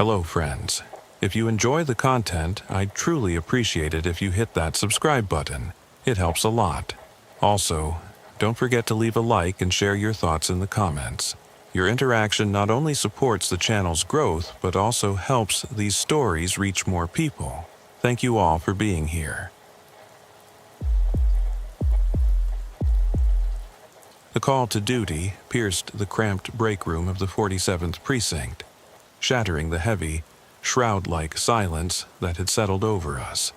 Hello, friends. If you enjoy the content, I'd truly appreciate it if you hit that subscribe button. It helps a lot. Also, don't forget to leave a like and share your thoughts in the comments. Your interaction not only supports the channel's growth, but also helps these stories reach more people. Thank you all for being here. The call to duty pierced the cramped break room of the 47th Precinct, shattering the heavy, shroud-like silence that had settled over us.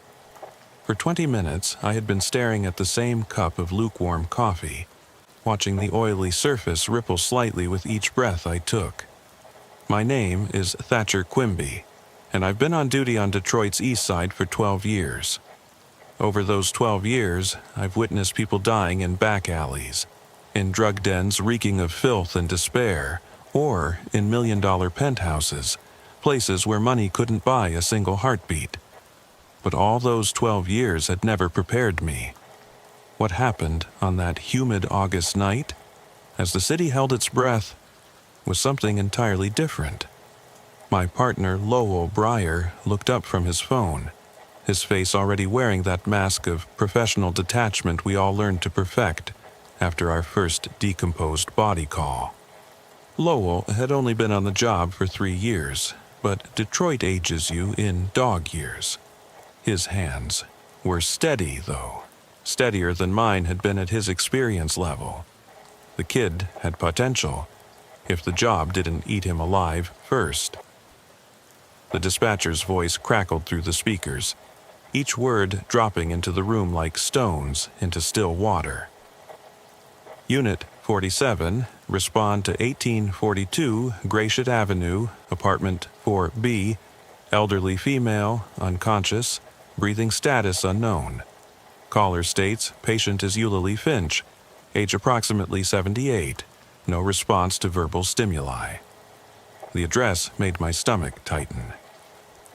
For 20 minutes, I had been staring at the same cup of lukewarm coffee, watching the oily surface ripple slightly with each breath I took. My name is Thatcher Quimby, and I've been on duty on Detroit's east side for 12 years. Over those 12 years, I've witnessed people dying in back alleys, in drug dens reeking of filth and despair, or in million-dollar penthouses, places where money couldn't buy a single heartbeat. But all those 12 years had never prepared me. What happened on that humid August night, as the city held its breath, was something entirely different. My partner, Lowell Breyer, looked up from his phone, his face already wearing that mask of professional detachment we all learned to perfect after our first decomposed body call. Lowell had only been on the job for 3 years, but Detroit ages you in dog years. His hands were steady, though, steadier than mine had been at his experience level. The kid had potential, if the job didn't eat him alive first. The dispatcher's voice crackled through the speakers, each word dropping into the room like stones into still water. Unit 47, respond to 1842 Gratiot Avenue, apartment 4B, elderly female, unconscious, breathing status unknown. Caller states patient is Eulalie Finch, age approximately 78, no response to verbal stimuli. The address made my stomach tighten.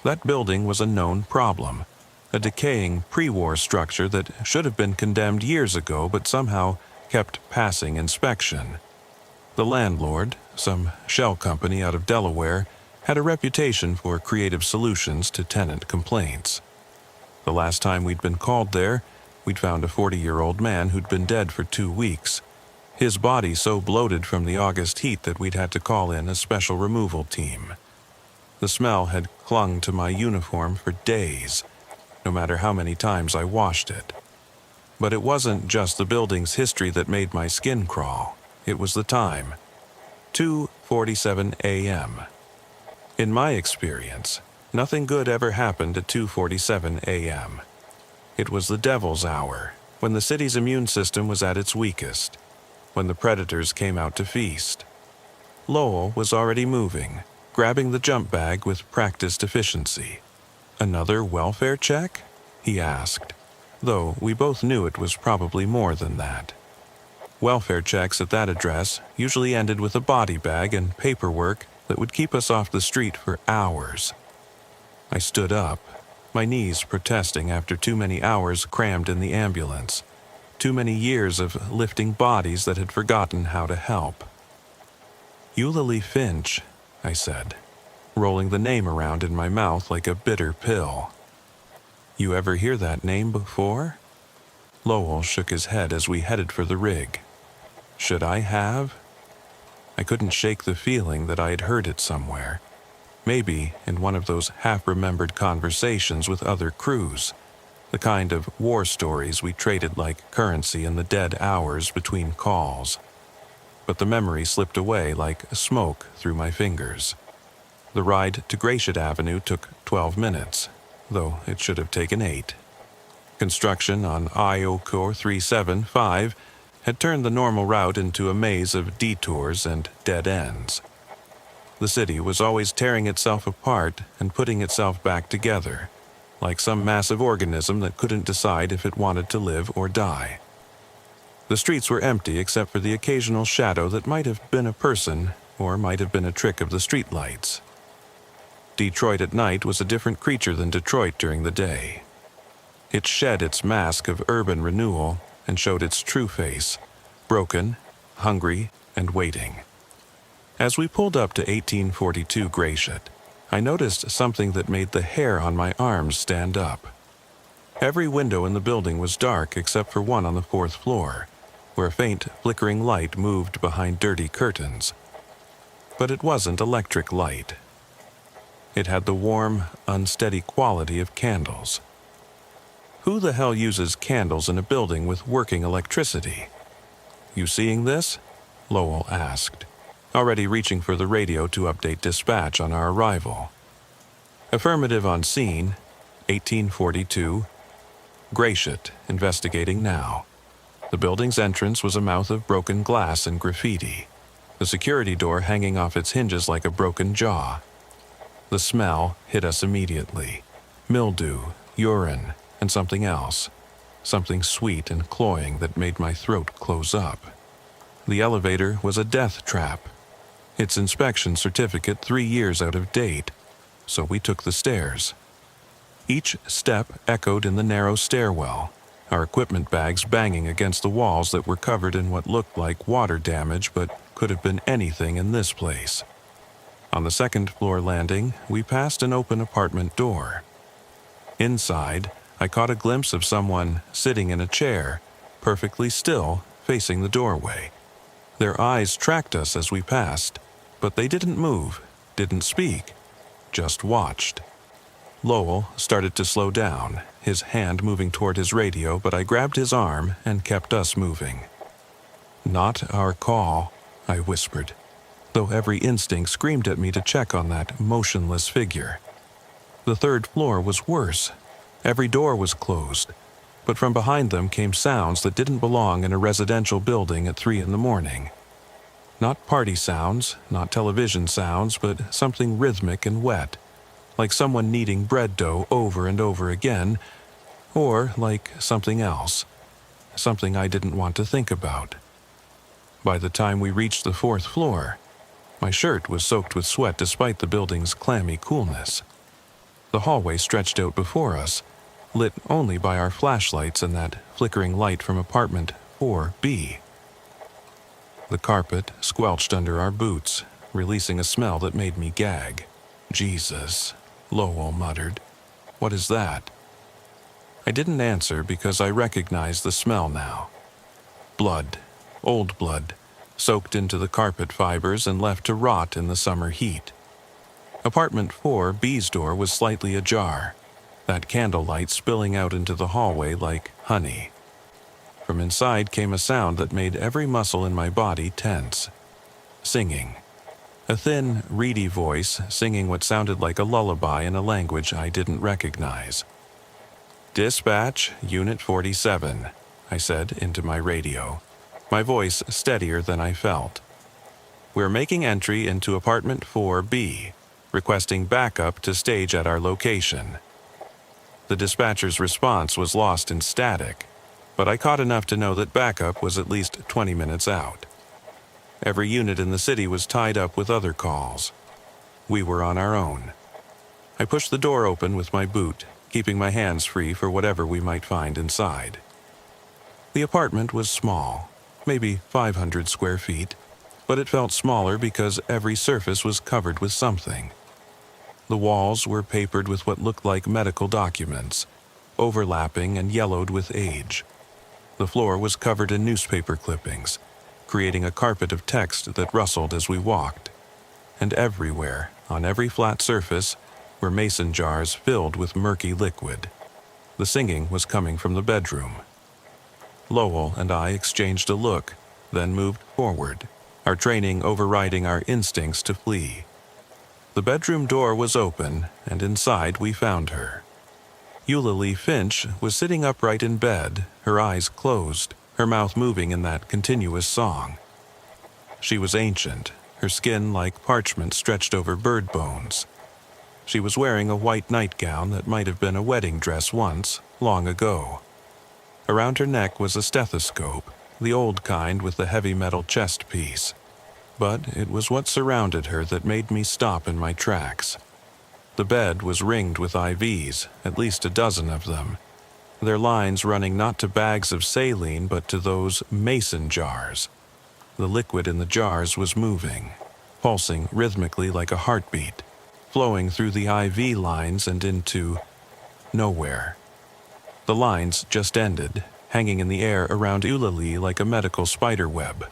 That building was a known problem, a decaying pre-war structure that should have been condemned years ago but somehow kept passing inspection. The landlord, some shell company out of Delaware, had a reputation for creative solutions to tenant complaints. The last time we'd been called there, we'd found a 40-year-old man who'd been dead for 2 weeks, his body so bloated from the August heat that we'd had to call in a special removal team. The smell had clung to my uniform for days, no matter how many times I washed it. But it wasn't just the building's history that made my skin crawl. It was the time. 2:47 a.m. In my experience, nothing good ever happened at 2:47 a.m. It was the devil's hour, when the city's immune system was at its weakest, when the predators came out to feast. Lowell was already moving, grabbing the jump bag with practiced efficiency. "Another welfare check?" he asked, though we both knew it was probably more than that. Welfare checks at that address usually ended with a body bag and paperwork that would keep us off the street for hours. I stood up, my knees protesting after too many hours crammed in the ambulance, too many years of lifting bodies that had forgotten how to help. "Eulalie Finch," I said, rolling the name around in my mouth like a bitter pill. "You ever hear that name before?" Lowell shook his head as we headed for the rig. Should I have? I couldn't shake the feeling that I had heard it somewhere. Maybe in one of those half-remembered conversations with other crews, the kind of war stories we traded like currency in the dead hours between calls. But the memory slipped away like smoke through my fingers. The ride to Gratiot Avenue took 12 minutes, though it should have taken 8. Construction on IO-Core 375 had turned the normal route into a maze of detours and dead ends. The city was always tearing itself apart and putting itself back together, like some massive organism that couldn't decide if it wanted to live or die. The streets were empty except for the occasional shadow that might have been a person or might have been a trick of the streetlights. Detroit at night was a different creature than Detroit during the day. It shed its mask of urban renewal and showed its true face, broken, hungry, and waiting. As we pulled up to 1842 Gratiot, I noticed something that made the hair on my arms stand up. Every window in the building was dark except for one on the 4th floor, where a faint, flickering light moved behind dirty curtains. But it wasn't electric light. It had the warm, unsteady quality of candles. Who the hell uses candles in a building with working electricity? You seeing this? Lowell asked, already reaching for the radio to update dispatch on our arrival. Affirmative on scene, 1842. Gratiot, investigating now. The building's entrance was a mouth of broken glass and graffiti, the security door hanging off its hinges like a broken jaw. The smell hit us immediately. Mildew, urine, and something else. Something sweet and cloying that made my throat close up. The elevator was a death trap. Its inspection certificate 3 years out of date, so we took the stairs. Each step echoed in the narrow stairwell, our equipment bags banging against the walls that were covered in what looked like water damage but could have been anything in this place. On the 2nd floor landing, we passed an open apartment door. Inside, I caught a glimpse of someone sitting in a chair, perfectly still, facing the doorway. Their eyes tracked us as we passed, but they didn't move, didn't speak, just watched. Lowell started to slow down, his hand moving toward his radio, but I grabbed his arm and kept us moving. "Not our call," I whispered, though every instinct screamed at me to check on that motionless figure. The 3rd floor was worse. Every door was closed, but from behind them came sounds that didn't belong in a residential building at 3 in the morning. Not party sounds, not television sounds, but something rhythmic and wet, like someone kneading bread dough over and over again, or like something else, something I didn't want to think about. By the time we reached the 4th floor, my shirt was soaked with sweat despite the building's clammy coolness. The hallway stretched out before us, lit only by our flashlights and that flickering light from apartment 4B. The carpet squelched under our boots, releasing a smell that made me gag. "Jesus," Lowell muttered. "What is that?" I didn't answer because I recognized the smell now. Blood, old blood, soaked into the carpet fibers and left to rot in the summer heat. Apartment 4B's door was slightly ajar, that candlelight spilling out into the hallway like honey. From inside came a sound that made every muscle in my body tense. Singing. A thin, reedy voice singing what sounded like a lullaby in a language I didn't recognize. "Dispatch, Unit 47, I said into my radio, my voice steadier than I felt. "We're making entry into apartment 4B, requesting backup to stage at our location." The dispatcher's response was lost in static, but I caught enough to know that backup was at least 20 minutes out. Every unit in the city was tied up with other calls. We were on our own. I pushed the door open with my boot, keeping my hands free for whatever we might find inside. The apartment was small, maybe 500 square feet, but it felt smaller because every surface was covered with something. The walls were papered with what looked like medical documents, overlapping and yellowed with age. The floor was covered in newspaper clippings, creating a carpet of text that rustled as we walked. And everywhere, on every flat surface, were mason jars filled with murky liquid. The singing was coming from the bedroom. Lowell and I exchanged a look, then moved forward, our training overriding our instincts to flee. The bedroom door was open, and inside we found her. Eulalie Finch was sitting upright in bed, her eyes closed, her mouth moving in that continuous song. She was ancient, her skin like parchment stretched over bird bones. She was wearing a white nightgown that might have been a wedding dress once, long ago. Around her neck was a stethoscope, the old kind with the heavy metal chest piece. But it was what surrounded her that made me stop in my tracks. The bed was ringed with IVs, at least a dozen of them, their lines running not to bags of saline but to those mason jars. The liquid in the jars was moving, pulsing rhythmically like a heartbeat. flowing through the IV lines and into nowhere. The lines just ended, hanging in the air around Eulalie like a medical spider web.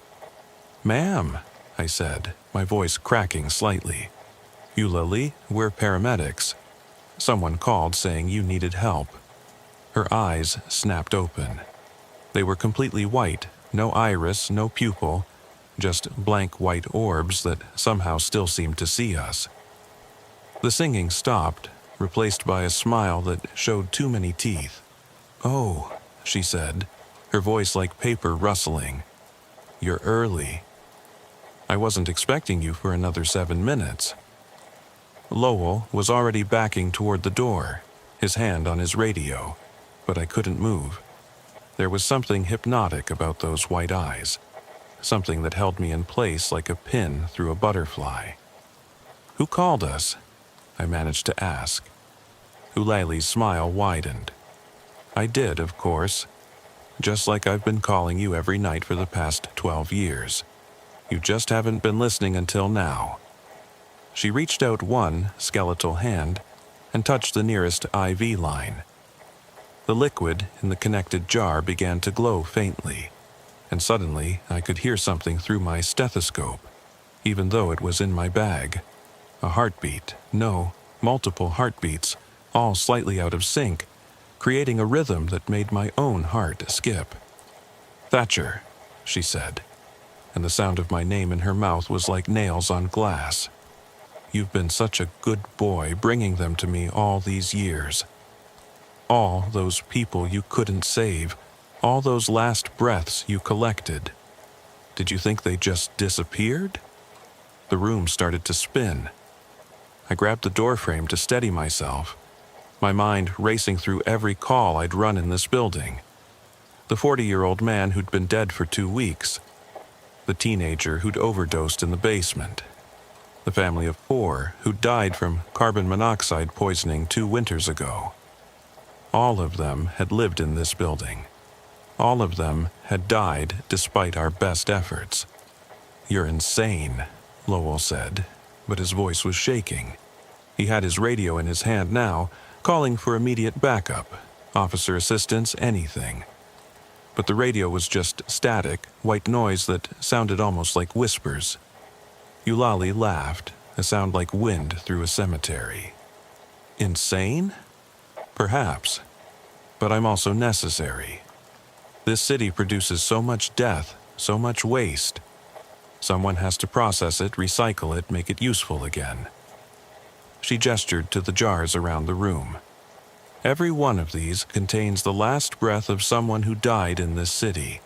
"Ma'am," I said, my voice cracking slightly. "Eulalie, we're paramedics. Someone called saying you needed help." Her eyes snapped open. They were completely white, no iris, no pupil, just blank white orbs that somehow still seemed to see us. The singing stopped, replaced by a smile that showed too many teeth. "Oh," she said, her voice like paper rustling. "You're early. I wasn't expecting you for another 7 minutes." Lowell was already backing toward the door, his hand on his radio, but I couldn't move. There was something hypnotic about those white eyes, something that held me in place like a pin through a butterfly. "Who called us?" I managed to ask. Eulalie's smile widened. "I did, of course. Just like I've been calling you every night for the past 12 years. You just haven't been listening until now." She reached out one skeletal hand and touched the nearest IV line. The liquid in the connected jar began to glow faintly, and suddenly I could hear something through my stethoscope, even though it was in my bag. A heartbeat, no, multiple heartbeats, all slightly out of sync, creating a rhythm that made my own heart skip. "Thatcher," she said, and the sound of my name in her mouth was like nails on glass. "You've been such a good boy bringing them to me all these years. All those people you couldn't save, all those last breaths you collected. Did you think they just disappeared?" The room started to spin. I grabbed the doorframe to steady myself, my mind racing through every call I'd run in this building. The 40-year-old man who'd been dead for 2 weeks. The teenager who'd overdosed in the basement. The family of 4 who died from carbon monoxide poisoning 2 winters ago. All of them had lived in this building. All of them had died despite our best efforts. "You're insane," Lowell said, but his voice was shaking. He had his radio in his hand now, calling for immediate backup, officer assistance, anything. But the radio was just static, white noise that sounded almost like whispers. Eulalie laughed, a sound like wind through a cemetery. "Insane? Perhaps. But I'm also necessary. This city produces so much death, so much waste. Someone has to process it, recycle it, make it useful again." She gestured to the jars around the room. "Every one of these contains the last breath of someone who died in this city.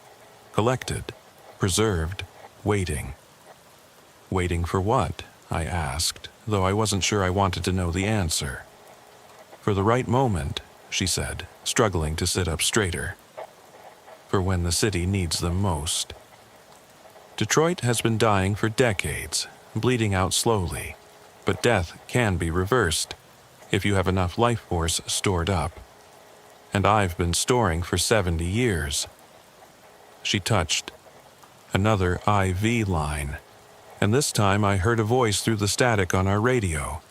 Collected, preserved, waiting." "Waiting for what?" I asked, though I wasn't sure I wanted to know the answer. "For the right moment," she said, struggling to sit up straighter. "For when the city needs them most." Detroit has been dying for decades, bleeding out slowly, but death can be reversed if you have enough life force stored up. And I've been storing for 70 years. She touched another IV line, and this time I heard a voice through the static on our radio.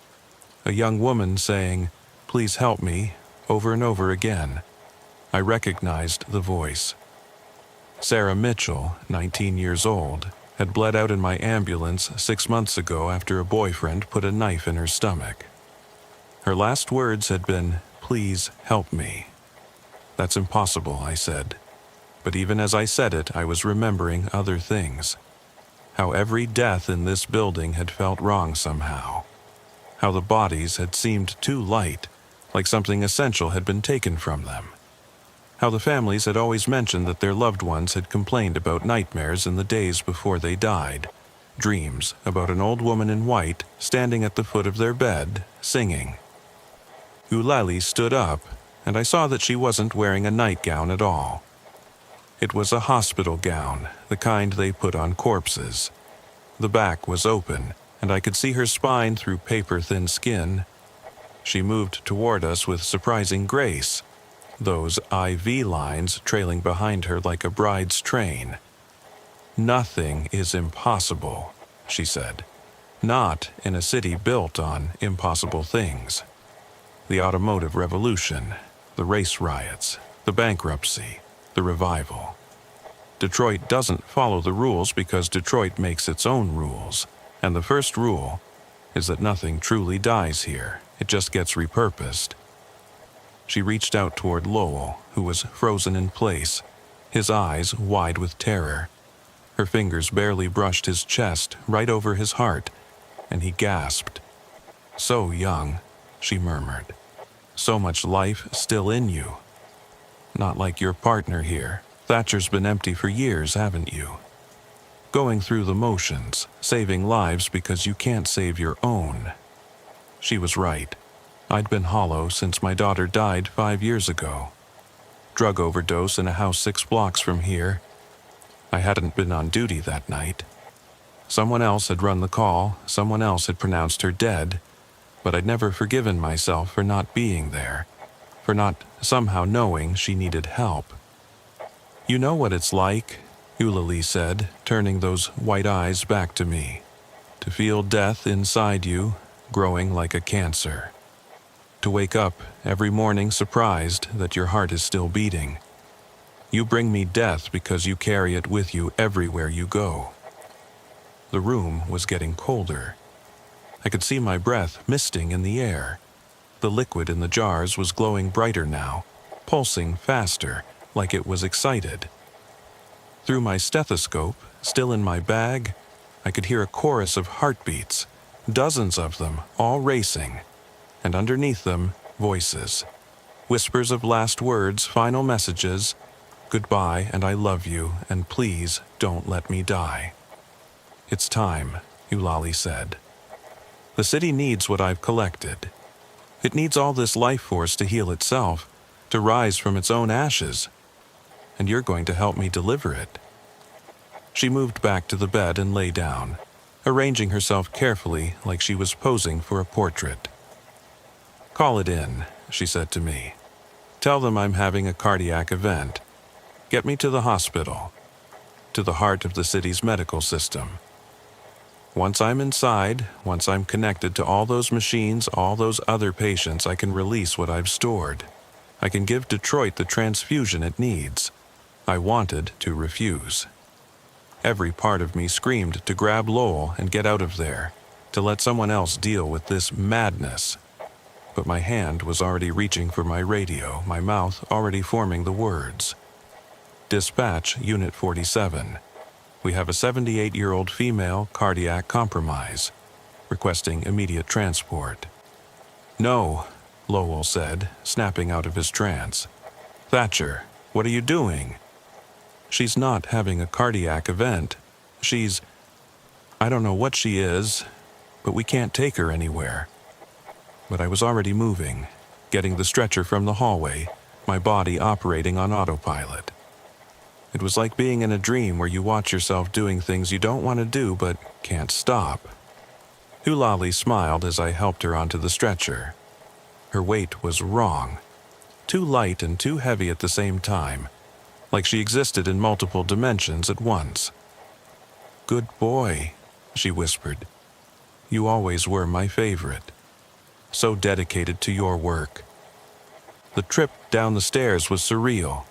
A young woman saying, "Please help me," over and over again. I recognized the voice. Sarah Mitchell, 19 years old, had bled out in my ambulance 6 months ago after a boyfriend put a knife in her stomach. Her last words had been, "Please help me." "That's impossible," I said. But even as I said it, I was remembering other things. How every death in this building had felt wrong somehow. How the bodies had seemed too light, like something essential had been taken from them. How the families had always mentioned that their loved ones had complained about nightmares in the days before they died. Dreams about an old woman in white standing at the foot of their bed, singing. Eulalie stood up, and I saw that she wasn't wearing a nightgown at all. It was a hospital gown, the kind they put on corpses. The back was open, and I could see her spine through paper-thin skin. She moved toward us with surprising grace, those IV lines trailing behind her like a bride's train. "Nothing is impossible," she said. Not in a city built on impossible things. The automotive revolution, the race riots, the bankruptcy, the revival. Detroit doesn't follow the rules because Detroit makes its own rules. And the first rule is that nothing truly dies here. It just gets repurposed. She reached out toward Lowell, who was frozen in place, his eyes wide with terror. Her fingers barely brushed his chest, right over his heart, and he gasped. "So young," she murmured. "So much life still in you. Not like your partner here. Thatcher's been empty for years, haven't you? Going through the motions, saving lives because you can't save your own." She was right. I'd been hollow since my daughter died 5 years ago. Drug overdose in a house 6 blocks from here. I hadn't been on duty that night. Someone else had run the call, someone else had pronounced her dead, but I'd never forgiven myself for not being there, for not somehow knowing she needed help. "You know what it's like," Eulalie said, turning those white eyes back to me. "To feel death inside you, growing like a cancer. To wake up every morning surprised that your heart is still beating. You bring me death because you carry it with you everywhere you go." The room was getting colder. I could see my breath misting in the air. The liquid in the jars was glowing brighter now, pulsing faster, like it was excited. Through my stethoscope, still in my bag, I could hear a chorus of heartbeats, dozens of them, all racing, and underneath them, voices. Whispers of last words, final messages, "Goodbye and I love you, and please don't let me die." "It's time," Eulalie said. "The city needs what I've collected. It needs all this life force to heal itself, to rise from its own ashes. And you're going to help me deliver it." She moved back to the bed and lay down, arranging herself carefully like she was posing for a portrait. "Call it in," she said to me. "Tell them I'm having a cardiac event. Get me to the hospital, to the heart of the city's medical system. Once I'm inside, once I'm connected to all those machines, all those other patients, I can release what I've stored. I can give Detroit the transfusion it needs." I wanted to refuse. Every part of me screamed to grab Lowell and get out of there, to let someone else deal with this madness. But my hand was already reaching for my radio, my mouth already forming the words. "Dispatch Unit 47. We have a 78-year-old female cardiac compromise, requesting immediate transport." "No," Lowell said, snapping out of his trance. "Thatcher, what are you doing?" "She's not having a cardiac event. I don't know what she is, but we can't take her anywhere." But I was already moving, getting the stretcher from the hallway, my body operating on autopilot. It was like being in a dream where you watch yourself doing things you don't want to do but can't stop. Eulalie smiled as I helped her onto the stretcher. Her weight was wrong, too light and too heavy at the same time, like she existed in multiple dimensions at once. "Good boy," she whispered. "You always were my favorite. So dedicated to your work." The trip down the stairs was surreal.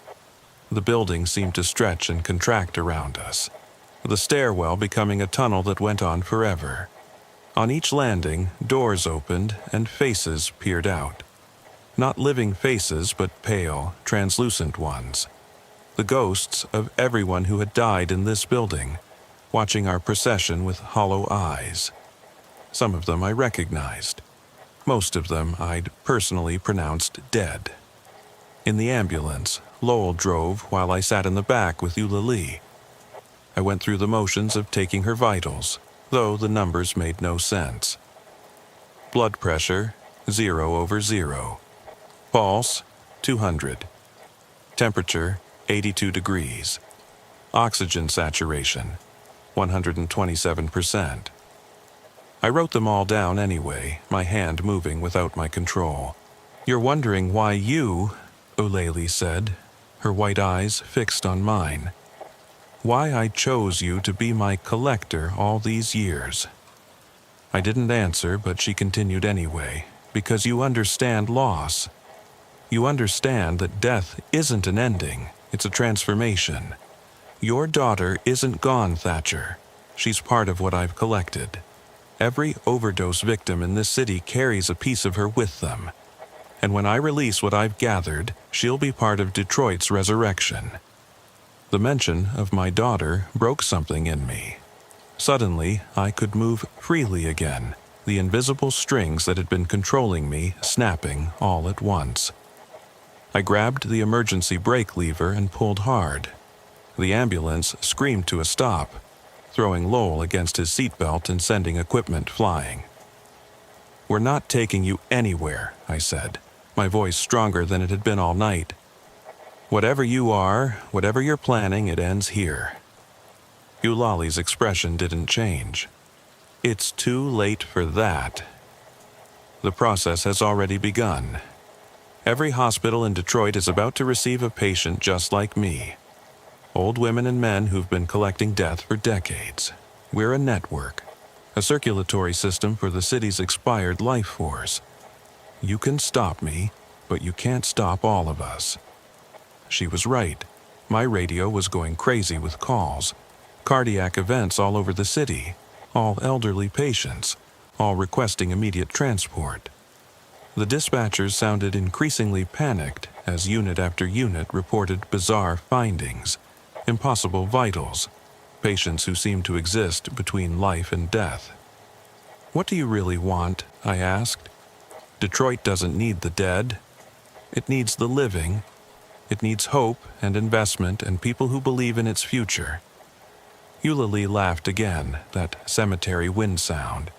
The building seemed to stretch and contract around us, the stairwell becoming a tunnel that went on forever. On each landing, doors opened and faces peered out. Not living faces, but pale, translucent ones. The ghosts of everyone who had died in this building, watching our procession with hollow eyes. Some of them I recognized. Most of them I'd personally pronounced dead. In the ambulance, Lowell drove while I sat in the back with Eulalie. I went through the motions of taking her vitals, though the numbers made no sense. Blood pressure, 0/0. Pulse, 200. Temperature, 82 degrees. Oxygen saturation, 127%. I wrote them all down anyway, my hand moving without my control. "You're wondering why you," Eulalie said, her white eyes fixed on mine. "Why I chose you to be my collector all these years. I didn't answer, but she continued anyway, because you understand loss. You understand that death isn't an ending, it's a transformation. Your daughter isn't gone, Thatcher. She's part of what I've collected. Every overdose victim in this city carries a piece of her with them. And when I release what I've gathered, she'll be part of Detroit's resurrection. The mention of my daughter broke something in me. Suddenly, I could move freely again, the invisible strings that had been controlling me snapping all at once. I grabbed the emergency brake lever and pulled hard. The ambulance screamed to a stop, throwing Lowell against his seatbelt and sending equipment flying. "We're not taking you anywhere," I said, my voice stronger than it had been all night. "Whatever you are, whatever you're planning, it ends here." Eulalie's expression didn't change. "It's too late for that." The process has already begun. Every hospital in Detroit is about to receive a patient just like me. Old women and men who've been collecting death for decades. We're a network, a circulatory system for the city's expired life force. You can stop me, but you can't stop all of us. She was right. My radio was going crazy with calls. Cardiac events all over the city. All elderly patients. All requesting immediate transport. The dispatchers sounded increasingly panicked as unit after unit reported bizarre findings. Impossible vitals. Patients who seemed to exist between life and death. "What do you really want?" I asked. "Detroit doesn't need the dead. It needs the living. It needs hope and investment and people who believe in its future." Eulalie laughed again, that cemetery wind sound.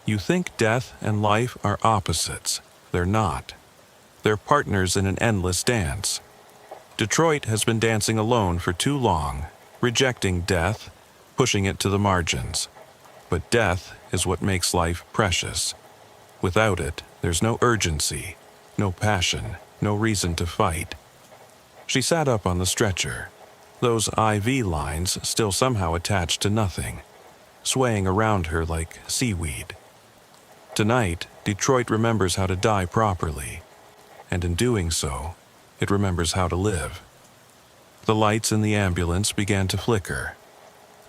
"You think death and life are opposites. They're not. They're partners in an endless dance. Detroit has been dancing alone for too long, rejecting death, pushing it to the margins. But death is what makes life precious. Without it, there's no urgency, no passion, no reason to fight." She sat up on the stretcher, those IV lines still somehow attached to nothing, swaying around her like seaweed. Tonight, Detroit remembers how to die properly, and in doing so, it remembers how to live. The lights in the ambulance began to flicker.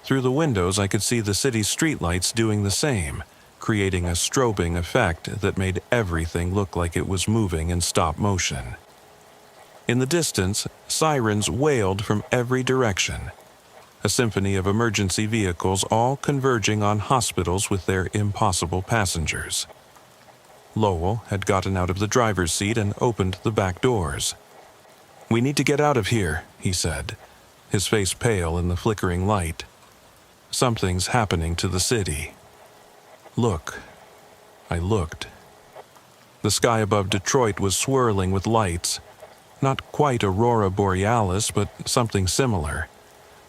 Through the windows, I could see the city's streetlights doing the same, creating a strobing effect that made everything look like it was moving in stop motion. In the distance, sirens wailed from every direction. A symphony of emergency vehicles all converging on hospitals with their impossible passengers. Lowell had gotten out of the driver's seat and opened the back doors. "We need to get out of here," he said, his face pale in the flickering light. "Something's happening to the city." "Look." I looked. The sky above Detroit was swirling with lights. Not quite aurora borealis, but something similar.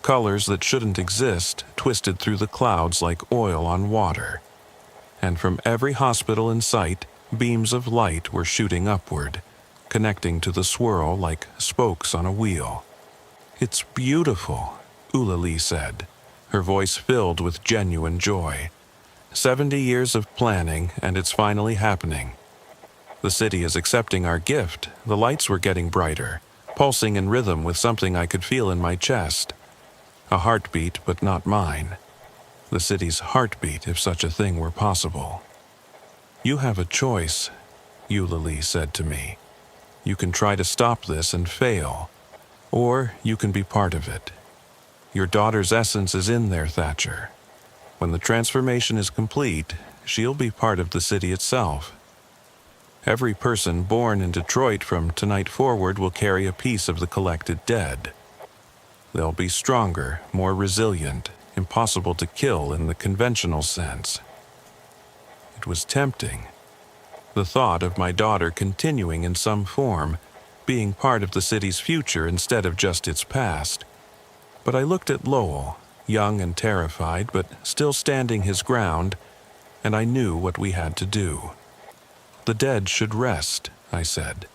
Colors that shouldn't exist twisted through the clouds like oil on water. And from every hospital in sight, beams of light were shooting upward, connecting to the swirl like spokes on a wheel. "It's beautiful," Eulalie said, her voice filled with genuine joy. 70 years of planning, and it's finally happening. The city is accepting our gift. The lights were getting brighter, pulsing in rhythm with something I could feel in my chest. A heartbeat, but not mine. The city's heartbeat, if such a thing were possible. "You have a choice," Eulalie said to me. "You can try to stop this and fail, or you can be part of it. Your daughter's essence is in there, Thatcher. When the transformation is complete, she'll be part of the city itself. Every person born in Detroit from tonight forward will carry a piece of the collected dead. They'll be stronger, more resilient, impossible to kill in the conventional sense." It was tempting. The thought of my daughter continuing in some form, being part of the city's future instead of just its past. But I looked at Lowell, young and terrified, but still standing his ground, and I knew what we had to do. "The dead should rest," I said,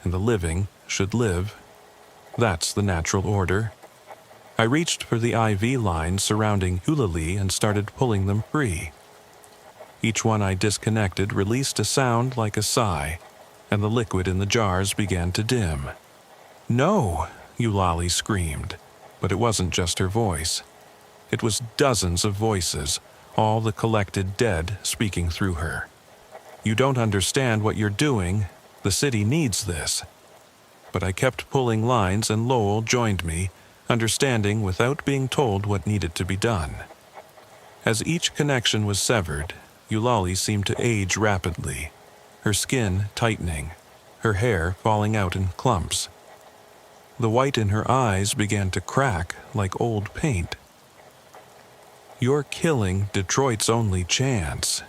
"and the living should live. That's the natural order." I reached for the IV lines surrounding Eulalie and started pulling them free. Each one I disconnected released a sound like a sigh, and the liquid in the jars began to dim. "No!" Eulalie screamed, but it wasn't just her voice. It was dozens of voices, all the collected dead speaking through her. "You don't understand what you're doing. The city needs this." But I kept pulling lines and Lowell joined me, understanding without being told what needed to be done. As each connection was severed, Eulalie seemed to age rapidly, her skin tightening, her hair falling out in clumps. The white in her eyes began to crack like old paint. "You're killing Detroit's only chance,"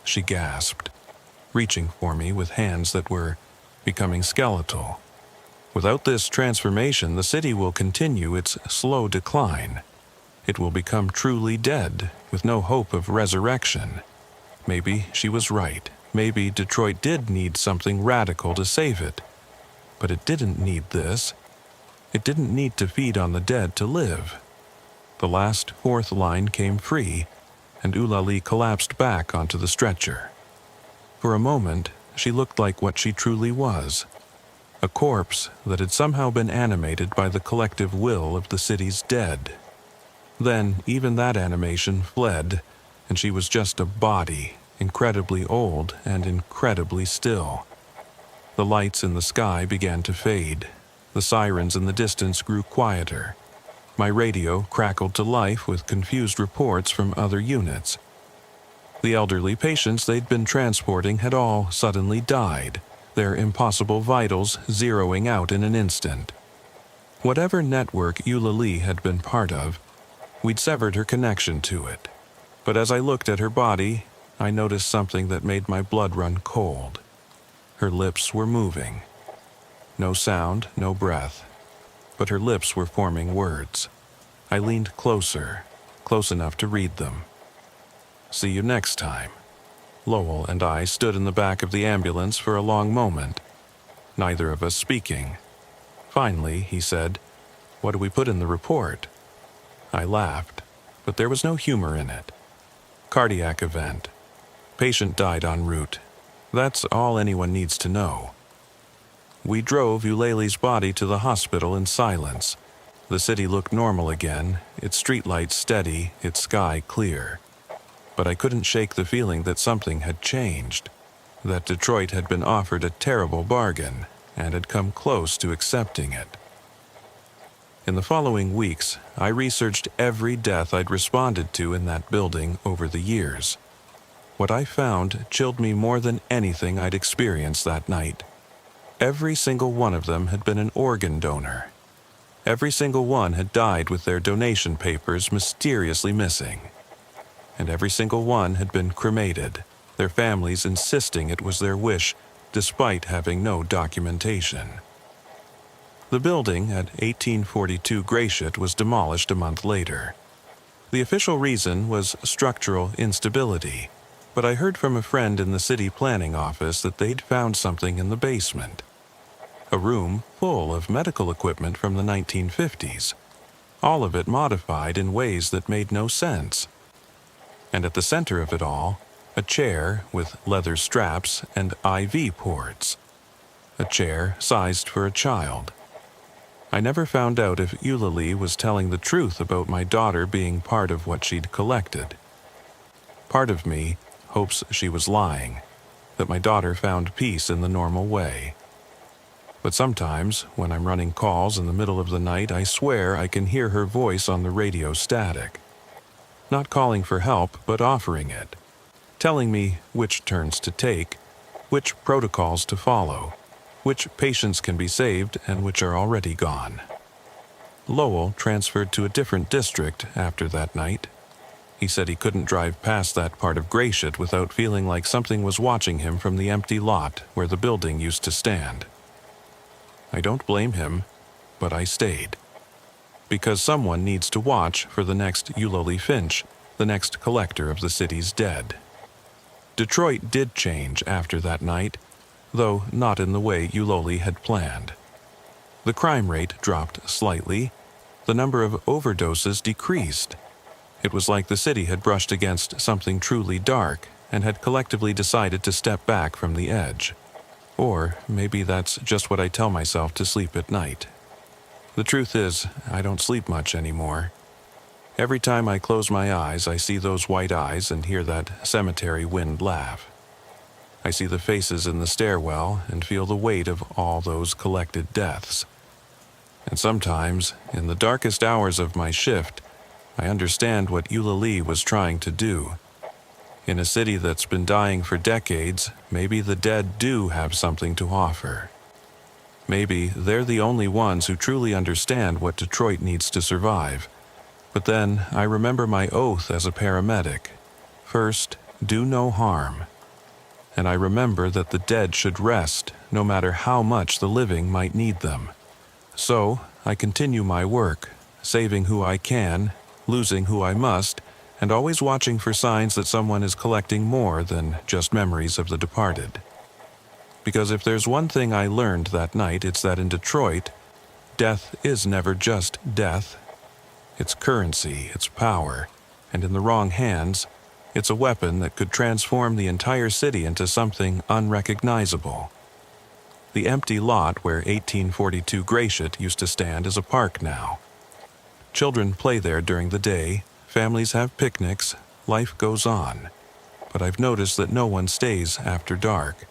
she gasped, reaching for me with hands that were becoming skeletal. "Without this transformation, the city will continue its slow decline. It will become truly dead, with no hope of resurrection." Maybe she was right. Maybe Detroit did need something radical to save it. But it didn't need this. It didn't need to feed on the dead to live. The last fourth line came free, and Eulalie collapsed back onto the stretcher. For a moment, she looked like what she truly was, a corpse that had somehow been animated by the collective will of the city's dead. Then even that animation fled, and she was just a body, incredibly old and incredibly still. The lights in the sky began to fade. The sirens in the distance grew quieter. My radio crackled to life with confused reports from other units. The elderly patients they'd been transporting had all suddenly died, their impossible vitals zeroing out in an instant. Whatever network Eulalie had been part of, we'd severed her connection to it. But as I looked at her body, I noticed something that made my blood run cold. Her lips were moving. No sound, no breath, but her lips were forming words. I leaned closer, close enough to read them. "See you next time." Lowell and I stood in the back of the ambulance for a long moment, neither of us speaking. Finally, he said, "What do we put in the report?" I laughed, but there was no humor in it. "Cardiac event. Patient died en route. That's all anyone needs to know." We drove Eulalie's body to the hospital in silence. The city looked normal again, its streetlights steady, its sky clear. But I couldn't shake the feeling that something had changed, that Detroit had been offered a terrible bargain and had come close to accepting it. In the following weeks, I researched every death I'd responded to in that building over the years. What I found chilled me more than anything I'd experienced that night. Every single one of them had been an organ donor. Every single one had died with their donation papers mysteriously missing. And every single one had been cremated, their families insisting it was their wish, despite having no documentation. The building at 1842 Gratiot was demolished a month later. The official reason was structural instability, but I heard from a friend in the city planning office that they'd found something in the basement. A room full of medical equipment from the 1950s, all of it modified in ways that made no sense. And at the center of it all, a chair with leather straps and IV ports. A chair sized for a child. I never found out if Eulalie was telling the truth about my daughter being part of what she'd collected. Part of me hopes she was lying, that my daughter found peace in the normal way. But sometimes, when I'm running calls in the middle of the night, I swear I can hear her voice on the radio static. Not calling for help, but offering it. Telling me which turns to take, which protocols to follow, which patients can be saved and which are already gone. Lowell transferred to a different district after that night. He said he couldn't drive past that part of Gratiot without feeling like something was watching him from the empty lot where the building used to stand. I don't blame him, but I stayed. Because someone needs to watch for the next Eulalie Finch, the next collector of the city's dead. Detroit did change after that night, though not in the way Eulalie had planned. The crime rate dropped slightly. The number of overdoses decreased. It was like the city had brushed against something truly dark and had collectively decided to step back from the edge. Or maybe that's just what I tell myself to sleep at night. The truth is, I don't sleep much anymore. Every time I close my eyes, I see those white eyes and hear that cemetery wind laugh. I see the faces in the stairwell and feel the weight of all those collected deaths. And sometimes, in the darkest hours of my shift, I understand what Eulalie was trying to do. In a city that's been dying for decades, maybe the dead do have something to offer. Maybe they're the only ones who truly understand what Detroit needs to survive. But then I remember my oath as a paramedic. First, do no harm. And I remember that the dead should rest, no matter how much the living might need them. So, I continue my work, saving who I can, losing who I must, and always watching for signs that someone is collecting more than just memories of the departed. Because if there's one thing I learned that night, it's that in Detroit, death is never just death. It's currency, it's power, and in the wrong hands, it's a weapon that could transform the entire city into something unrecognizable. The empty lot where 1842 Gratiot used to stand is a park now. Children play there during the day, families have picnics, life goes on. But I've noticed that no one stays after dark.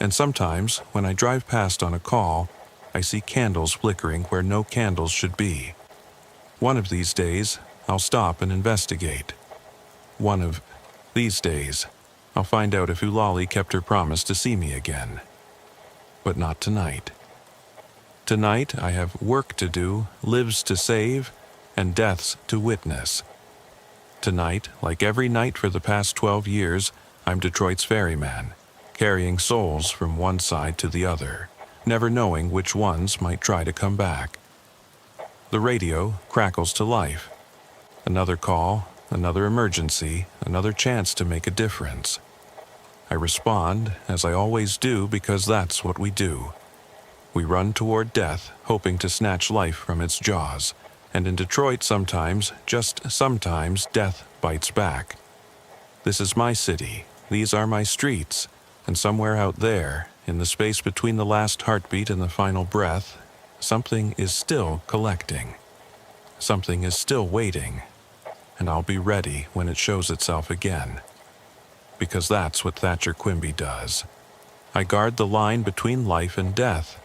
And sometimes, when I drive past on a call, I see candles flickering where no candles should be. One of these days, I'll stop and investigate. One of these days, I'll find out if Eulalie kept her promise to see me again. But not tonight. Tonight, I have work to do, lives to save, and deaths to witness. Tonight, like every night for the past 12 years, I'm Detroit's ferryman, carrying souls from one side to the other, never knowing which ones might try to come back. The radio crackles to life. Another call, another emergency, another chance to make a difference. I respond, as I always do, because that's what we do. We run toward death, hoping to snatch life from its jaws. And in Detroit sometimes, just sometimes, death bites back. This is my city, these are my streets, and somewhere out there, in the space between the last heartbeat and the final breath, something is still collecting. Something is still waiting, and I'll be ready when it shows itself again. Because that's what Thatcher Quimby does. I guard the line between life and death,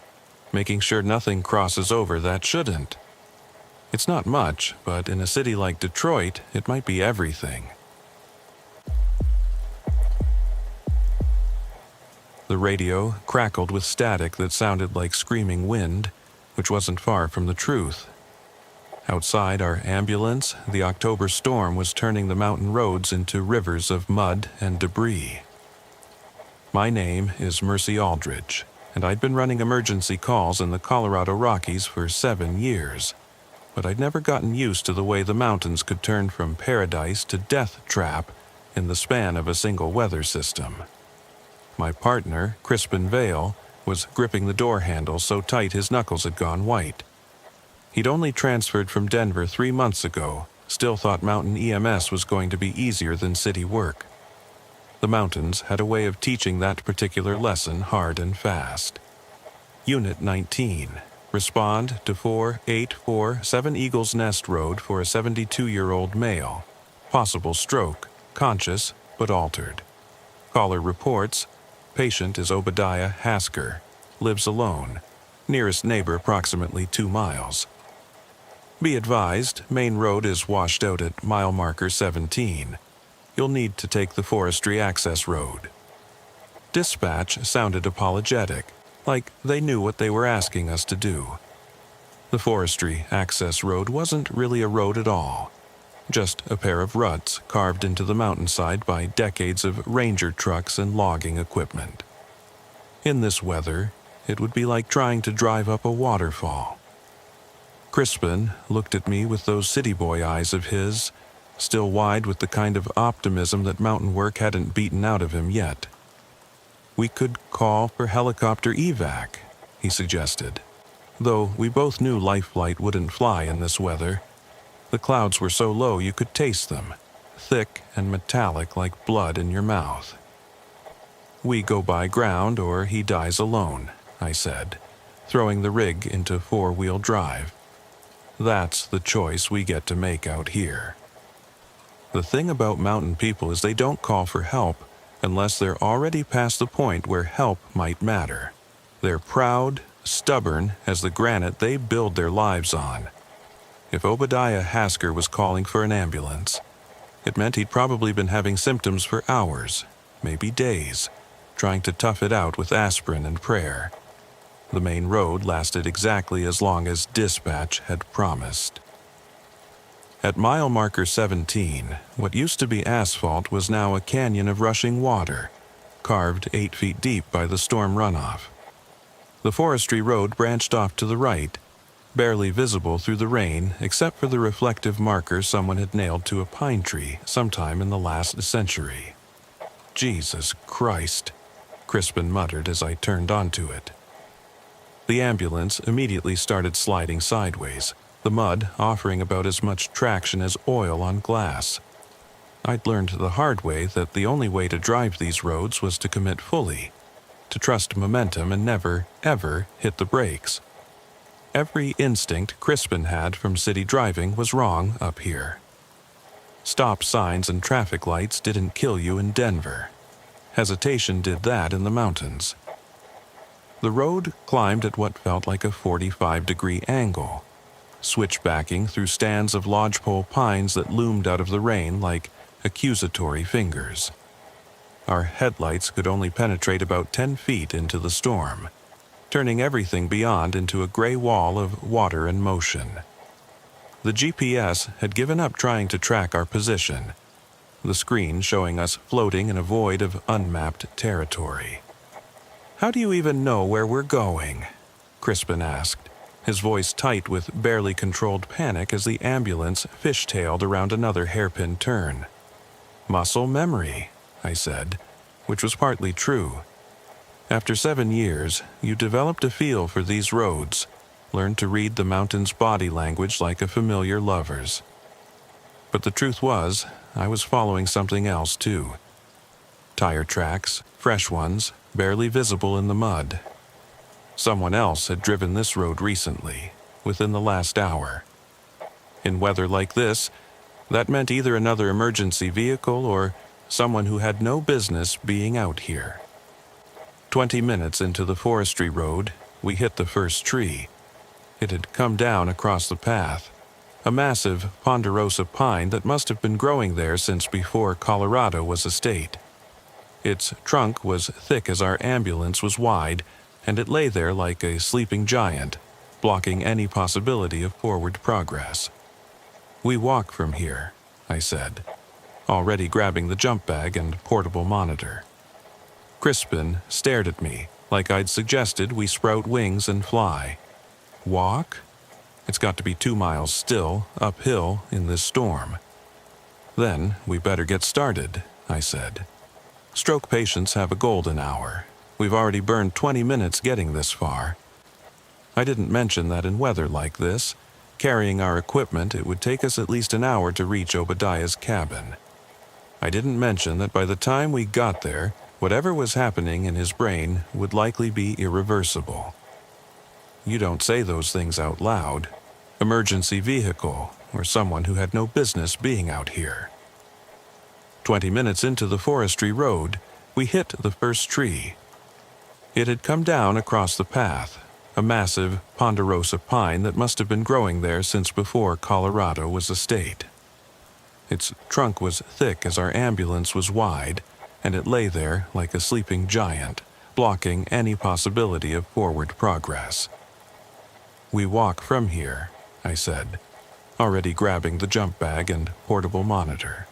making sure nothing crosses over that shouldn't. It's not much, but in a city like Detroit, it might be everything. The radio crackled with static that sounded like screaming wind, which wasn't far from the truth. Outside our ambulance, the October storm was turning the mountain roads into rivers of mud and debris. My name is Mercy Aldridge, and I'd been running emergency calls in the Colorado Rockies for 7 years. But I'd never gotten used to the way the mountains could turn from paradise to death trap in the span of a single weather system. My partner, Crispin Vale, was gripping the door handle so tight his knuckles had gone white. He'd only transferred from Denver 3 months ago, still thought mountain EMS was going to be easier than city work. The mountains had a way of teaching that particular lesson hard and fast. Unit 19. Respond to 4847 Eagles Nest Road for a 72-year-old male. Possible stroke, conscious but altered. Caller reports, patient is Obadiah Hasker, lives alone. Nearest neighbor approximately 2 miles. Be advised, main road is washed out at mile marker 17. You'll need to take the forestry access road. Dispatch sounded apologetic, like they knew what they were asking us to do. The forestry access road wasn't really a road at all, just a pair of ruts carved into the mountainside by decades of ranger trucks and logging equipment. In this weather, it would be like trying to drive up a waterfall. Crispin looked at me with those city boy eyes of his, still wide with the kind of optimism that mountain work hadn't beaten out of him yet. We could call for helicopter evac, he suggested, though we both knew life flight wouldn't fly in this weather. The clouds were so low you could taste them, thick and metallic like blood in your mouth. "We go by ground or he dies alone," I said, throwing the rig into four-wheel drive. "That's the choice we get to make out here." The thing about mountain people is they don't call for help unless they're already past the point where help might matter. They're proud, stubborn as the granite they build their lives on. If Obadiah Hasker was calling for an ambulance, it meant he'd probably been having symptoms for hours, maybe days, trying to tough it out with aspirin and prayer. The main road lasted exactly as long as dispatch had promised. At mile marker 17, what used to be asphalt was now a canyon of rushing water, carved 8 feet deep by the storm runoff. The forestry road branched off to the right, barely visible through the rain except for the reflective marker someone had nailed to a pine tree sometime in the last century. "Jesus Christ," Crispin muttered as I turned onto it. The ambulance immediately started sliding sideways, the mud offering about as much traction as oil on glass. I'd learned the hard way that the only way to drive these roads was to commit fully, to trust momentum and never, ever hit the brakes. Every instinct Crispin had from city driving was wrong up here. Stop signs and traffic lights didn't kill you in Denver. Hesitation did that in the mountains. The road climbed at what felt like a 45-degree angle, switchbacking through stands of lodgepole pines that loomed out of the rain like accusatory fingers. Our headlights could only penetrate about 10 feet into the storm, turning everything beyond into a gray wall of water and motion. The GPS had given up trying to track our position, the screen showing us floating in a void of unmapped territory. "How do you even know where we're going?" Crispin asked, his voice tight with barely controlled panic as the ambulance fishtailed around another hairpin turn. "Muscle memory," I said, which was partly true. After 7 years, you developed a feel for these roads, learned to read the mountain's body language like a familiar lover's. But the truth was, I was following something else too. Tire tracks, fresh ones, barely visible in the mud. Someone else had driven this road recently, within the last hour. In weather like this, that meant either another emergency vehicle or someone who had no business being out here. 20 minutes into the forestry road, we hit the first tree. It had come down across the path, a massive ponderosa pine that must have been growing there since before Colorado was a state. Its trunk was thick as our ambulance was wide, and it lay there like a sleeping giant, blocking any possibility of forward progress. "We walk from here," I said, already grabbing the jump bag and portable monitor. Crispin stared at me, like I'd suggested we sprout wings and fly. "Walk? It's got to be 2 miles still, uphill, in this storm." "Then we better get started," I said. "Stroke patients have a golden hour. We've already burned 20 minutes getting this far." I didn't mention that in weather like this, carrying our equipment, it would take us at least an hour to reach Obadiah's cabin. I didn't mention that by the time we got there, whatever was happening in his brain would likely be irreversible. You don't say those things out loud. Emergency vehicle, or someone who had no business being out here. 20 minutes into the forestry road, we hit the first tree. It had come down across the path, a massive ponderosa pine that must have been growing there since before Colorado was a state. Its trunk was thick as our ambulance was wide, and it lay there like a sleeping giant, blocking any possibility of forward progress. "We walk from here," I said, already grabbing the jump bag and portable monitor.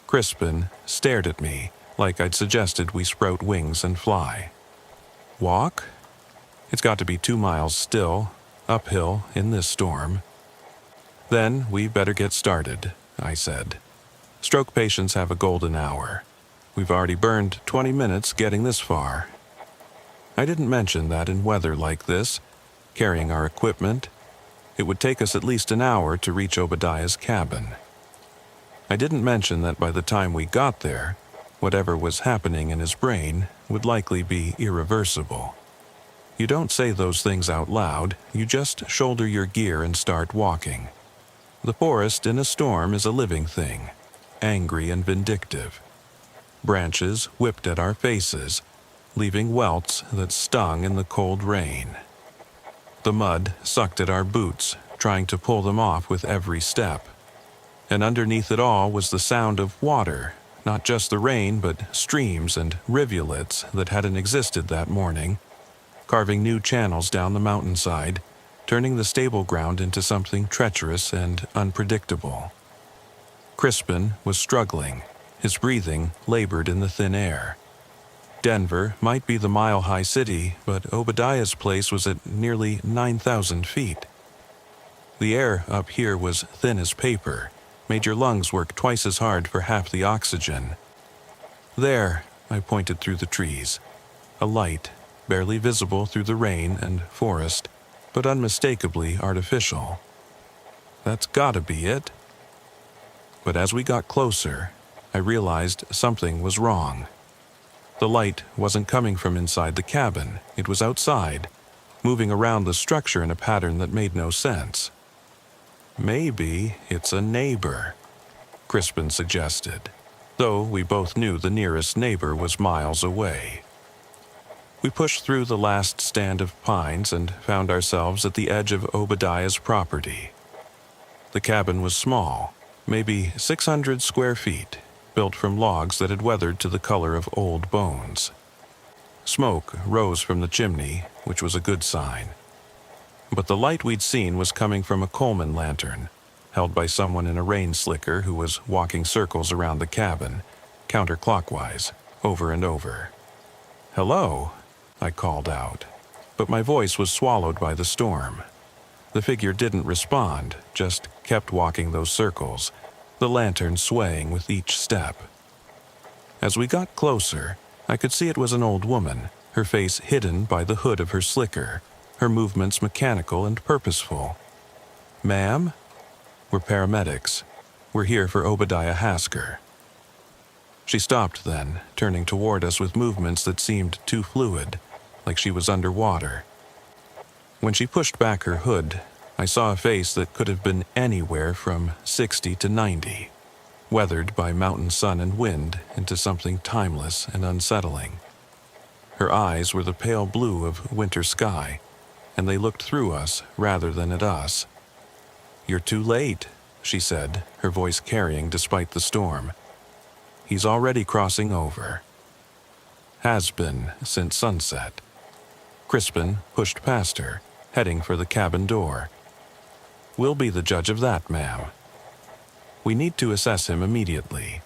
Crispin stared at me like I'd suggested we sprout wings and fly. "Walk? It's got to be 2 miles still, uphill, in this storm." "Then we better get started," I said. "Stroke patients have a golden hour. We've already burned 20 minutes getting this far." I didn't mention that in weather like this, carrying our equipment, it would take us at least an hour to reach Obadiah's cabin. I didn't mention that by the time we got there, whatever was happening in his brain would likely be irreversible. You don't say those things out loud, you just shoulder your gear and start walking. The forest in a storm is a living thing, angry and vindictive. Branches whipped at our faces, leaving welts that stung in the cold rain. The mud sucked at our boots, trying to pull them off with every step. And underneath it all was the sound of water, not just the rain, but streams and rivulets that hadn't existed that morning, carving new channels down the mountainside, turning the stable ground into something treacherous and unpredictable. Crispin was struggling. His breathing labored in the thin air. Denver might be the mile-high city, but Obadiah's place was at nearly 9,000 feet. The air up here was thin as paper, made your lungs work twice as hard for half the oxygen. There, I pointed through the trees. A light, barely visible through the rain and forest, but unmistakably artificial. That's gotta be it. But as we got closer, I realized something was wrong. The light wasn't coming from inside the cabin, it was outside, moving around the structure in a pattern that made no sense. Maybe it's a neighbor, Crispin suggested, though we both knew the nearest neighbor was miles away. We pushed through the last stand of pines and found ourselves at the edge of Obadiah's property. The cabin was small, maybe 600 square feet, built from logs that had weathered to the color of old bones. Smoke rose from the chimney, which was a good sign. But the light we'd seen was coming from a Coleman lantern, held by someone in a rain slicker who was walking circles around the cabin, counterclockwise, over and over. "Hello," I called out, but my voice was swallowed by the storm. The figure didn't respond, just kept walking those circles, the lantern swaying with each step. As we got closer, I could see it was an old woman, her face hidden by the hood of her slicker, her movements mechanical and purposeful. "Ma'am? We're paramedics. We're here for Obadiah Hasker." She stopped then, turning toward us with movements that seemed too fluid, like she was underwater. When she pushed back her hood, I saw a face that could have been anywhere from 60 to 90, weathered by mountain sun and wind into something timeless and unsettling. Her eyes were the pale blue of winter sky, and they looked through us rather than at us. "You're too late," she said, her voice carrying despite the storm. "He's already crossing over." "Has been since sunset." Crispin pushed past her, heading for the cabin door. "We'll be the judge of that, ma'am." "We need to assess him immediately."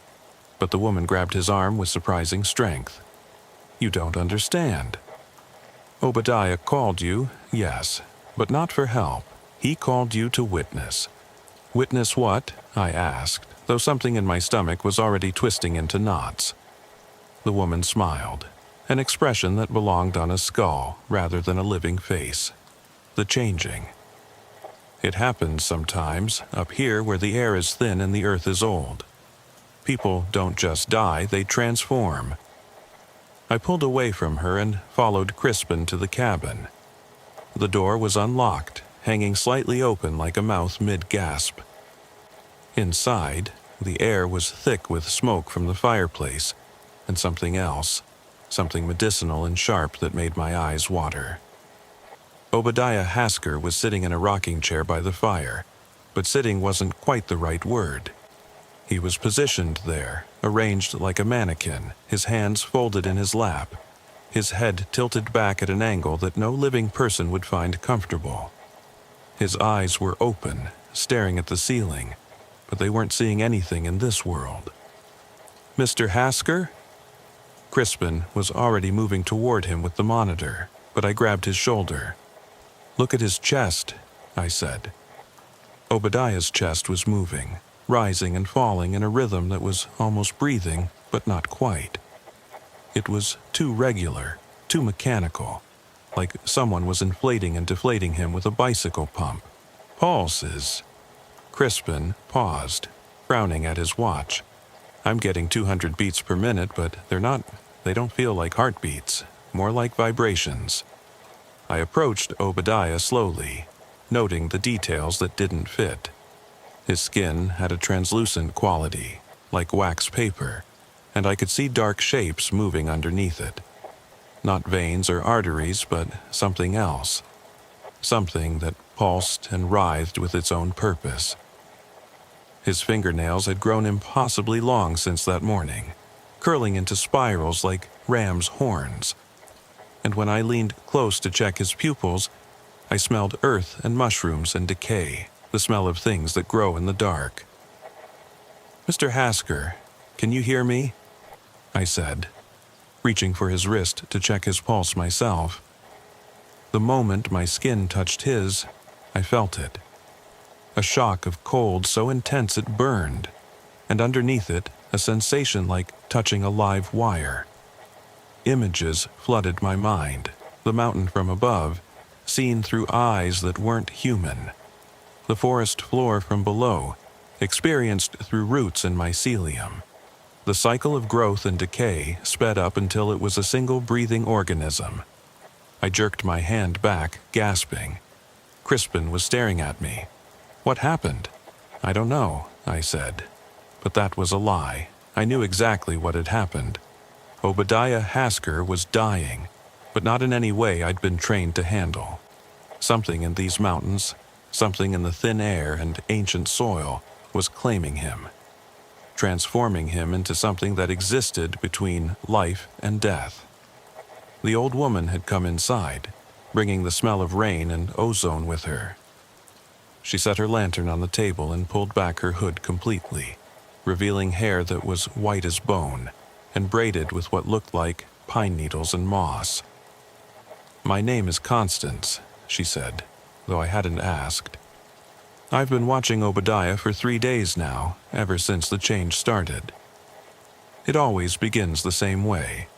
But the woman grabbed his arm with surprising strength. "You don't understand. Obadiah called you, yes, but not for help. He called you to witness." "Witness what?" I asked, though something in my stomach was already twisting into knots. The woman smiled, an expression that belonged on a skull rather than a living face. The changing. "It happens sometimes, up here where the air is thin and the earth is old. People don't just die, they transform." I pulled away from her and followed Crispin to the cabin. The door was unlocked, hanging slightly open like a mouth mid-gasp. Inside, the air was thick with smoke from the fireplace, and something else, something medicinal and sharp that made my eyes water. Obadiah Hasker was sitting in a rocking chair by the fire, but sitting wasn't quite the right word. He was positioned there, arranged like a mannequin, his hands folded in his lap, his head tilted back at an angle that no living person would find comfortable. His eyes were open, staring at the ceiling, but they weren't seeing anything in this world. "Mr. Hasker?" Crispin was already moving toward him with the monitor, but I grabbed his shoulder. "Look at his chest," I said. Obadiah's chest was moving, rising and falling in a rhythm that was almost breathing, but not quite. It was too regular, too mechanical, like someone was inflating and deflating him with a bicycle pump. "Pulses." Crispin paused. frowning at his watch. I'm getting 200 beats per minute, but they don't feel like heartbeats, more like vibrations. I approached Obadiah slowly, noting the details that didn't fit. His skin had a translucent quality, like wax paper, and I could see dark shapes moving underneath it. Not veins or arteries, but something else. Something that pulsed and writhed with its own purpose. His fingernails had grown impossibly long since that morning, curling into spirals like ram's horns. And when I leaned close to check his pupils, I smelled earth and mushrooms and decay, the smell of things that grow in the dark. "Mr. Hasker, can you hear me?" I said, reaching for his wrist to check his pulse myself. The moment my skin touched his, I felt it. A shock of cold so intense it burned, and underneath it, a sensation like touching a live wire. Images flooded my mind, the mountain from above, seen through eyes that weren't human. The forest floor from below, experienced through roots in mycelium. The cycle of growth and decay sped up until it was a single breathing organism. I jerked my hand back, gasping. Crispin was staring at me. "What happened?" "I don't know," I said. But that was a lie. I knew exactly what had happened. Obadiah Hasker was dying, but not in any way I'd been trained to handle. Something in these mountains, something in the thin air and ancient soil, was claiming him, transforming him into something that existed between life and death. The old woman had come inside, bringing the smell of rain and ozone with her. She set her lantern on the table and pulled back her hood completely, revealing hair that was white as bone and braided with what looked like pine needles and moss. "My name is Constance," she said, though I hadn't asked. "I've been watching Obadiah for 3 days now, ever since the change started. It always begins the same way.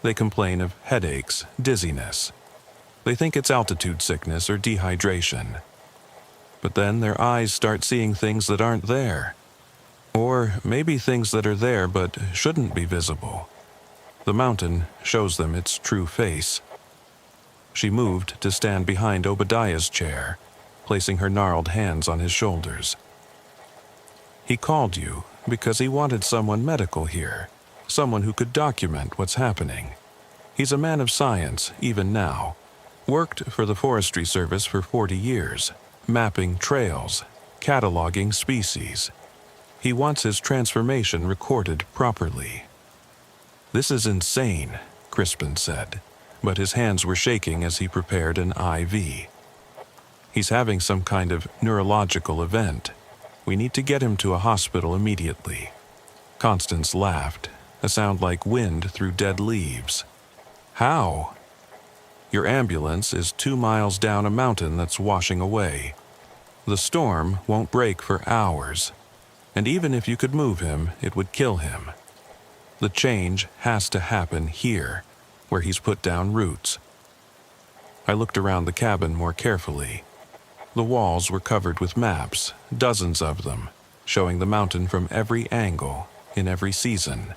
They complain of headaches, dizziness. They think it's altitude sickness or dehydration. But then their eyes start seeing things that aren't there. Or maybe things that are there but shouldn't be visible. The mountain shows them its true face." She moved to stand behind Obadiah's chair, placing her gnarled hands on his shoulders. "He called you because he wanted someone medical here, someone who could document what's happening. He's a man of science, even now. Worked for the Forestry Service for 40 years, mapping trails, cataloging species. He wants his transformation recorded properly." "This is insane," Crispin said, but his hands were shaking as he prepared an IV. "He's having some kind of neurological event. We need to get him to a hospital immediately." Constance laughed, a sound like wind through dead leaves. "How?" "Your ambulance is 2 miles down a mountain that's washing away. The storm won't break for hours, and even if you could move him, it would kill him. The change has to happen here, where he's put down roots." I looked around the cabin more carefully. The walls were covered with maps, dozens of them, showing the mountain from every angle, in every season.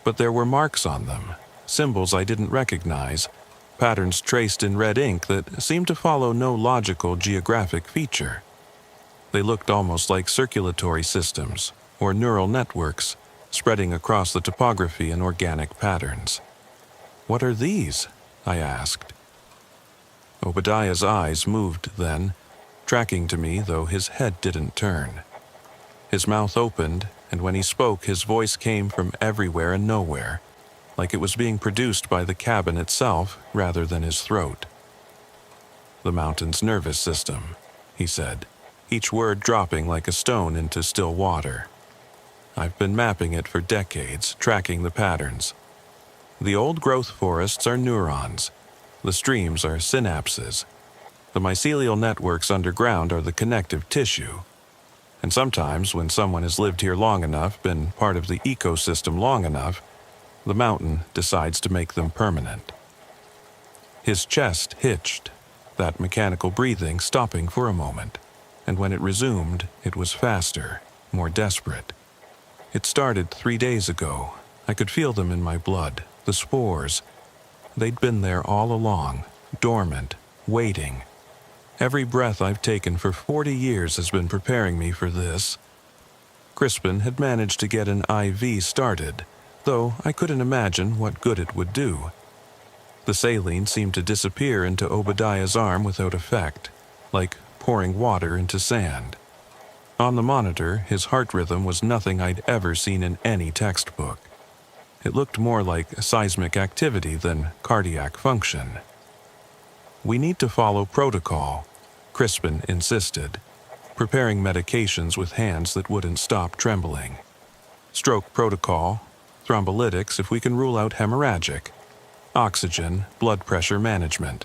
But there were marks on them, symbols I didn't recognize, patterns traced in red ink that seemed to follow no logical geographic feature. They looked almost like circulatory systems or neural networks spreading across the topography in organic patterns. "What are these?" I asked. Obadiah's eyes moved then, tracking to me though his head didn't turn. His mouth opened, and when he spoke his voice came from everywhere and nowhere, like it was being produced by the cabin itself rather than his throat. "The mountain's nervous system," he said, each word dropping like a stone into still water. "I've been mapping it for decades, tracking the patterns. The old-growth forests are neurons. The streams are synapses. The mycelial networks underground are the connective tissue. And sometimes, when someone has lived here long enough, been part of the ecosystem long enough, the mountain decides to make them permanent." His chest hitched, that mechanical breathing stopping for a moment, and when it resumed, it was faster, more desperate. It started 3 days ago. I could feel them in my blood, the spores. They'd been there all along, dormant, waiting. Every breath I've taken for 40 years has been preparing me for this. Crispin had managed to get an IV started, though I couldn't imagine what good it would do. The saline seemed to disappear into Obadiah's arm without effect, like pouring water into sand. On the monitor, his heart rhythm was nothing I'd ever seen in any textbook. It looked more like seismic activity than cardiac function. "We need to follow protocol," Crispin insisted, preparing medications with hands that wouldn't stop trembling. "Stroke protocol, thrombolytics if we can rule out hemorrhagic, oxygen, blood pressure management."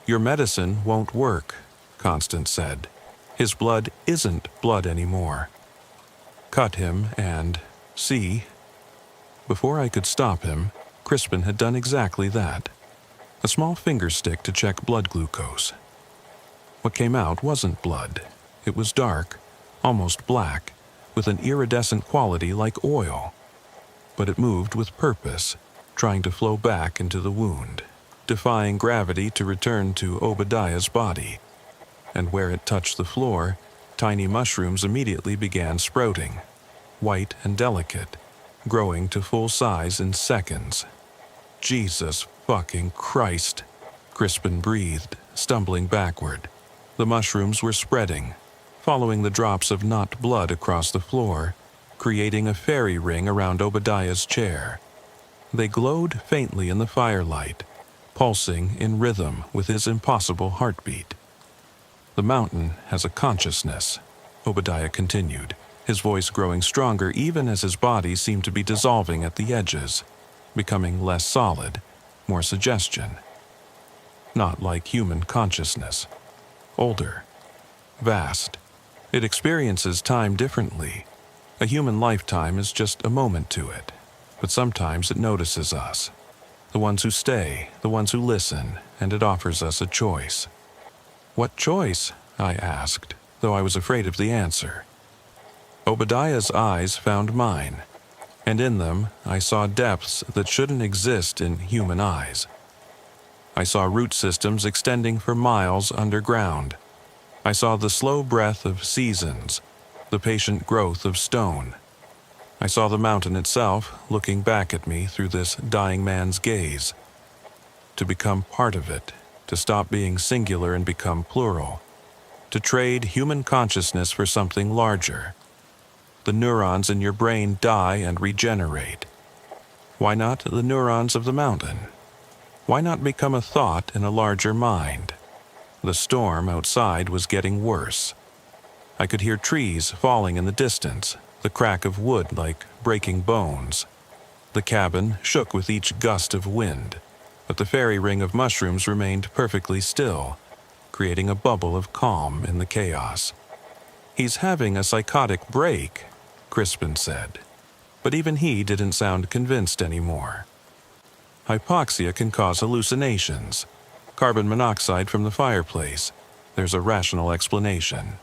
"Your medicine won't work," Constance said. "His blood isn't blood anymore. Cut him and see." Before I could stop him, Crispin had done exactly that. A small finger stick to check blood glucose. What came out wasn't blood. It was dark, almost black, with an iridescent quality like oil. But it moved with purpose, trying to flow back into the wound, defying gravity to return to Obadiah's body. And where it touched the floor, tiny mushrooms immediately began sprouting, white and delicate, growing to full size in seconds. "Jesus fucking Christ," Crispin breathed, stumbling backward. The mushrooms were spreading, following the drops of not blood across the floor, creating a fairy ring around Obadiah's chair. They glowed faintly in the firelight, pulsing in rhythm with his impossible heartbeat. "The mountain has a consciousness," Obadiah continued, his voice growing stronger even as his body seemed to be dissolving at the edges, becoming less solid, more suggestion. Not like human consciousness. Older. Vast. It experiences time differently. A human lifetime is just a moment to it, but sometimes it notices us. The ones who stay, the ones who listen, and it offers us a choice. "What choice?" I asked, though I was afraid of the answer. Obadiah's eyes found mine, and in them I saw depths that shouldn't exist in human eyes. I saw root systems extending for miles underground. I saw the slow breath of seasons, the patient growth of stone. I saw the mountain itself looking back at me through this dying man's gaze. To become part of it, to stop being singular and become plural, to trade human consciousness for something larger. The neurons in your brain die and regenerate. Why not the neurons of the mountain? Why not become a thought in a larger mind? The storm outside was getting worse. I could hear trees falling in the distance, the crack of wood like breaking bones. The cabin shook with each gust of wind, but the fairy ring of mushrooms remained perfectly still, creating a bubble of calm in the chaos. "He's having a psychotic break," Crispin said, but even he didn't sound convinced anymore. "Hypoxia can cause hallucinations. Carbon monoxide from the fireplace. There's a rational explanation."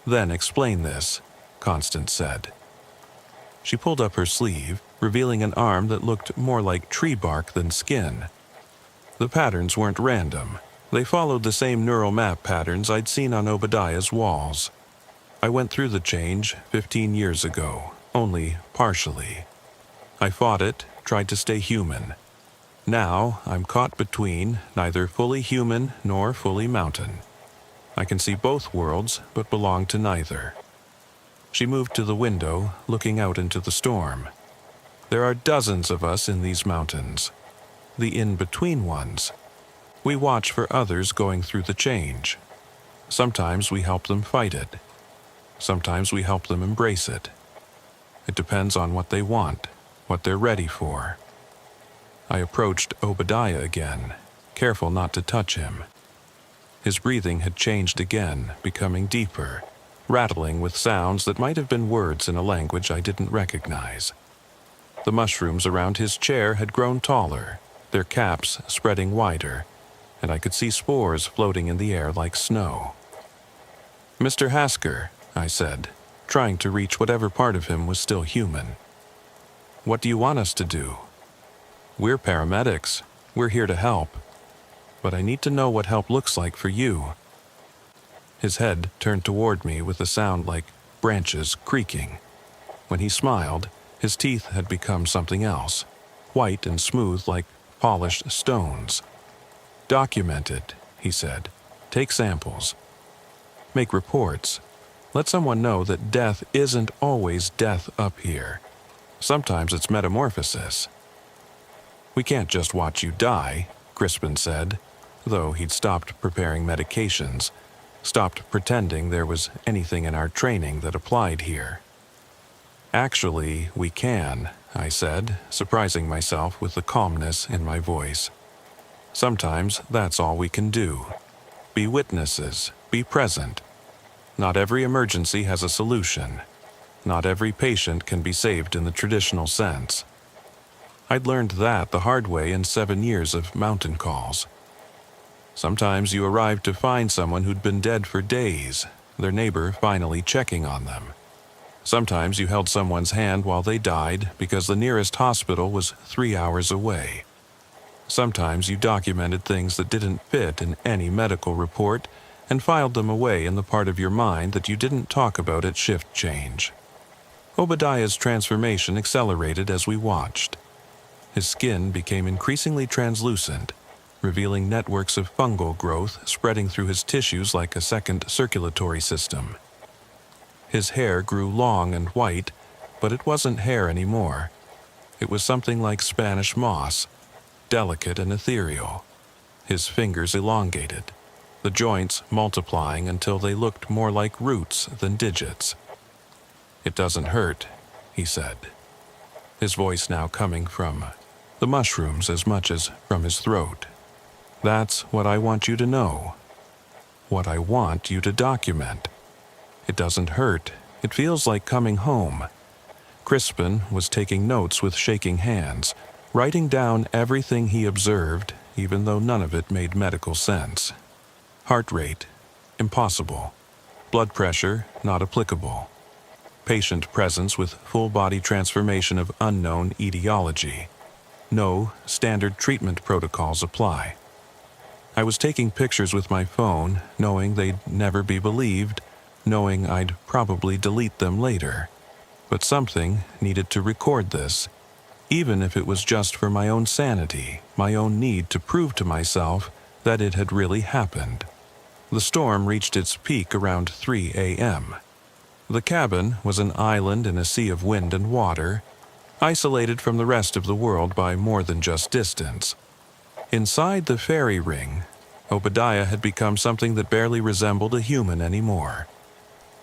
"Then explain this," Constance said. She pulled up her sleeve, revealing an arm that looked more like tree bark than skin. The patterns weren't random. They followed the same neural map patterns I'd seen on Obadiah's walls. I went through the change 15 years ago, only partially. I fought it, tried to stay human. Now I'm caught between neither fully human nor fully mountain. I can see both worlds, but belong to neither. She moved to the window, looking out into the storm. There are dozens of us in these mountains, the in-between ones. We watch for others going through the change. Sometimes we help them fight it. Sometimes we help them embrace it. It depends on what they want, what they're ready for. I approached Obadiah again, careful not to touch him. His breathing had changed again, becoming deeper, rattling with sounds that might have been words in a language I didn't recognize. The mushrooms around his chair had grown taller, their caps spreading wider, and I could see spores floating in the air like snow. "Mr. Hasker," I said, trying to reach whatever part of him was still human. "What do you want us to do?" "We're paramedics. We're here to help. But I need to know what help looks like for you." His head turned toward me with a sound like branches creaking. When he smiled, his teeth had become something else, white and smooth like polished stones. "Document it," he said. "Take samples. Make reports. Let someone know that death isn't always death up here. Sometimes it's metamorphosis." "We can't just watch you die," Crispin said, though he'd stopped preparing medications, stopped pretending there was anything in our training that applied here. "Actually, we can," I said, surprising myself with the calmness in my voice. "Sometimes that's all we can do. Be witnesses, be present. Not every emergency has a solution. Not every patient can be saved in the traditional sense." I'd learned that the hard way in 7 years of mountain calls. Sometimes you arrived to find someone who'd been dead for days, their neighbor finally checking on them. Sometimes you held someone's hand while they died because the nearest hospital was 3 hours away. Sometimes you documented things that didn't fit in any medical report and filed them away in the part of your mind that you didn't talk about at shift change. Obadiah's transformation accelerated as we watched. His skin became increasingly translucent, revealing networks of fungal growth spreading through his tissues like a second circulatory system. His hair grew long and white, but it wasn't hair anymore. It was something like Spanish moss, delicate and ethereal. His fingers elongated, the joints multiplying until they looked more like roots than digits. "It doesn't hurt," he said, his voice now coming from the mushrooms as much as from his throat. "That's what I want you to know. What I want you to document. It doesn't hurt. It feels like coming home." Crispin was taking notes with shaking hands, writing down everything he observed, even though none of it made medical sense. Heart rate, impossible. Blood pressure, not applicable. Patient presence with full body transformation of unknown etiology. No standard treatment protocols apply. I was taking pictures with my phone, knowing they'd never be believed, knowing I'd probably delete them later. But something needed to record this, even if it was just for my own sanity, my own need to prove to myself that it had really happened. The storm reached its peak around 3 a.m. The cabin was an island in a sea of wind and water, isolated from the rest of the world by more than just distance. Inside the fairy ring, Obadiah had become something that barely resembled a human anymore.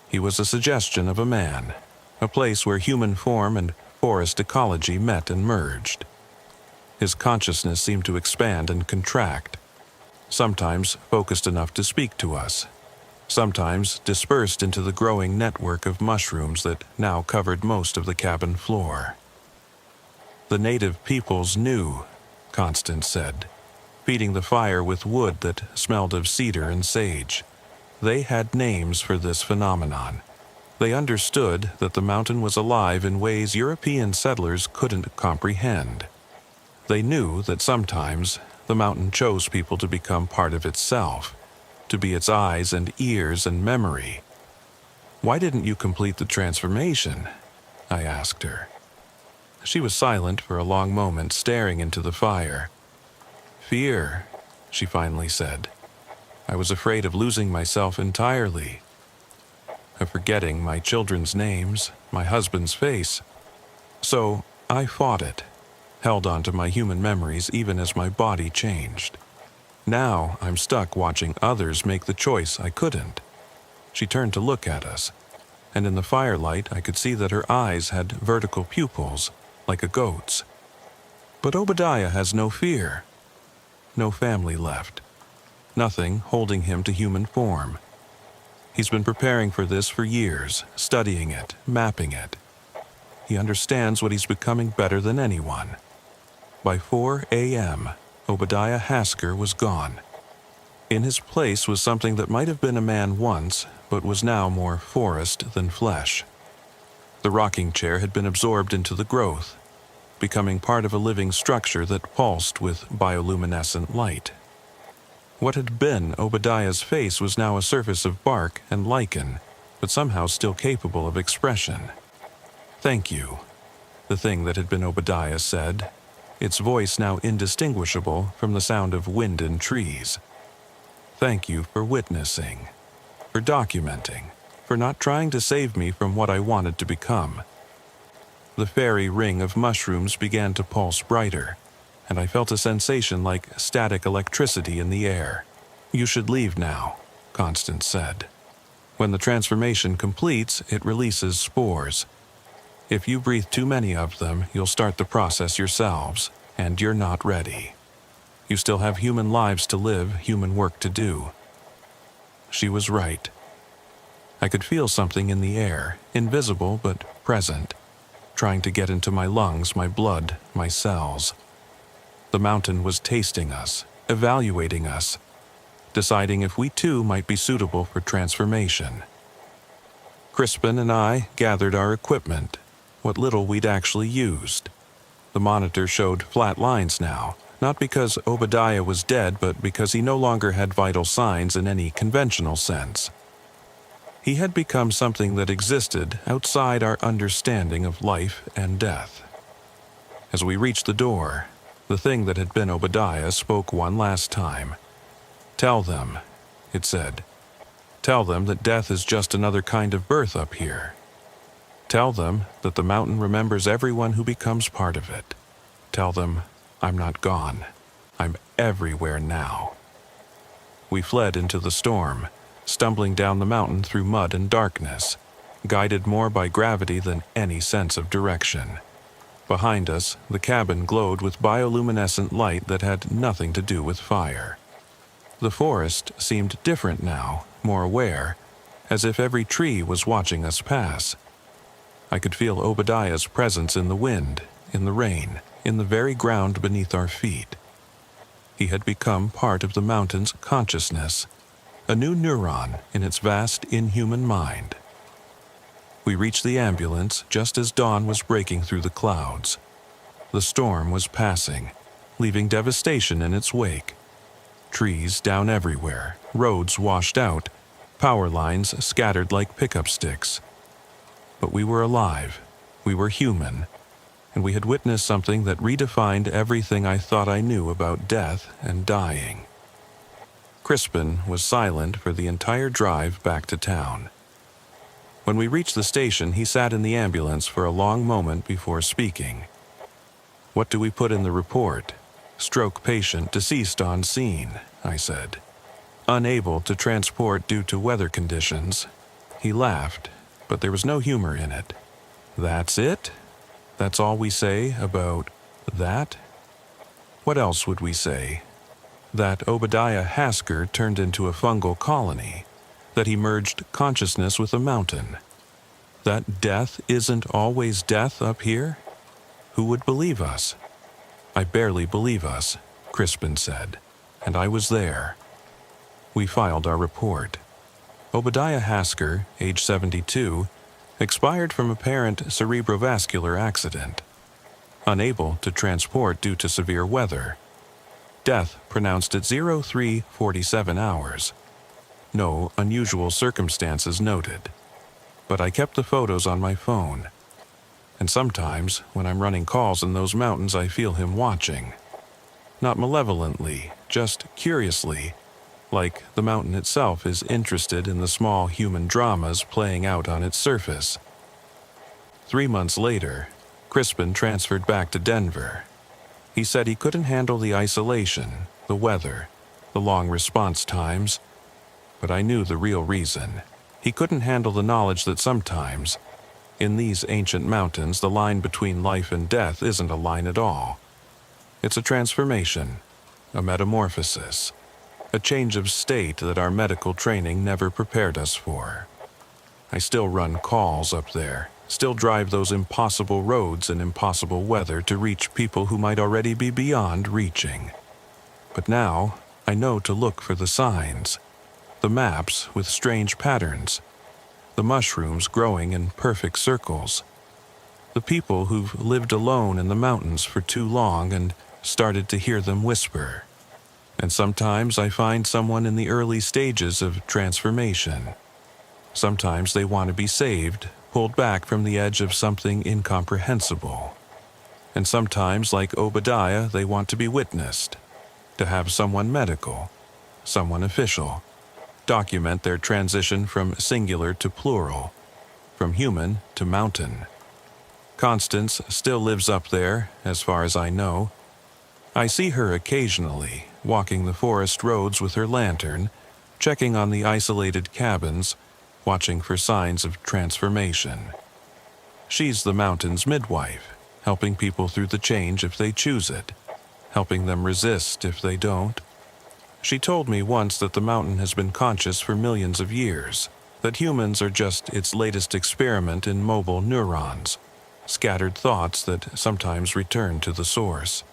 He was a suggestion of a man, a place where human form and forest ecology met and merged. His consciousness seemed to expand and contract, sometimes focused enough to speak to us, sometimes dispersed into the growing network of mushrooms that now covered most of the cabin floor. "The native peoples knew," Constance said, feeding the fire with wood that smelled of cedar and sage. "They had names for this phenomenon. They understood that the mountain was alive in ways European settlers couldn't comprehend. They knew that sometimes the mountain chose people to become part of itself, to be its eyes and ears and memory." "Why didn't you complete the transformation?" I asked her. She was silent for a long moment, staring into the fire. "Fear," she finally said. "I was afraid of losing myself entirely, of forgetting my children's names, my husband's face. So I fought it, held on to my human memories even as my body changed. Now I'm stuck watching others make the choice I couldn't." She turned to look at us, and in the firelight I could see that her eyes had vertical pupils, like a goat's. "But Obadiah has no fear. No family left. Nothing holding him to human form. He's been preparing for this for years, studying it, mapping it. He understands what he's becoming better than anyone." By 4 a.m., Obadiah Hasker was gone. In his place was something that might have been a man once, but was now more forest than flesh. The rocking chair had been absorbed into the growth, becoming part of a living structure that pulsed with bioluminescent light. What had been Obadiah's face was now a surface of bark and lichen, but somehow still capable of expression. "Thank you," the thing that had been Obadiah said, its voice now indistinguishable from the sound of wind in trees. "Thank you for witnessing, for documenting, for not trying to save me from what I wanted to become." The fairy ring of mushrooms began to pulse brighter, and I felt a sensation like static electricity in the air. "You should leave now," Constance said. "When the transformation completes, it releases spores. If you breathe too many of them, you'll start the process yourselves, and you're not ready. You still have human lives to live, human work to do." She was right. I could feel something in the air, invisible but present, trying to get into my lungs, my blood, my cells. The mountain was tasting us, evaluating us, deciding if we too might be suitable for transformation. Crispin and I gathered our equipment, what little we'd actually used. The monitor showed flat lines now, not because Obadiah was dead, but because he no longer had vital signs in any conventional sense. He had become something that existed outside our understanding of life and death. As we reached the door, the thing that had been Obadiah spoke one last time. "Tell them," it said. "Tell them that death is just another kind of birth up here. Tell them that the mountain remembers everyone who becomes part of it. Tell them I'm not gone. I'm everywhere now." We fled into the storm, stumbling down the mountain through mud and darkness, guided more by gravity than any sense of direction. Behind us, the cabin glowed with bioluminescent light that had nothing to do with fire. The forest seemed different now, more aware, as if every tree was watching us pass. I could feel Obadiah's presence in the wind, in the rain, in the very ground beneath our feet. He had become part of the mountain's consciousness, a new neuron in its vast inhuman mind. We reached the ambulance just as dawn was breaking through the clouds. The storm was passing, leaving devastation in its wake. Trees down everywhere, roads washed out, power lines scattered like pickup sticks. But we were alive, we were human, and we had witnessed something that redefined everything I thought I knew about death and dying. Crispin was silent for the entire drive back to town. When we reached the station, he sat in the ambulance for a long moment before speaking. "What do we put in the report?" "Stroke patient deceased on scene," I said. "Unable to transport due to weather conditions." He laughed, but there was no humor in it. "That's it? That's all we say about that? What else would we say? That Obadiah Hasker turned into a fungal colony, that he merged consciousness with a mountain, that death isn't always death up here? Who would believe us?" "I barely believe us," Crispin said, "and I was there." We filed our report. Obadiah Hasker, age 72, expired from apparent cerebrovascular accident. Unable to transport due to severe weather. Death pronounced at 03:47 hours. No unusual circumstances noted. But I kept the photos on my phone. And sometimes, when I'm running calls in those mountains, I feel him watching. Not malevolently, just curiously, like the mountain itself is interested in the small human dramas playing out on its surface. 3 months later, Crispin transferred back to Denver. He said he couldn't handle the isolation, the weather, the long response times, but I knew the real reason. He couldn't handle the knowledge that sometimes, in these ancient mountains, the line between life and death isn't a line at all. It's a transformation, a metamorphosis, a change of state that our medical training never prepared us for. I still run calls up there, still drive those impossible roads in impossible weather to reach people who might already be beyond reaching. But now, I know to look for the signs, the maps with strange patterns, the mushrooms growing in perfect circles, The people who've lived alone in the mountains for too long and started to hear them whisper. And sometimes I find someone in the early stages of transformation. Sometimes they want to be saved, pulled back from the edge of something incomprehensible. And sometimes, like Obadiah, they want to be witnessed, to have someone medical, someone official, document their transition from singular to plural, from human to mountain. Constance still lives up there, as far as I know. I see her occasionally, walking the forest roads with her lantern, checking on the isolated cabins, watching for signs of transformation. She's the mountain's midwife, helping people through the change if they choose it, helping them resist if they don't. She told me once that the mountain has been conscious for millions of years, that humans are just its latest experiment in mobile neurons, scattered thoughts that sometimes return to the source.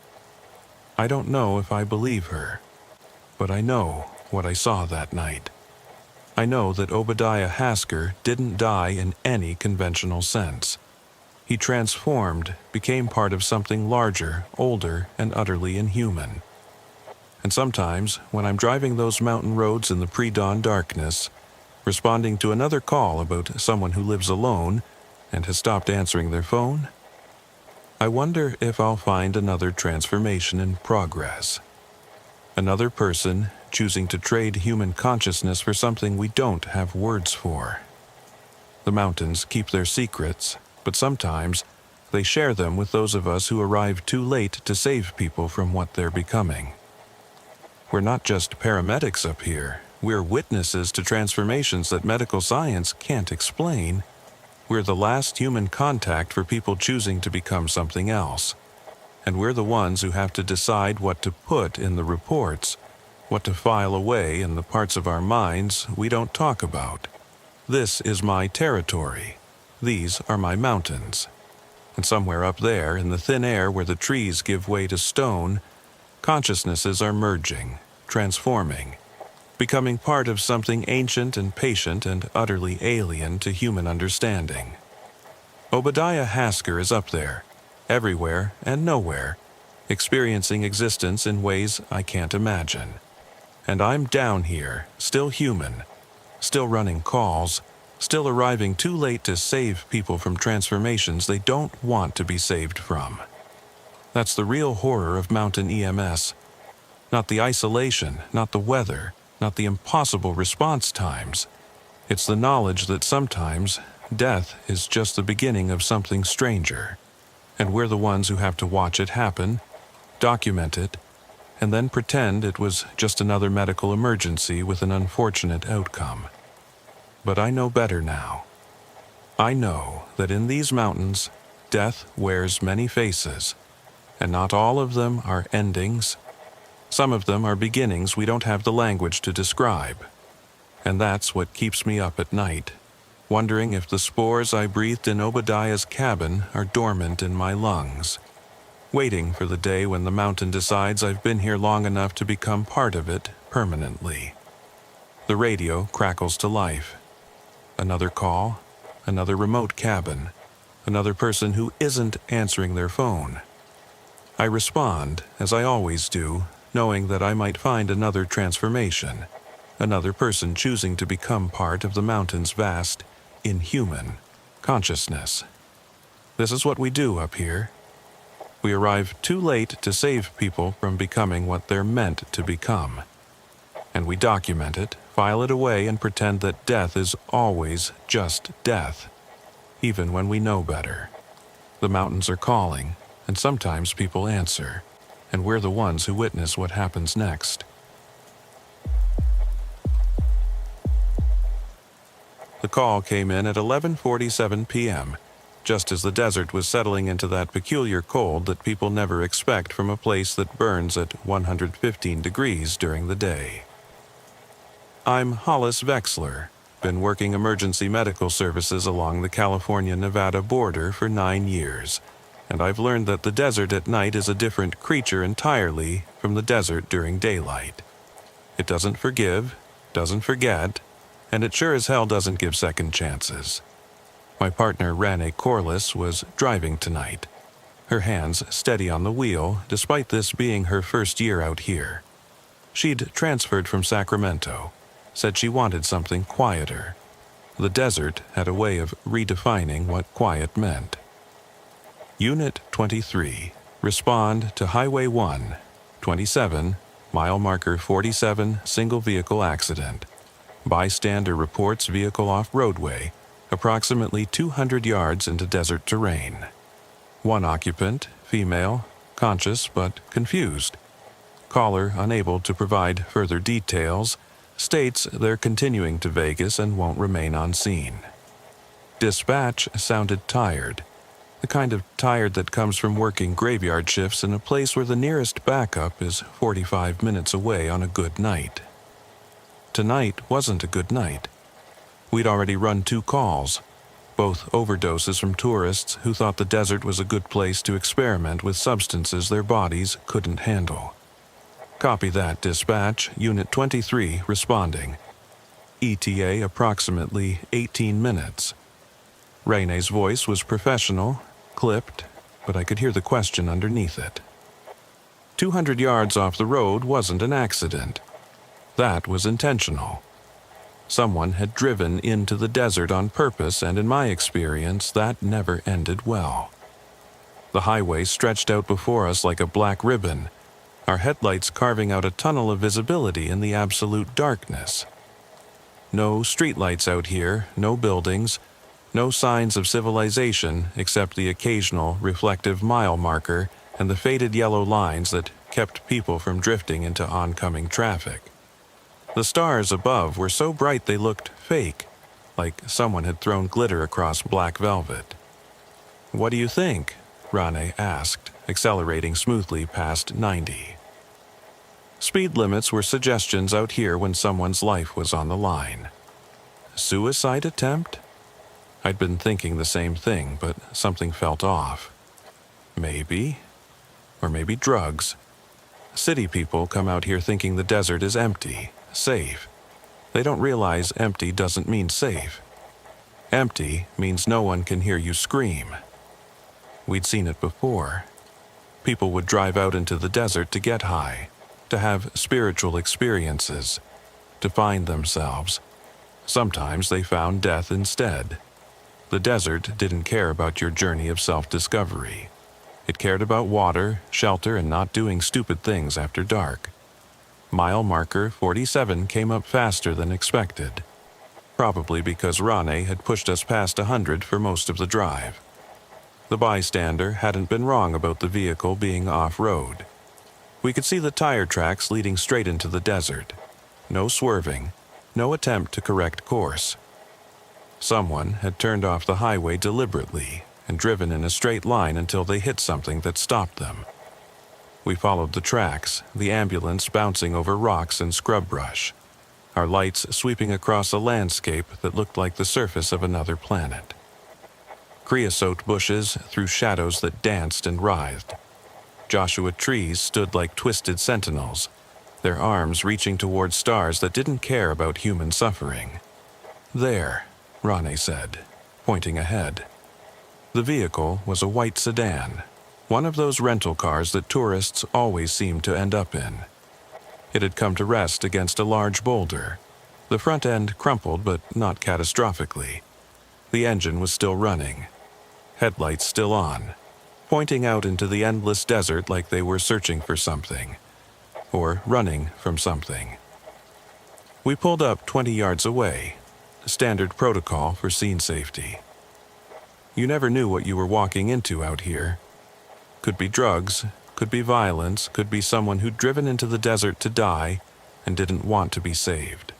I don't know if I believe her, but I know what I saw that night. I know that Obadiah Hasker didn't die in any conventional sense. He transformed, became part of something larger, older, and utterly inhuman. And sometimes, when I'm driving those mountain roads in the pre-dawn darkness, responding to another call about someone who lives alone and has stopped answering their phone, I wonder if I'll find another transformation in progress. Another person choosing to trade human consciousness for something we don't have words for. The mountains keep their secrets, but sometimes they share them with those of us who arrive too late to save people from what they're becoming. We're not just paramedics up here. We're witnesses to transformations that medical science can't explain. We're the last human contact for people choosing to become something else. And we're the ones who have to decide what to put in the reports, what to file away in the parts of our minds we don't talk about. This is my territory. These are my mountains. And somewhere up there, in the thin air where the trees give way to stone, consciousnesses are merging, transforming, becoming part of something ancient and patient and utterly alien to human understanding. Obadiah Hasker is up there, everywhere and nowhere, experiencing existence in ways I can't imagine. And I'm down here, still human, still running calls, still arriving too late to save people from transformations they don't want to be saved from. That's the real horror of mountain EMS. Not the isolation, not the weather, not the impossible response times. It's the knowledge that sometimes death is just the beginning of something stranger, and we're the ones who have to watch it happen, document it, and then pretend it was just another medical emergency with an unfortunate outcome. But I know better now. I know that in these mountains, death wears many faces, and not all of them are endings. Some of them are beginnings we don't have the language to describe. And that's what keeps me up at night, wondering if the spores I breathed in Obadiah's cabin are dormant in my lungs, waiting for the day when the mountain decides I've been here long enough to become part of it permanently. The radio crackles to life. Another call, another remote cabin, another person who isn't answering their phone. I respond, as I always do, knowing that I might find another transformation, another person choosing to become part of the mountain's vast, inhuman consciousness. This is what we do up here. We arrive too late to save people from becoming what they're meant to become. And we document it, file it away, and pretend that death is always just death, even when we know better. The mountains are calling, and sometimes people answer, and we're the ones who witness what happens next. The call came in at 11:47 p.m., just as the desert was settling into that peculiar cold that people never expect from a place that burns at 115 degrees during the day. I'm Hollis Vexler, been working emergency medical services along the California-Nevada border for 9 years, and I've learned that the desert at night is a different creature entirely from the desert during daylight. It doesn't forgive, doesn't forget, and it sure as hell doesn't give second chances. My partner Rane Corliss was driving tonight, her hands steady on the wheel despite this being her first year out here. She'd transferred from Sacramento, said she wanted something quieter. The desert had a way of redefining what quiet meant. Unit 23, respond to Highway 1, 27, mile marker 47, single vehicle accident. Bystander reports vehicle off roadway, approximately 200 yards into desert terrain. One occupant, female, conscious but confused. Caller unable to provide further details, states they're continuing to Vegas and won't remain on scene. Dispatch sounded tired, the kind of tired that comes from working graveyard shifts in a place where the nearest backup is 45 minutes away on a good night. Tonight wasn't a good night. We'd already run 2 calls, both overdoses from tourists who thought the desert was a good place to experiment with substances their bodies couldn't handle. Copy that, dispatch. Unit 23 responding. ETA approximately 18 minutes. Rene's voice was professional, clipped, but I could hear the question underneath it. 200 yards off the road wasn't an accident. That was intentional. Someone had driven into the desert on purpose, and in my experience, that never ended well. The highway stretched out before us like a black ribbon, our headlights carving out a tunnel of visibility in the absolute darkness. No streetlights out here, no buildings, no signs of civilization except the occasional reflective mile marker and the faded yellow lines that kept people from drifting into oncoming traffic. The stars above were so bright they looked fake, like someone had thrown glitter across black velvet. "What do you think?" Rane asked, accelerating smoothly past 90. Speed limits were suggestions out here when someone's life was on the line. Suicide attempt? I'd been thinking the same thing, but something felt off. Maybe. Or maybe drugs. City people come out here thinking the desert is empty, safe. They don't realize empty doesn't mean safe. Empty means no one can hear you scream. We'd seen it before. People would drive out into the desert to get high, to have spiritual experiences, to find themselves. Sometimes they found death instead. The desert didn't care about your journey of self-discovery. It cared about water, shelter, and not doing stupid things after dark. Mile marker 47 came up faster than expected, probably because Rane had pushed us past 100 for most of the drive. The bystander hadn't been wrong about the vehicle being off-road. We could see the tire tracks leading straight into the desert. No swerving, no attempt to correct course. Someone had turned off the highway deliberately and driven in a straight line until they hit something that stopped them. We followed the tracks, the ambulance bouncing over rocks and scrub brush, our lights sweeping across a landscape that looked like the surface of another planet. Creosote bushes threw shadows that danced and writhed. Joshua trees stood like twisted sentinels, their arms reaching toward stars that didn't care about human suffering. "There," Rane said, pointing ahead. The vehicle was a white sedan, one of those rental cars that tourists always seem to end up in. It had come to rest against a large boulder. The front end crumpled, but not catastrophically. The engine was still running, headlights still on, pointing out into the endless desert like they were searching for something, or running from something. We pulled up 20 yards away, standard protocol for scene safety. You never knew what you were walking into out here. Could be drugs, could be violence, could be someone who'd driven into the desert to die and didn't want to be saved.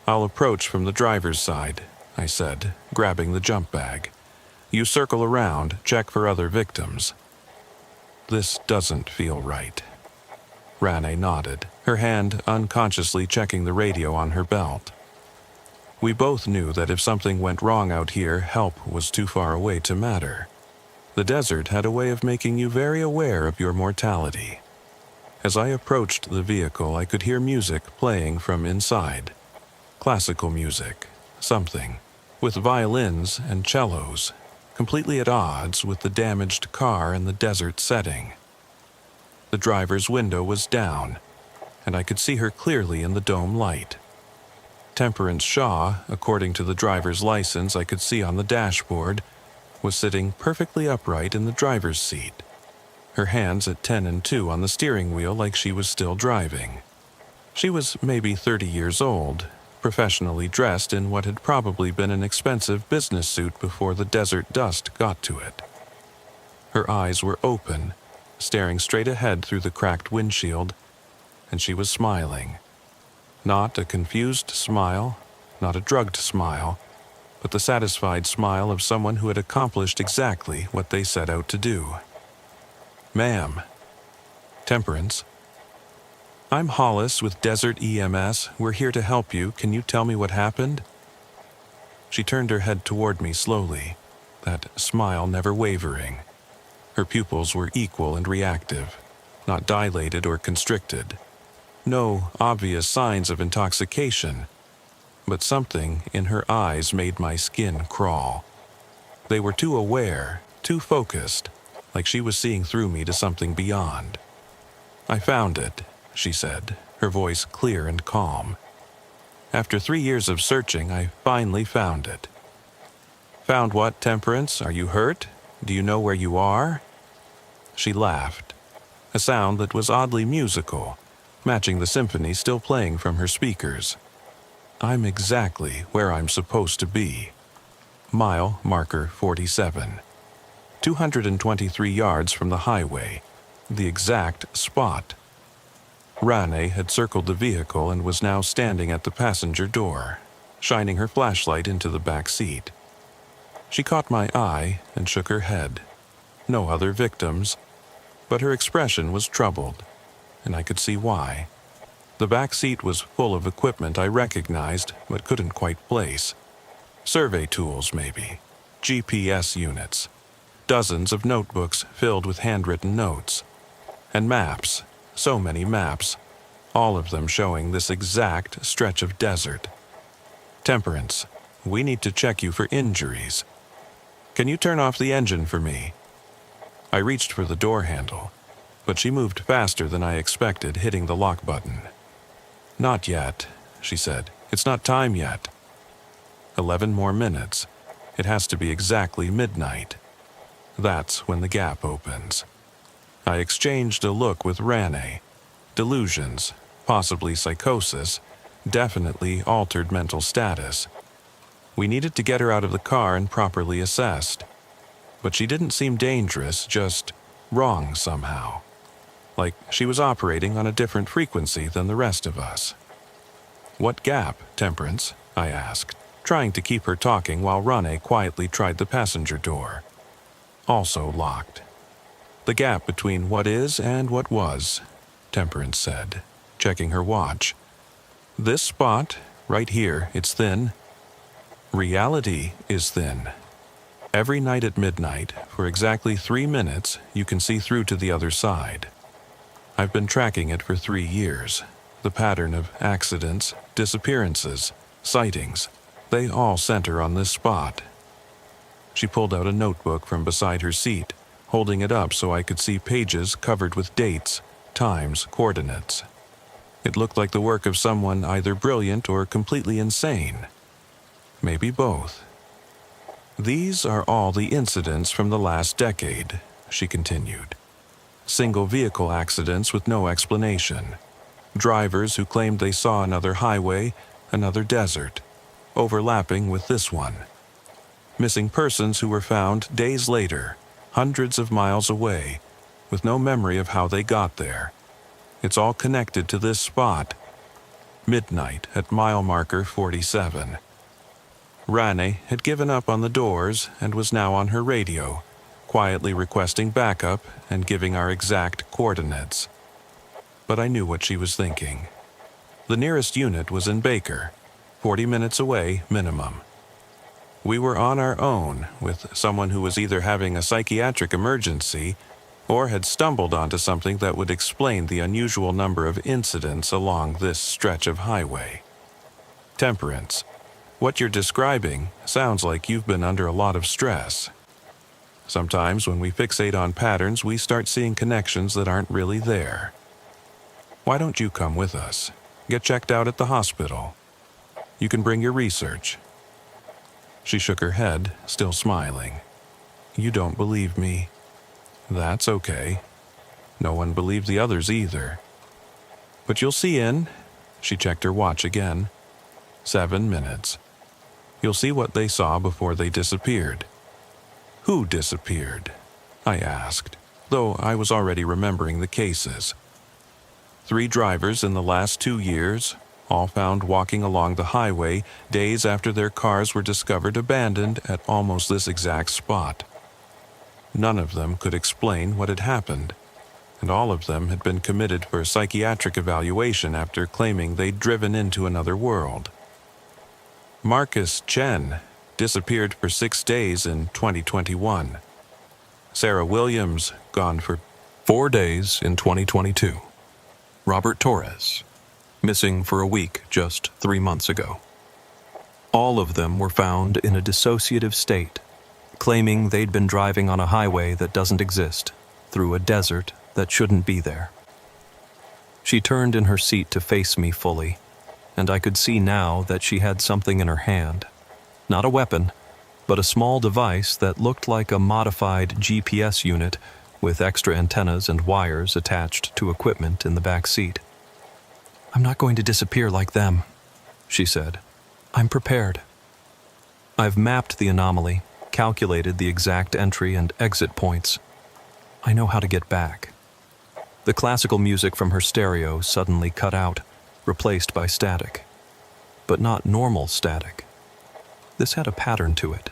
"I'll approach from the driver's side," I said, grabbing the jump bag. "You circle around, check for other victims." "This doesn't feel right." Rane nodded, her hand unconsciously checking the radio on her belt. We both knew that if something went wrong out here, help was too far away to matter. The desert had a way of making you very aware of your mortality. As I approached the vehicle, I could hear music playing from inside. Classical music, something. with violins and cellos, completely at odds with the damaged car and the desert setting. The driver's window was down, and I could see her clearly in the dome light. Temperance Shaw, according to the driver's license I could see on the dashboard, was sitting perfectly upright in the driver's seat, her hands at 10 and 2 on the steering wheel like she was still driving. She was maybe 30 years old, professionally dressed in what had probably been an expensive business suit before the desert dust got to it. Her eyes were open, staring straight ahead through the cracked windshield, and she was smiling. Not a confused smile, not a drugged smile, but the satisfied smile of someone who had accomplished exactly what they set out to do. "Ma'am." "Temperance." "I'm Hollis with Desert EMS. We're here to help you. Can you tell me what happened?" She turned her head toward me slowly, that smile never wavering. Her pupils were equal and reactive, not dilated or constricted. No obvious signs of intoxication, but something in her eyes made my skin crawl. They were too aware, too focused, like she was seeing through me to something beyond. "I found it," she said, her voice clear and calm. "After 3 years of searching, I finally found it." "Found what, Temperance? Are you hurt? Do you know where you are?" She laughed, a sound that was oddly musical, matching the symphony still playing from her speakers. "I'm exactly where I'm supposed to be. Mile marker 47. 223 yards from the highway, the exact spot." Rane had circled the vehicle and was now standing at the passenger door, shining her flashlight into the back seat. She caught my eye and shook her head. No other victims, but her expression was troubled, and I could see why. The back seat was full of equipment I recognized but couldn't quite place. Survey tools, maybe. GPS units. Dozens of notebooks filled with handwritten notes. And maps. So many maps. All of them showing this exact stretch of desert. "Temperance, we need to check you for injuries. Can you turn off the engine for me?" I reached for the door handle, but she moved faster than I expected, hitting the lock button. "Not yet," she said. "It's not time yet." 11 more minutes. It has to be exactly midnight. That's when the gap opens. I exchanged a look with Rane. Delusions, possibly psychosis, definitely altered mental status. We needed to get her out of the car and properly assessed. But she didn't seem dangerous, just wrong somehow. Like she was operating on a different frequency than the rest of us. "What gap, Temperance?" I asked, trying to keep her talking while Rane quietly tried the passenger door. Also locked. "The gap between what is and what was," Temperance said, checking her watch. "This spot, right here, it's thin. Reality is thin. Every night at midnight, for exactly 3 minutes, you can see through to the other side. I've been tracking it for 3 years. The pattern of accidents, disappearances, sightings, they all center on this spot." She pulled out a notebook from beside her seat, holding it up so I could see pages covered with dates, times, coordinates. It looked like the work of someone either brilliant or completely insane. Maybe both. "These are all the incidents from the last decade," she continued. "Single vehicle accidents with no explanation. Drivers who claimed they saw another highway, another desert, overlapping with this one. Missing persons who were found days later, hundreds of miles away, with no memory of how they got there. It's all connected to this spot. Midnight at mile marker 47. Rane had given up on the doors and was now on her radio, quietly requesting backup and giving our exact coordinates. But I knew what she was thinking. The nearest unit was in Baker, 40 minutes away minimum. We were on our own with someone who was either having a psychiatric emergency or had stumbled onto something that would explain the unusual number of incidents along this stretch of highway. "Temperance, What you're describing sounds like you've been under a lot of stress. Sometimes when we fixate on patterns, we start seeing connections that aren't really there. Why don't you come with us? Get checked out at the hospital. You can bring your research. She shook her head, still smiling. You don't believe me. That's okay. No one believed the others either. But you'll see in, she checked her watch again, 7 minutes. You'll see what they saw before they disappeared. Who disappeared? I asked, though I was already remembering the cases. 3 drivers in the last 2 years, all found walking along the highway days after their cars were discovered abandoned at almost this exact spot. None of them could explain what had happened, and all of them had been committed for psychiatric evaluation after claiming they'd driven into another world. Marcus Chen disappeared for 6 days in 2021. Sarah Williams gone for 4 days in 2022. Robert Torres, missing for a week just 3 months ago. All of them were found in a dissociative state, claiming they'd been driving on a highway that doesn't exist, through a desert that shouldn't be there. She turned in her seat to face me fully, and I could see now that she had something in her hand. Not a weapon, but a small device that looked like a modified GPS unit with extra antennas and wires attached to equipment in the back seat. I'm not going to disappear like them, she said. I'm prepared. I've mapped the anomaly, calculated the exact entry and exit points. I know how to get back. The classical music from her stereo suddenly cut out, replaced by static. But not normal static. This had a pattern to it,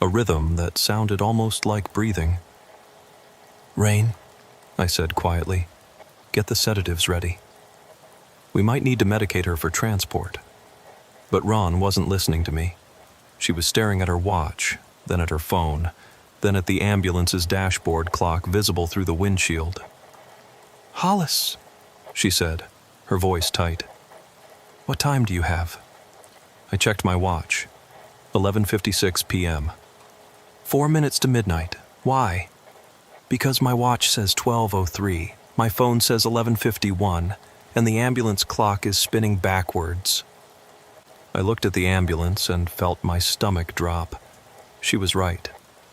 a rhythm that sounded almost like breathing. Rain, I said quietly, get the sedatives ready. We might need to medicate her for transport. But Ron wasn't listening to me. She was staring at her watch, then at her phone, then at the ambulance's dashboard clock visible through the windshield. Hollis, she said, her voice tight. What time do you have? I checked my watch. 11:56 p.m. 4 minutes to midnight. Why? Because my watch says 12:03, my phone says 11:51, and the ambulance clock is spinning backwards. I looked at the ambulance and felt my stomach drop. She was right.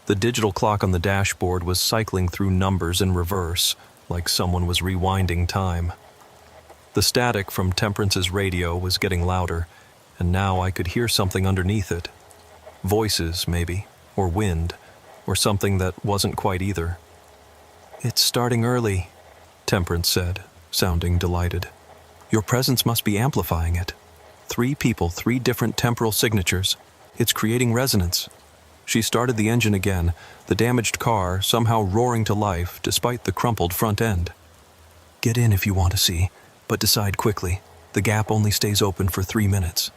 The digital clock on the dashboard was cycling through numbers in reverse, like someone was rewinding time. The static from Temperance's radio was getting louder, and now I could hear something underneath it. Voices, maybe, or wind, or something that wasn't quite either. It's starting early, Temperance said, sounding delighted. Your presence must be amplifying it. 3 people, 3 different temporal signatures. It's creating resonance. She started the engine again, the damaged car somehow roaring to life despite the crumpled front end. Get in if you want to see, but decide quickly. The gap only stays open for 3 minutes.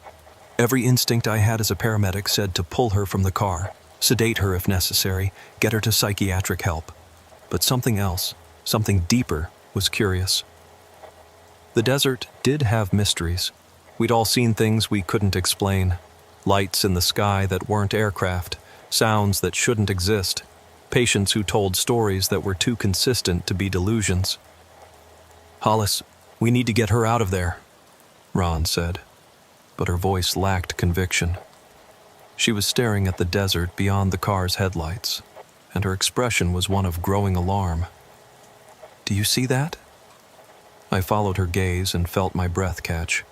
Every instinct I had as a paramedic said to pull her from the car, sedate her if necessary, get her to psychiatric help. But something else, something deeper, was curious. The desert did have mysteries. We'd all seen things we couldn't explain. Lights in the sky that weren't aircraft, sounds that shouldn't exist, patients who told stories that were too consistent to be delusions. Hollis, we need to get her out of there, Ron said, but her voice lacked conviction. She was staring at the desert beyond the car's headlights, and her expression was one of growing alarm. Do you see that? I followed her gaze and felt my breath catch.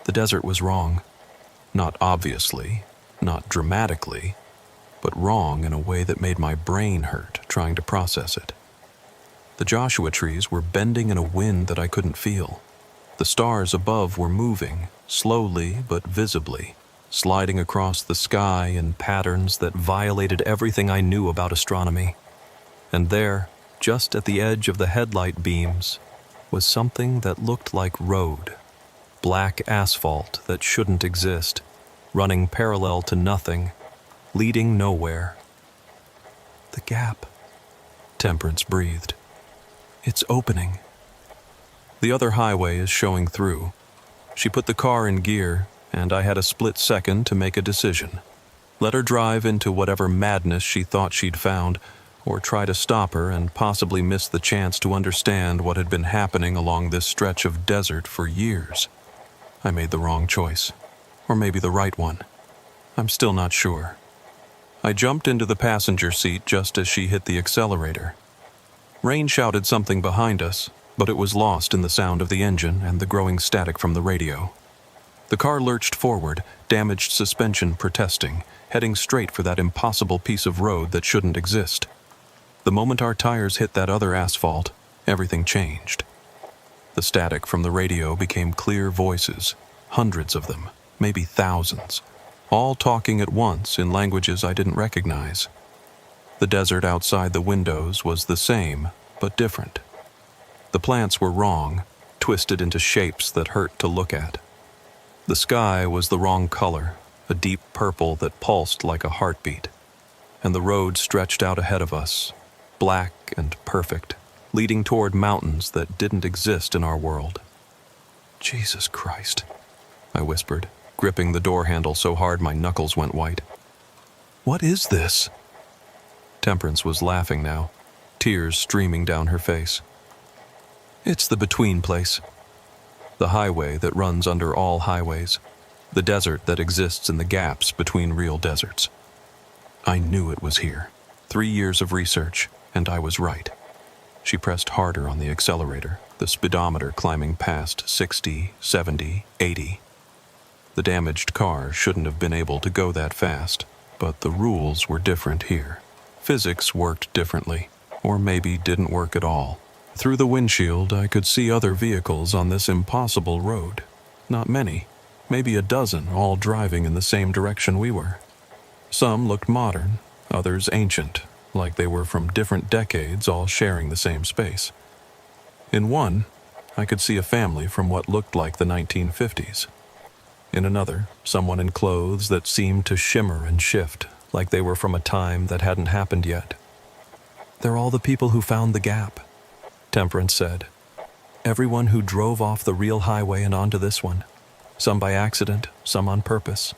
The desert was wrong. Not obviously, not dramatically, but wrong in a way that made my brain hurt trying to process it. The Joshua trees were bending in a wind that I couldn't feel. The stars above were moving, slowly but visibly, sliding across the sky in patterns that violated everything I knew about astronomy. And there, just at the edge of the headlight beams, was something that looked like road. Black asphalt that shouldn't exist, running parallel to nothing, leading nowhere. The gap, Temperance breathed. It's opening. The other highway is showing through. She put the car in gear, and I had a split second to make a decision. Let her drive into whatever madness she thought she'd found, or try to stop her and possibly miss the chance to understand what had been happening along this stretch of desert for years. I made the wrong choice, or maybe the right one. I'm still not sure. I jumped into the passenger seat just as she hit the accelerator. Rain shouted something behind us, but it was lost in the sound of the engine and the growing static from the radio. The car lurched forward, damaged suspension protesting, heading straight for that impossible piece of road that shouldn't exist. The moment our tires hit that other asphalt, everything changed. The static from the radio became clear voices, hundreds of them, maybe thousands, all talking at once in languages I didn't recognize. The desert outside the windows was the same, but different. The plants were wrong, twisted into shapes that hurt to look at. The sky was the wrong color, a deep purple that pulsed like a heartbeat. And the road stretched out ahead of us, black and perfect, leading toward mountains that didn't exist in our world. Jesus Christ, I whispered, gripping the door handle so hard my knuckles went white. What is this? Temperance was laughing now, tears streaming down her face. It's the between place. The highway that runs under all highways. The desert that exists in the gaps between real deserts. I knew it was here. 3 years of research, and I was right. She pressed harder on the accelerator, the speedometer climbing past 60, 70, 80. The damaged car shouldn't have been able to go that fast, but the rules were different here. Physics worked differently, or maybe didn't work at all. Through the windshield, I could see other vehicles on this impossible road. Not many, maybe a dozen, all driving in the same direction we were. Some looked modern, others ancient, like they were from different decades all sharing the same space. In one, I could see a family from what looked like the 1950s. In another, someone in clothes that seemed to shimmer and shift, like they were from a time that hadn't happened yet. They're all the people who found the gap, Temperance said. Everyone who drove off the real highway and onto this one. Some by accident, some on purpose.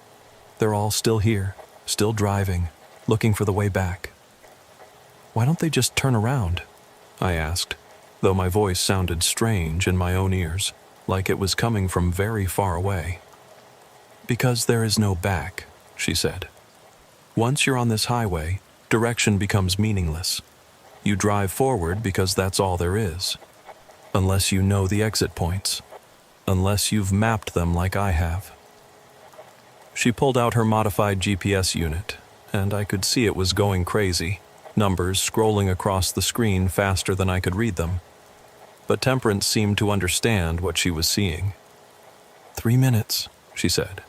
They're all still here, still driving, looking for the way back. Why don't they just turn around? I asked, though my voice sounded strange in my own ears, like it was coming from very far away. Because there is no back, she said. Once you're on this highway, direction becomes meaningless. You drive forward because that's all there is. Unless you know the exit points. Unless you've mapped them like I have. She pulled out her modified GPS unit, and I could see it was going crazy, numbers scrolling across the screen faster than I could read them. But Temperance seemed to understand what she was seeing. 3 minutes, she said.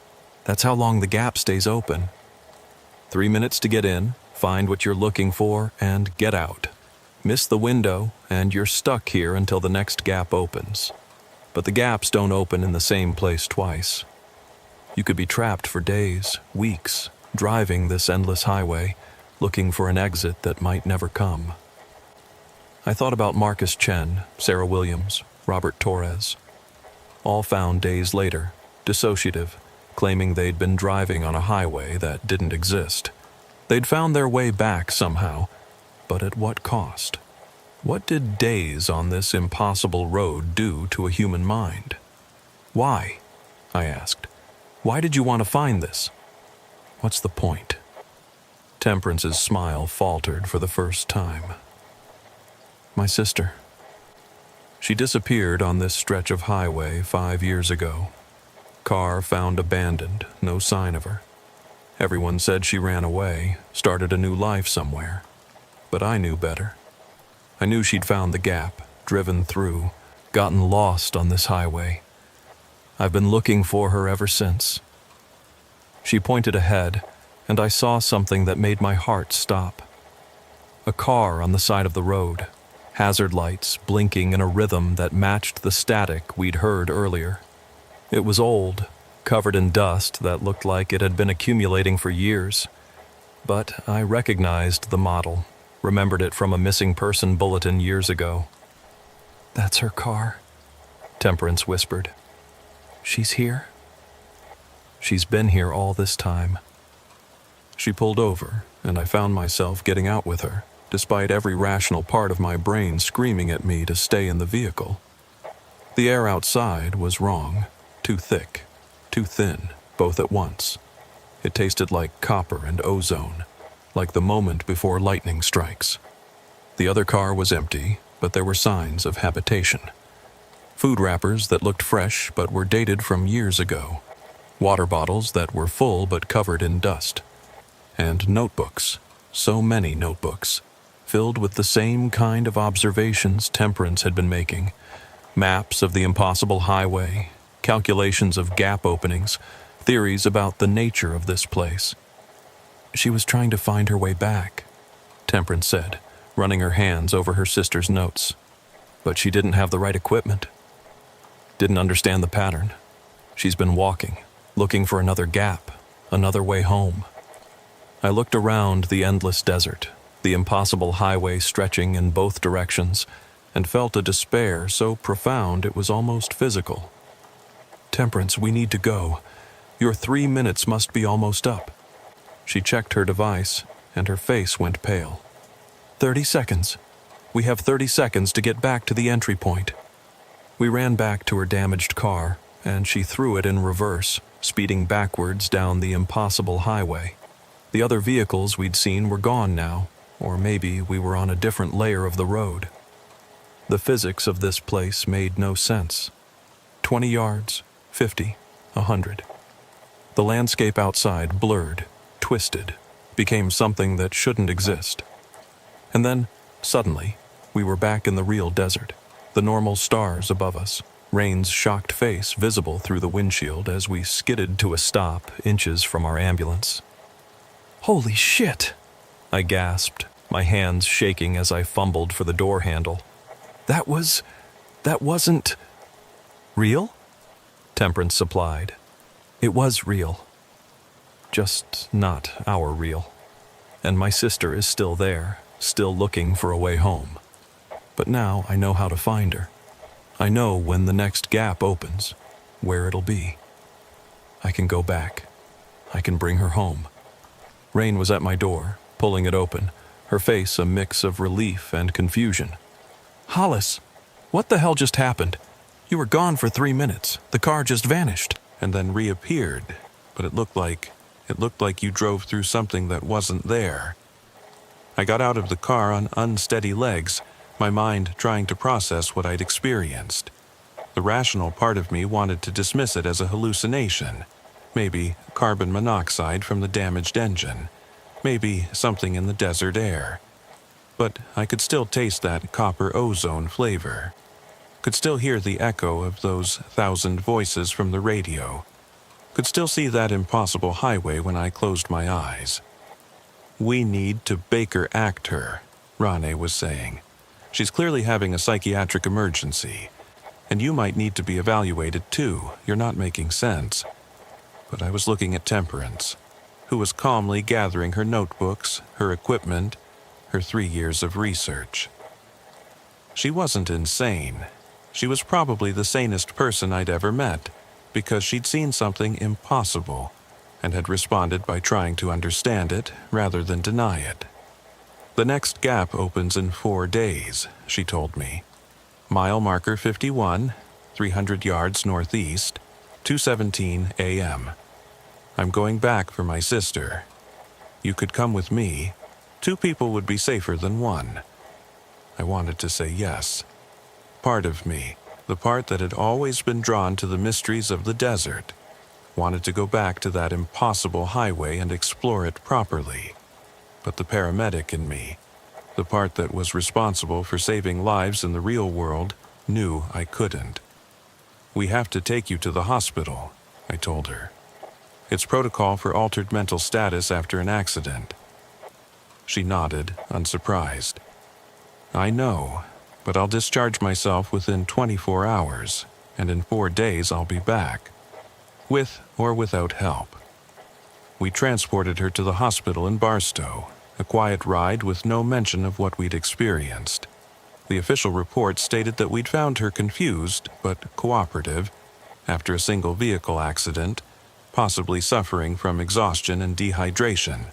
That's how long the gap stays open. 3 minutes to get in, find what you're looking for, and get out. Miss the window, and you're stuck here until the next gap opens. But the gaps don't open in the same place twice. You could be trapped for days, weeks, driving this endless highway, looking for an exit that might never come. I thought about Marcus Chen, Sarah Williams, Robert Torres. All found days later, dissociative, claiming they'd been driving on a highway that didn't exist. They'd found their way back somehow, but at what cost? What did days on this impossible road do to a human mind? Why? I asked. Why did you want to find this? What's the point? Temperance's smile faltered for the first time. My sister. She disappeared on this stretch of highway 5 years ago. Car found abandoned, no sign of her. Everyone said she ran away, started a new life somewhere. But I knew better. I knew she'd found the gap, driven through, gotten lost on this highway. I've been looking for her ever since. She pointed ahead, and I saw something that made my heart stop. A car on the side of the road, hazard lights blinking in a rhythm that matched the static we'd heard earlier. It was old, covered in dust that looked like it had been accumulating for years. But I recognized the model, remembered it from a missing person bulletin years ago. That's her car, Temperance whispered. She's here? She's been here all this time." She pulled over, and I found myself getting out with her, despite every rational part of my brain screaming at me to stay in the vehicle. The air outside was wrong. Too thick, too thin, both at once. It tasted like copper and ozone, like the moment before lightning strikes. The other car was empty, but there were signs of habitation. Food wrappers that looked fresh but were dated from years ago. Water bottles that were full but covered in dust. And notebooks, so many notebooks, filled with the same kind of observations Temperance had been making. Maps of the impossible highway, calculations of gap openings, theories about the nature of this place. She was trying to find her way back, Temperance said, running her hands over her sister's notes. But she didn't have the right equipment. Didn't understand the pattern. She's been walking, looking for another gap, another way home. I looked around the endless desert, the impossible highway stretching in both directions, and felt a despair so profound it was almost physical. "Temperance, we need to go. Your 3 minutes must be almost up." She checked her device, and her face went pale. 30 seconds. We have 30 seconds to get back to the entry point." We ran back to her damaged car, and she threw it in reverse, speeding backwards down the impossible highway. The other vehicles we'd seen were gone now, or maybe we were on a different layer of the road. The physics of this place made no sense. 20 yards, 50, 100. The landscape outside blurred, twisted, became something that shouldn't exist. And then, suddenly, we were back in the real desert, the normal stars above us, Rain's shocked face visible through the windshield as we skidded to a stop inches from our ambulance. "Holy shit!" I gasped, my hands shaking as I fumbled for the door handle. That wasn't... "Real?" Temperance supplied. "It was real. Just not our real. And my sister is still there, still looking for a way home. But now I know how to find her. I know when the next gap opens, where it'll be. I can go back. I can bring her home." Rain was at my door, pulling it open, her face a mix of relief and confusion. "Hollis, what the hell just happened? You were gone for 3 minutes. The car just vanished." "And then reappeared, but it looked like you drove through something that wasn't there." I got out of the car on unsteady legs, my mind trying to process what I'd experienced. The rational part of me wanted to dismiss it as a hallucination. Maybe carbon monoxide from the damaged engine. Maybe something in the desert air. But I could still taste that copper ozone flavor. Could still hear the echo of those 1,000 voices from the radio. Could still see that impossible highway when I closed my eyes. "We need to Baker Act her," Rane was saying. "She's clearly having a psychiatric emergency. And you might need to be evaluated too. You're not making sense." But I was looking at Temperance, who was calmly gathering her notebooks, her equipment, her 3 years of research. She wasn't insane. She was probably the sanest person I'd ever met, because she'd seen something impossible and had responded by trying to understand it rather than deny it. "The next gap opens in 4 days, she told me. Mile marker 51, 300 yards northeast, 2:17 a.m. I'm going back for my sister. You could come with me. 2 people would be safer than 1. I wanted to say yes. Part of me, the part that had always been drawn to the mysteries of the desert, wanted to go back to that impossible highway and explore it properly. But the paramedic in me, the part that was responsible for saving lives in the real world, knew I couldn't. "We have to take you to the hospital," I told her. "It's protocol for altered mental status after an accident." She nodded, unsurprised. "I know, but I'll discharge myself within 24 hours, and in 4 days I'll be back, with or without help." We transported her to the hospital in Barstow, a quiet ride with no mention of what we'd experienced. The official report stated that we'd found her confused but cooperative after a single vehicle accident, possibly suffering from exhaustion and dehydration.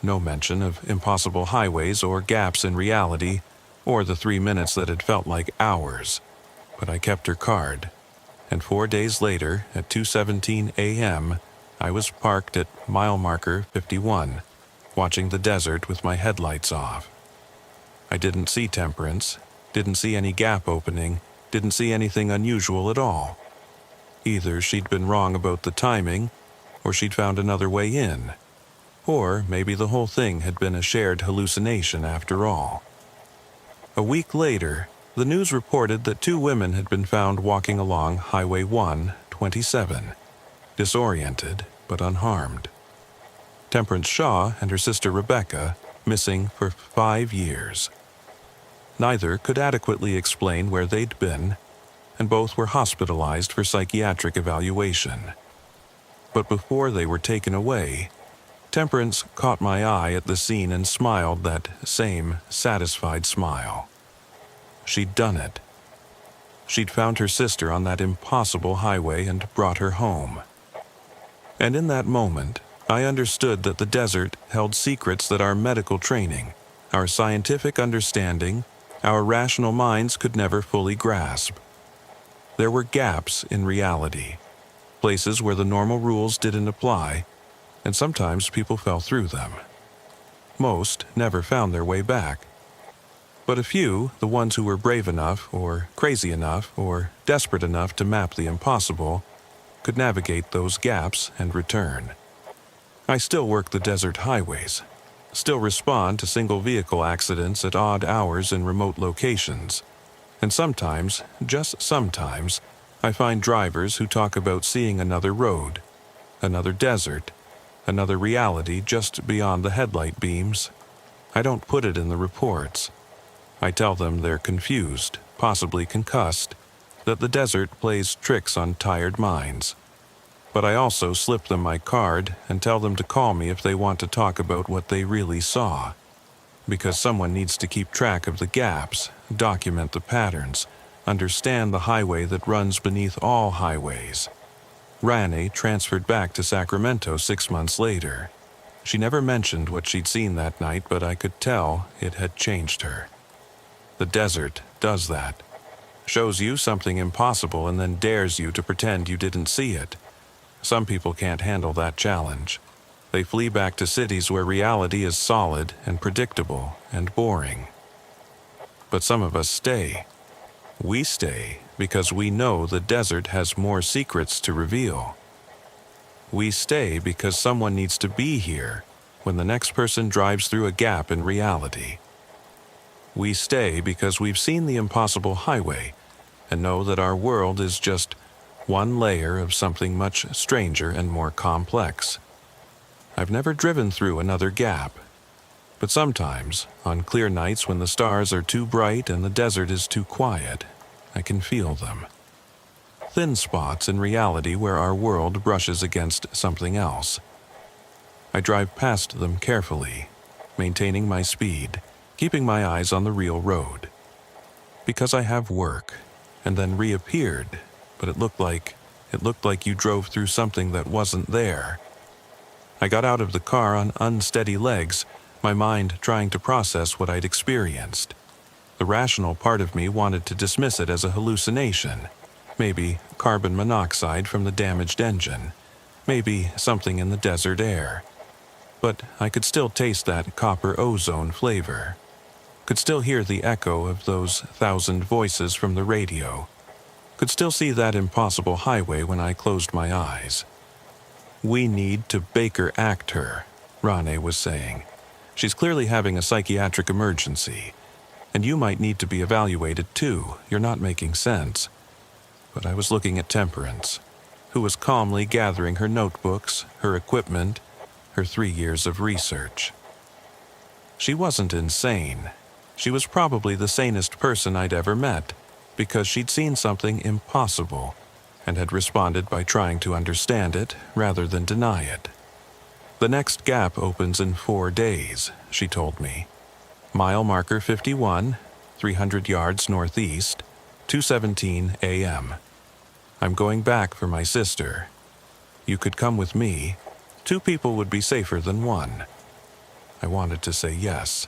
No mention of impossible highways or gaps in reality, or the 3 minutes that had felt like hours. But I kept her card, and 4 days later, at 2:17 a.m., I was parked at mile marker 51, watching the desert with my headlights off. I didn't see Temperance, didn't see any gap opening, didn't see anything unusual at all. Either she'd been wrong about the timing, or she'd found another way in. Or maybe the whole thing had been a shared hallucination after all. A week later, the news reported that 2 women had been found walking along Highway 127, disoriented but unharmed. Temperance Shaw and her sister Rebecca missing for 5 years. Neither could adequately explain where they'd been, and both were hospitalized for psychiatric evaluation. But before they were taken away, Temperance caught my eye at the scene and smiled that same satisfied smile. She'd done it. She'd found her sister on that impossible highway and brought her home. And in that moment, I understood that the desert held secrets that our medical training, our scientific understanding, our rational minds could never fully grasp. There were gaps in reality, places where the normal rules didn't apply, and sometimes people fell through them. Most never found their way back. But a few, the ones who were brave enough, or crazy enough, or desperate enough to map the impossible, could navigate those gaps and return. I still work the desert highways, still respond to single-vehicle accidents at odd hours in remote locations, and sometimes, just sometimes, I find drivers who talk about seeing another road, another desert, another reality just beyond the headlight beams. I don't put it in the reports. I tell them they're confused, possibly concussed, that the desert plays tricks on tired minds. But I also slip them my card and tell them to call me if they want to talk about what they really saw. Because someone needs to keep track of the gaps, document the patterns, understand the highway that runs beneath all highways. Rani transferred back to Sacramento 6 months later. She never mentioned what she'd seen that night, but I could tell it had changed her. The desert does that. Shows you something impossible and then dares you to pretend you didn't see it. Some people can't handle that challenge. They flee back to cities where reality is solid and predictable and boring. But some of us stay. We stay because we know the desert has more secrets to reveal. We stay because someone needs to be here when the next person drives through a gap in reality. We stay because we've seen the impossible highway and know that our world is just one layer of something much stranger and more complex. I've never driven through another gap, but sometimes, on clear nights when the stars are too bright and the desert is too quiet, I can feel them. Thin spots in reality where our world brushes against something else. I drive past them carefully, maintaining my speed, keeping my eyes on the real road. Because I have work, and then reappeared, but it looked like you drove through something that wasn't there. I got out of the car on unsteady legs, my mind trying to process what I'd experienced. The rational part of me wanted to dismiss it as a hallucination, maybe carbon monoxide from the damaged engine, maybe something in the desert air. But I could still taste that copper ozone flavor, could still hear the echo of those 1,000 voices from the radio, could still see that impossible highway when I closed my eyes. We need to Baker Act her, Rane was saying. She's clearly having a psychiatric emergency, and you might need to be evaluated too. You're not making sense. But I was looking at Temperance, who was calmly gathering her notebooks, her equipment, her 3 years of research. She wasn't insane. She was probably the sanest person I'd ever met, because she'd seen something impossible and had responded by trying to understand it rather than deny it. The next gap opens in 4 days, she told me. Mile marker 51, 300 yards northeast, 2:17 a.m. I'm going back for my sister. You could come with me. 2 people would be safer than 1. I wanted to say yes.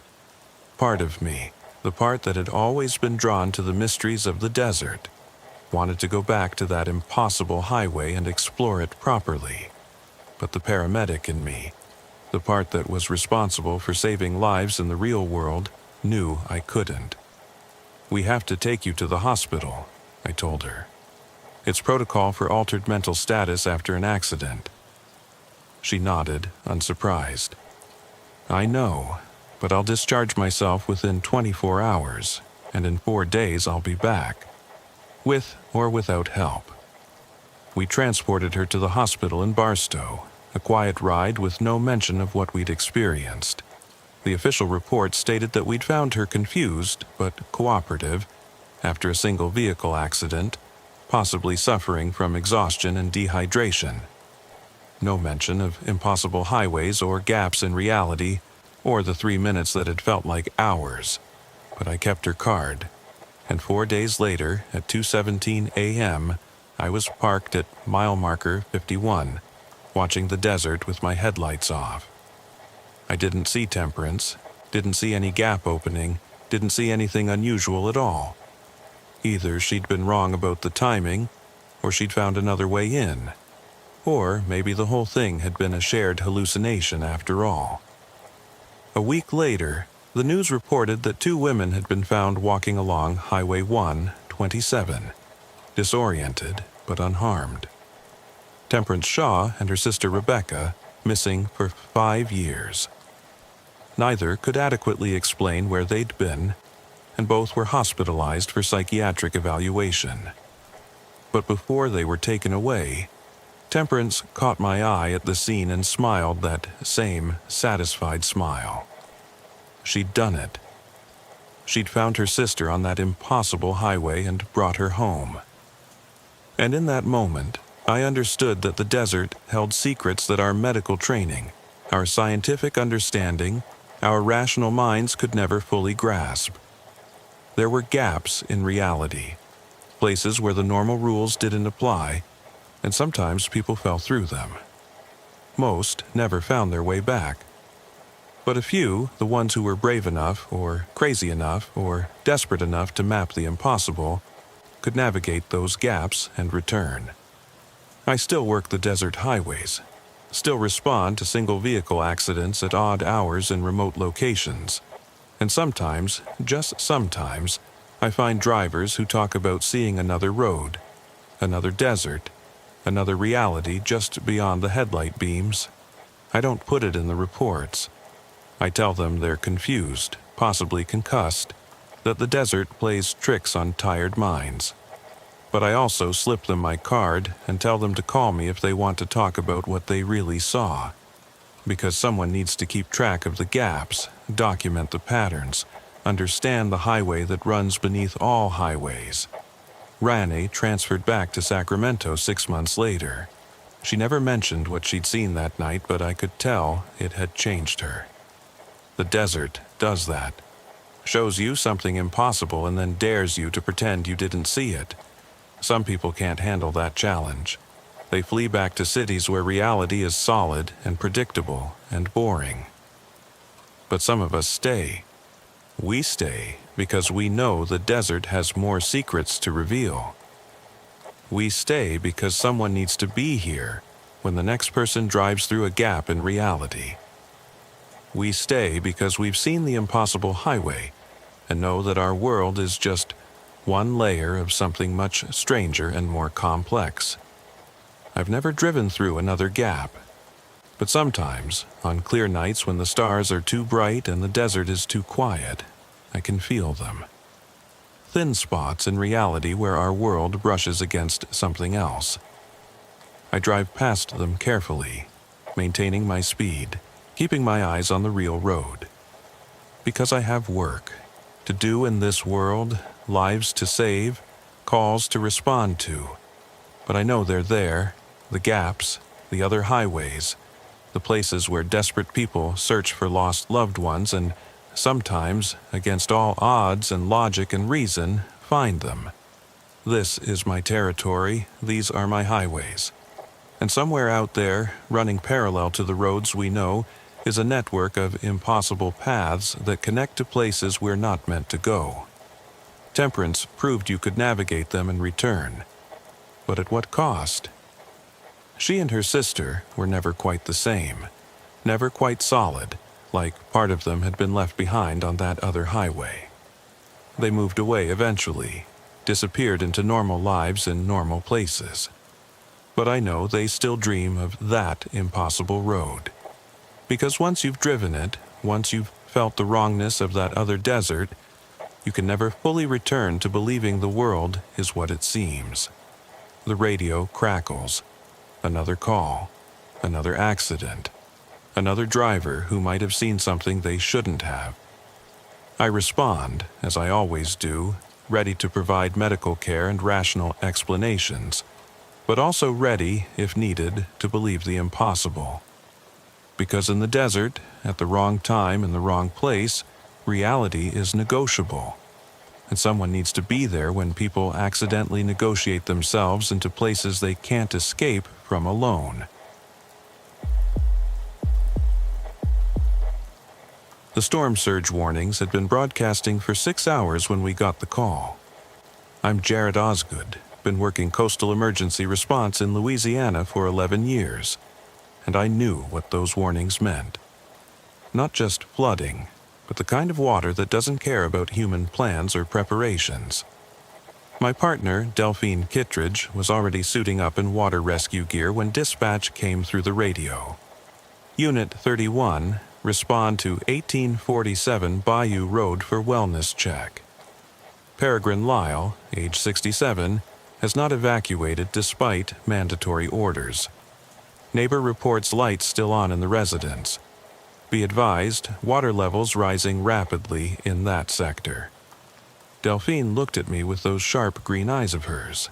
Part of me, the part that had always been drawn to the mysteries of the desert, wanted to go back to that impossible highway and explore it properly. But the paramedic in me, the part that was responsible for saving lives in the real world, knew I couldn't. We have to take you to the hospital, I told her. It's protocol for altered mental status after an accident. She nodded, unsurprised. I know, but I'll discharge myself within 24 hours, and in 4 days I'll be back, with or without help. We transported her to the hospital in Barstow, a quiet ride with no mention of what we'd experienced. The official report stated that we'd found her confused but cooperative after a single vehicle accident, possibly suffering from exhaustion and dehydration. No mention of impossible highways or gaps in reality, or the 3 minutes that had felt like hours. But I kept her card, and 4 days later, at 2:17 a.m., I was parked at mile marker 51, watching the desert with my headlights off. I didn't see Temperance, didn't see any gap opening, didn't see anything unusual at all. Either she'd been wrong about the timing, or she'd found another way in. Or maybe the whole thing had been a shared hallucination after all. A week later, the news reported that 2 women had been found walking along Highway 127, disoriented but unharmed. Temperance Shaw and her sister Rebecca missing for 5 years. Neither could adequately explain where they'd been, and both were hospitalized for psychiatric evaluation. But before they were taken away, Temperance caught my eye at the scene and smiled that same satisfied smile. She'd done it. She'd found her sister on that impossible highway and brought her home. And in that moment, I understood that the desert held secrets that our medical training, our scientific understanding, our rational minds could never fully grasp. There were gaps in reality, places where the normal rules didn't apply, and sometimes people fell through them. Most never found their way back. But a few, the ones who were brave enough, or crazy enough, or desperate enough to map the impossible, could navigate those gaps and return. I still work the desert highways, still respond to single vehicle accidents at odd hours in remote locations, and sometimes, just sometimes, I find drivers who talk about seeing another road, another desert, another reality just beyond the headlight beams. I don't put it in the reports. I tell them they're confused, possibly concussed, that the desert plays tricks on tired minds. But I also slip them my card and tell them to call me if they want to talk about what they really saw. Because someone needs to keep track of the gaps, document the patterns, understand the highway that runs beneath all highways. Rani transferred back to Sacramento 6 months later. She never mentioned what she'd seen that night, but I could tell it had changed her. The desert does that. Shows you something impossible and then dares you to pretend you didn't see it. Some people can't handle that challenge. They flee back to cities where reality is solid and predictable and boring. But some of us stay. We stay because we know the desert has more secrets to reveal. We stay because someone needs to be here when the next person drives through a gap in reality. We stay because we've seen the impossible highway and know that our world is just one layer of something much stranger and more complex. I've never driven through another gap, but sometimes, on clear nights when the stars are too bright and the desert is too quiet, I can feel them. Thin spots in reality where our world brushes against something else. I drive past them carefully, maintaining my speed, keeping my eyes on the real road. Because I have work to do in this world, lives to save, calls to respond to. But I know they're there, the gaps, the other highways, the places where desperate people search for lost loved ones and sometimes, against all odds and logic and reason, find them. This is my territory, these are my highways. And somewhere out there, running parallel to the roads we know, is a network of impossible paths that connect to places we're not meant to go. Temperance proved you could navigate them and return. But at what cost? She and her sister were never quite the same, never quite solid, like part of them had been left behind on that other highway. They moved away eventually, disappeared into normal lives in normal places. But I know they still dream of that impossible road. Because once you've driven it, once you've felt the wrongness of that other desert, you can never fully return to believing the world is what it seems. The radio crackles. Another call. Another accident. Another driver who might have seen something they shouldn't have. I respond, as I always do, ready to provide medical care and rational explanations, but also ready, if needed, to believe the impossible. Because in the desert, at the wrong time in the wrong place, reality is negotiable. And someone needs to be there when people accidentally negotiate themselves into places they can't escape from alone. The storm surge warnings had been broadcasting for 6 hours when we got the call. I'm Jared Osgood, been working coastal emergency response in Louisiana for 11 years, and I knew what those warnings meant. Not just flooding, but the kind of water that doesn't care about human plans or preparations. My partner, Delphine Kittredge, was already suiting up in water rescue gear when dispatch came through the radio. Unit 31, respond to 1847 Bayou Road for wellness check. Peregrine Lyle, age 67, has not evacuated despite mandatory orders. Neighbor reports lights still on in the residence. Be advised, water levels rising rapidly in that sector. Delphine looked at me with those sharp green eyes of hers,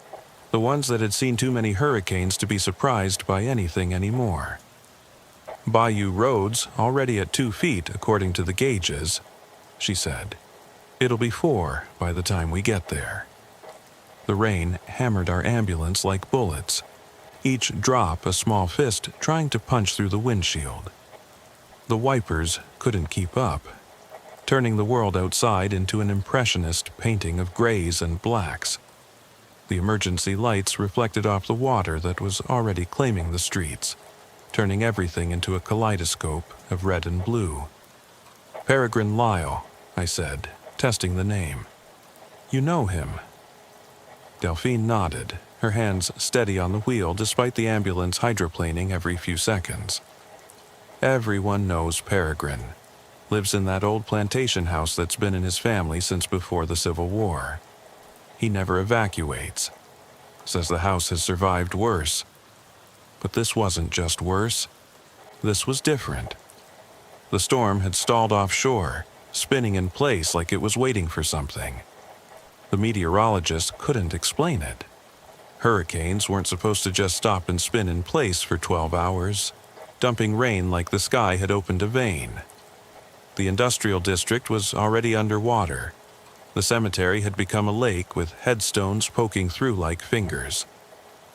the ones that had seen too many hurricanes to be surprised by anything anymore. Bayou Road's already at 2 feet according to the gauges, she said. It'll be 4 by the time we get there. The rain hammered our ambulance like bullets, each drop a small fist trying to punch through the windshield. The wipers couldn't keep up, turning the world outside into an impressionist painting of grays and blacks. The emergency lights reflected off the water that was already claiming the streets, turning everything into a kaleidoscope of red and blue. Peregrine Lyle, I said, testing the name. You know him. Delphine nodded, her hands steady on the wheel despite the ambulance hydroplaning every few seconds. Everyone knows Peregrine. Lives in that old plantation house that's been in his family since before the Civil War. He never evacuates. Says the house has survived worse. But this wasn't just worse. This was different. The storm had stalled offshore, spinning in place like it was waiting for something. The meteorologist couldn't explain it. Hurricanes weren't supposed to just stop and spin in place for 12 hours, dumping rain like the sky had opened a vein. The industrial district was already underwater. The cemetery had become a lake with headstones poking through like fingers.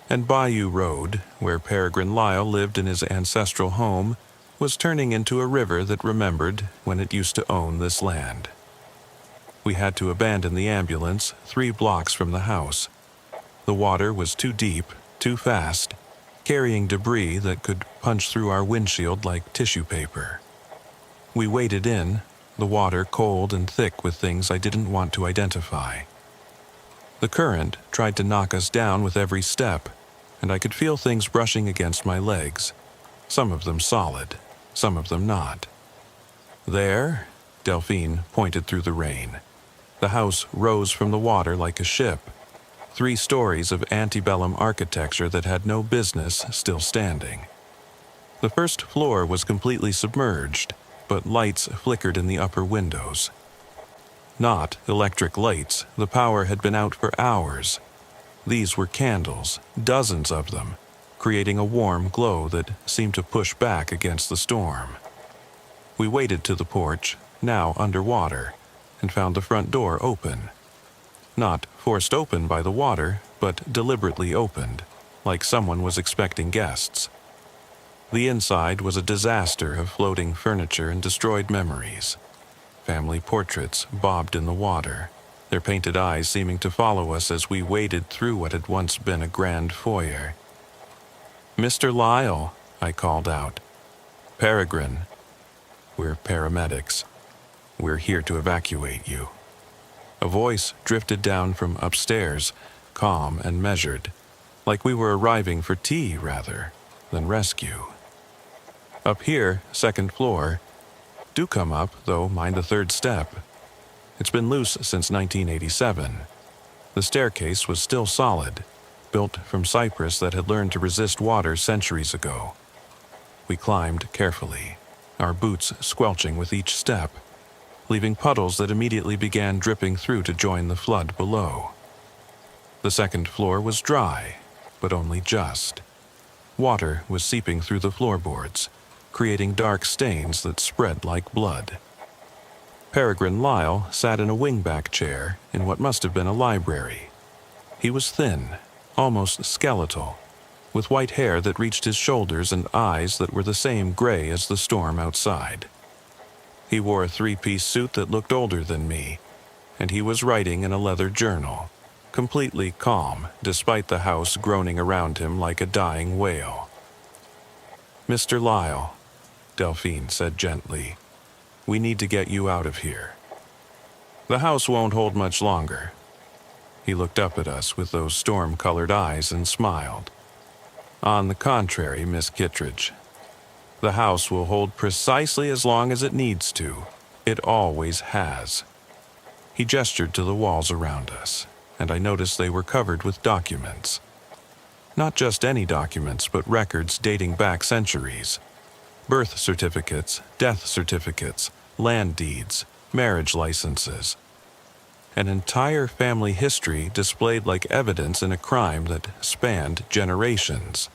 And Bayou Road, where Peregrine Lyle lived in his ancestral home, was turning into a river that remembered when it used to own this land. We had to abandon the ambulance 3 blocks from the house. The water was too deep, too fast, carrying debris that could punch through our windshield like tissue paper. We waded in, the water cold and thick with things I didn't want to identify. The current tried to knock us down with every step, and I could feel things brushing against my legs, some of them solid, some of them not. There, Delphine pointed through the rain. The house rose from the water like a ship, 3 stories of antebellum architecture that had no business still standing. The first floor was completely submerged, but lights flickered in the upper windows. Not electric lights, the power had been out for hours. These were candles, dozens of them, creating a warm glow that seemed to push back against the storm. We waded to the porch, now underwater, and found the front door open. Not forced open by the water, but deliberately opened, like someone was expecting guests. The inside was a disaster of floating furniture and destroyed memories. Family portraits bobbed in the water, their painted eyes seeming to follow us as we waded through what had once been a grand foyer. "Mr. Lyle," I called out. "Peregrine. We're paramedics. We're here to evacuate you." A voice drifted down from upstairs, calm and measured, like we were arriving for tea rather than rescue. "Up here, second floor. Do come up, though mind the third step. It's been loose since 1987. The staircase was still solid, built from cypress that had learned to resist water centuries ago." We climbed carefully, our boots squelching with each step, leaving puddles that immediately began dripping through to join the flood below. The second floor was dry, but only just. Water was seeping through the floorboards, creating dark stains that spread like blood. Peregrine Lyle sat in a wingback chair in what must have been a library. He was thin, almost skeletal, with white hair that reached his shoulders and eyes that were the same gray as the storm outside. He wore a three-piece suit that looked older than me, and he was writing in a leather journal, completely calm despite the house groaning around him like a dying whale. "Mr. Lyle," Delphine said gently, "we need to get you out of here. The house won't hold much longer." He looked up at us with those storm-colored eyes and smiled. "On the contrary, Miss Kittredge, the house will hold precisely as long as it needs to. It always has." He gestured to the walls around us, and I noticed they were covered with documents. Not just any documents, but records dating back centuries. Birth certificates, death certificates, land deeds, marriage licenses. An entire family history displayed like evidence in a crime that spanned generations.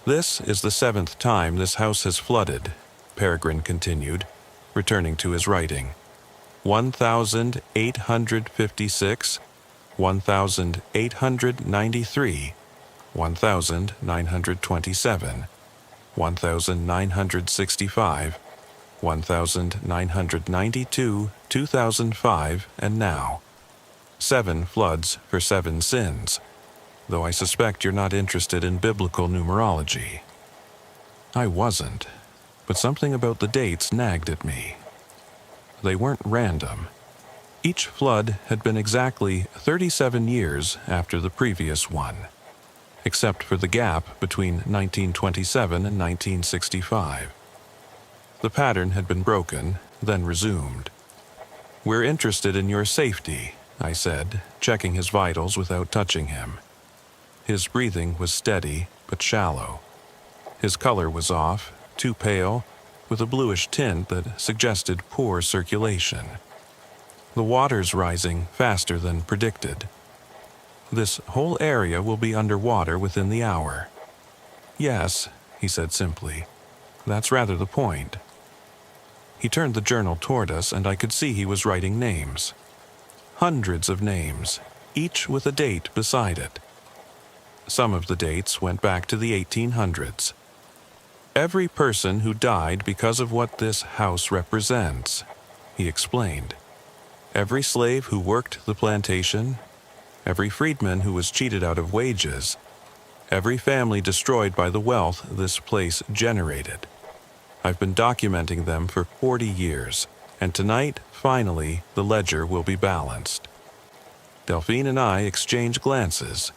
"This is the 7th time this house has flooded," Peregrine continued, returning to his writing. 1856, 1893, 1927, 1965, 1992, 2005, and now. 7 floods for 7 sins, though I suspect you're not interested in biblical numerology. I wasn't, but something about the dates nagged at me. They weren't random. Each flood had been exactly 37 years after the previous one, except for the gap between 1927 and 1965. The pattern had been broken, then resumed. "We're interested in your safety," I said, checking his vitals without touching him. His breathing was steady but shallow. His color was off, too pale, with a bluish tint that suggested poor circulation. The water's rising faster than predicted. This whole area will be underwater within the hour. "Yes," he said simply. "That's rather the point." He turned the journal toward us, and I could see he was writing names. Hundreds of names, each with a date beside it. Some of the dates went back to the 1800s. "Every person who died because of what this house represents," he explained. "Every slave who worked the plantation, every freedman who was cheated out of wages, every family destroyed by the wealth this place generated. I've been documenting them for 40 years, and tonight, finally, the ledger will be balanced." Delphine and I exchanged glances.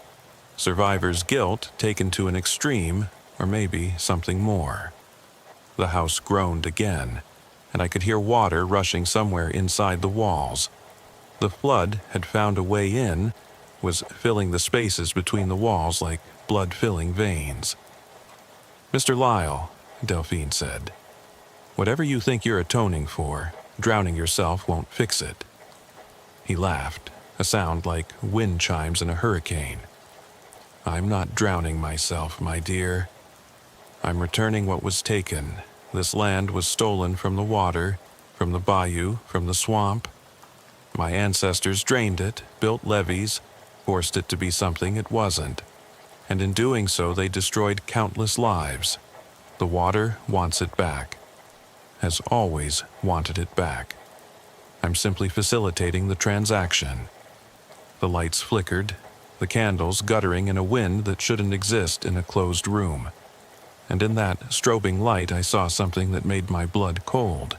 Survivor's guilt taken to an extreme, or maybe something more. The house groaned again, and I could hear water rushing somewhere inside the walls. The flood had found a way in, was filling the spaces between the walls like blood-filling veins. "Mr. Lyle," Delphine said, "whatever you think you're atoning for, drowning yourself won't fix it." He laughed, a sound like wind chimes in a hurricane. "I'm not drowning myself, my dear. I'm returning what was taken. This land was stolen from the water, from the bayou, from the swamp. My ancestors drained it, built levees, forced it to be something it wasn't. and in doing so they destroyed countless lives. The water wants it back. Has always wanted it back. I'm simply facilitating the transaction. The lights flickered, the candles guttering in a wind that shouldn't exist in a closed room. And in that strobing light I saw something that made my blood cold.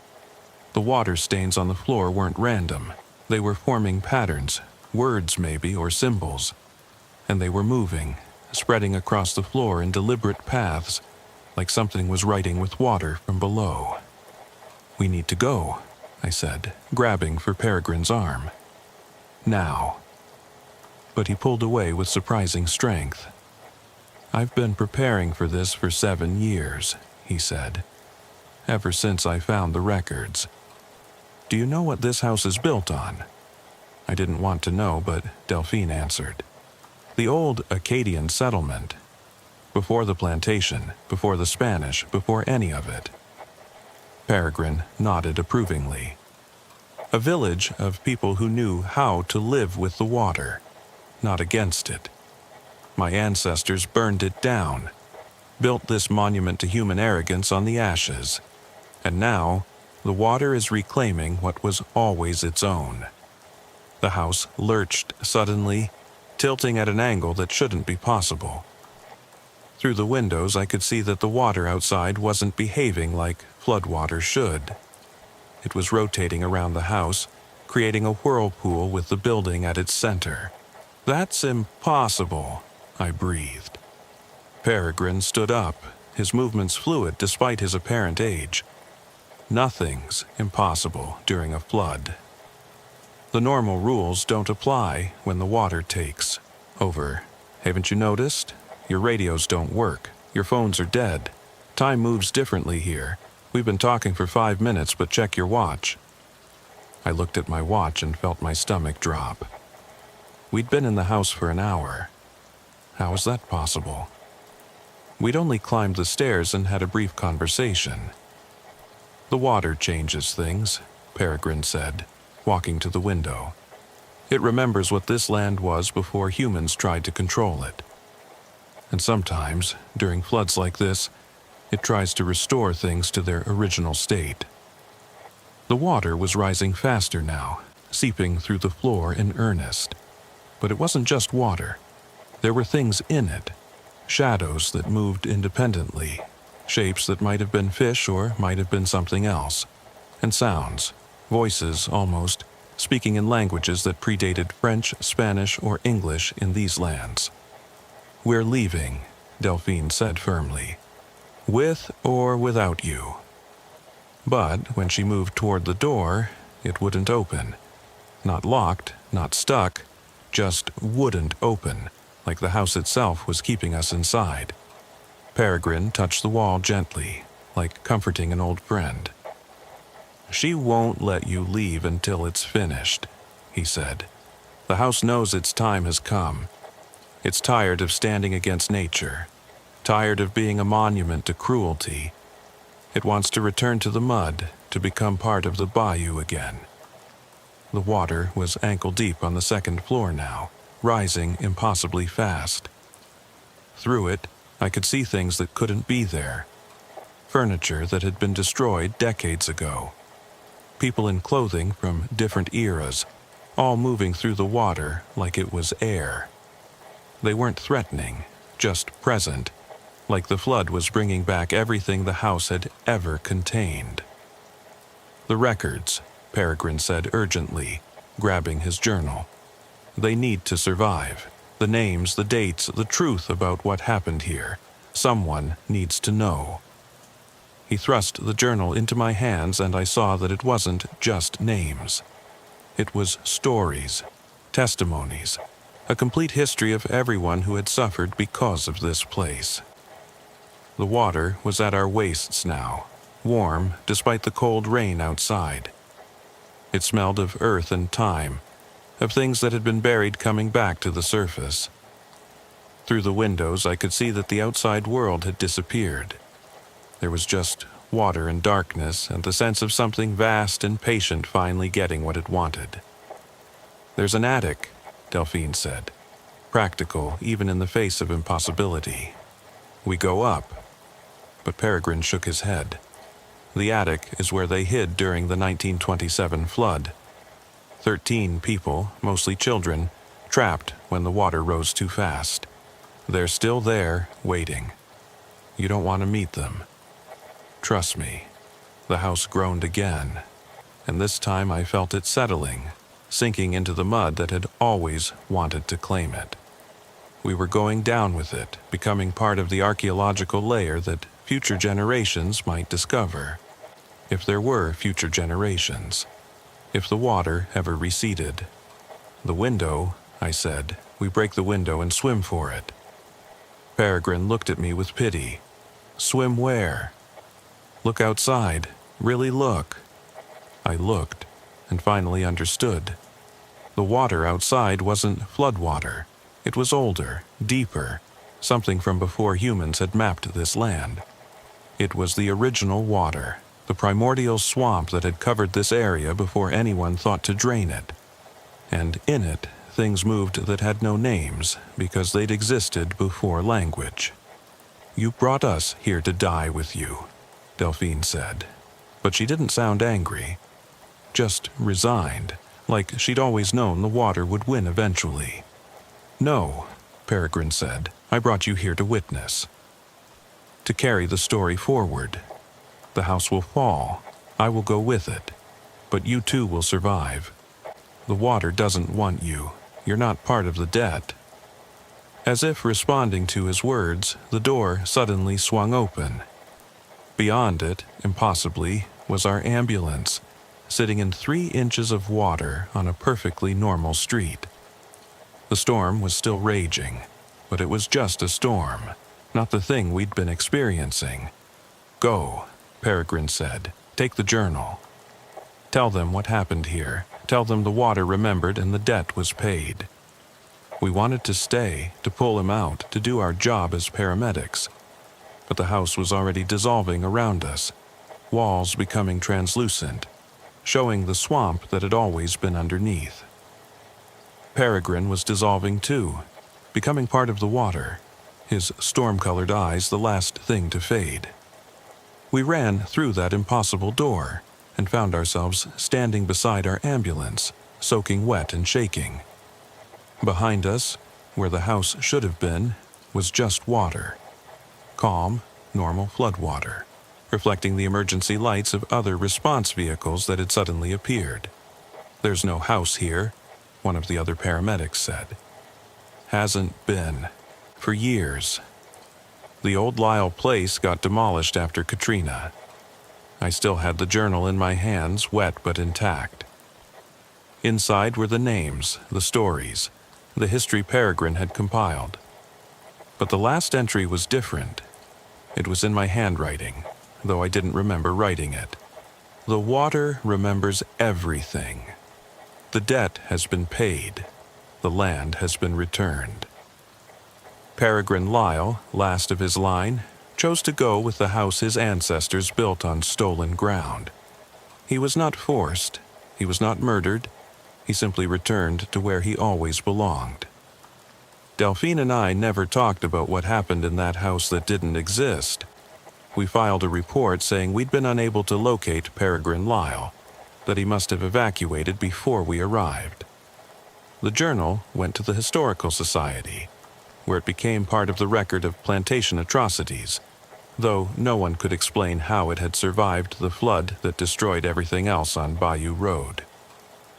The water stains on the floor weren't random. They were forming patterns, words maybe, or symbols. And they were moving, spreading across the floor in deliberate paths, like something was writing with water from below. "We need to go," I said, grabbing for Peregrine's arm. "Now." But he pulled away with surprising strength. "I've been preparing for this for 7 years," he said. "Ever since I found the records. Do you know what this house is built on?" I didn't want to know, but Delphine answered. "The old Acadian settlement. Before the plantation, before the Spanish, before any of it." Peregrine nodded approvingly. A village of people who knew how to live with the water, not against it. My ancestors burned it down, built this monument to human arrogance on the ashes, and now the water is reclaiming what was always its own. The house lurched suddenly, tilting at an angle that shouldn't be possible. Through the windows I could see that the water outside wasn't behaving like floodwater should. It was rotating around the house, creating a whirlpool with the building at its center. "That's impossible," I breathed. Peregrine stood up, his movements fluid despite his apparent age. Nothing's impossible during a flood. The normal rules don't apply when the water takes over. Haven't you noticed? Your radios don't work. Your phones are dead. Time moves differently here. We've been talking for 5 minutes, but check your watch. I looked at my watch and felt my stomach drop. We'd been in the house for an hour. How was that possible? We'd only climbed the stairs and had a brief conversation. "The water changes things," Peregrine said, walking to the window. "It remembers what this land was before humans tried to control it. And sometimes, during floods like this, it tries to restore things to their original state." The water was rising faster now, seeping through the floor in earnest. But it wasn't just water. There were things in it, shadows that moved independently, shapes that might have been fish or might have been something else, and sounds, voices almost, speaking in languages that predated French, Spanish, or English in these lands. "We're leaving," Delphine said firmly. "With or without you." But when she moved toward the door, it wouldn't open. Not locked, not stuck, just wouldn't open, like the house itself was keeping us inside. Peregrine touched the wall gently, like comforting an old friend. "She won't let you leave until it's finished," he said. "The house knows its time has come. It's tired of standing against nature, tired of being a monument to cruelty. It wants to return to the mud, to become part of the bayou again." The water was ankle-deep on the second floor now, rising impossibly fast. Through it, I could see things that couldn't be there. Furniture that had been destroyed decades ago. People in clothing from different eras, all moving through the water like it was air. They weren't threatening, just present, like the flood was bringing back everything the house had ever contained. "The records," Peregrine said urgently, grabbing his journal. "They need to survive. The names, the dates, the truth about what happened here. Someone needs to know." He thrust the journal into my hands and I saw that it wasn't just names. It was stories, testimonies, a complete history of everyone who had suffered because of this place. The water was at our waists now, warm despite the cold rain outside. It smelled of earth and time, of things that had been buried coming back to the surface. Through the windows I could see that the outside world had disappeared. There was just water and darkness and the sense of something vast and patient finally getting what it wanted. "There's an attic," Delphine said. practical even in the face of impossibility. We go up. But Peregrine shook his head. The attic is where they hid during the 1927 flood. 13 people, mostly children, trapped when the water rose too fast. They're still there, waiting. You don't want to meet them. Trust me. The house groaned again, and this time I felt it settling, sinking into the mud that had always wanted to claim it. We were going down with it, becoming part of the archaeological layer that future generations might discover. If there were future generations. If the water ever receded. The window, I said. We break the window and swim for it. Peregrine looked at me with pity. Swim where? Look outside. Really look. I looked, and finally understood. The water outside wasn't flood water. It was older, deeper, something from before humans had mapped this land. It was the original water, the primordial swamp that had covered this area before anyone thought to drain it. And in it, things moved that had no names because they'd existed before language. You brought us here to die with you, Delphine said. But she didn't sound angry, just resigned, like she'd always known the water would win eventually. No, Peregrine said, I brought you here to witness. To carry the story forward. The house will fall. I will go with it. But you too will survive. The water doesn't want you. You're not part of the debt. As if responding to his words, the door suddenly swung open. Beyond it, impossibly, was our ambulance, sitting in 3 inches of water on a perfectly normal street. The storm was still raging, but it was just a storm, not the thing we'd been experiencing. Go, Peregrine said. Take the journal. Tell them what happened here. Tell them the water remembered and the debt was paid. We wanted to stay, to pull him out, to do our job as paramedics. But the house was already dissolving around us, walls becoming translucent, showing the swamp that had always been underneath. Peregrine was dissolving too, becoming part of the water, his storm-colored eyes the last thing to fade. We ran through that impossible door and found ourselves standing beside our ambulance, soaking wet and shaking. Behind us, where the house should have been, was just water. Calm, normal floodwater, reflecting the emergency lights of other response vehicles that had suddenly appeared. There's no house here, one of the other paramedics said. Hasn't been. For years. The old Lyle place got demolished after Katrina. I still had the journal in my hands, wet but intact. Inside were the names, the stories, the history Peregrine had compiled. But the last entry was different. It was in my handwriting, though I didn't remember writing it. The water remembers everything. The debt has been paid. The land has been returned. Peregrine Lyle, last of his line, chose to go with the house his ancestors built on stolen ground. He was not forced. He was not murdered. He simply returned to where he always belonged. Delphine and I never talked about what happened in that house that didn't exist. We filed a report saying we'd been unable to locate Peregrine Lyle, that he must have evacuated before we arrived. The journal went to the Historical Society, where it became part of the record of plantation atrocities, though no one could explain how it had survived the flood that destroyed everything else on Bayou Road.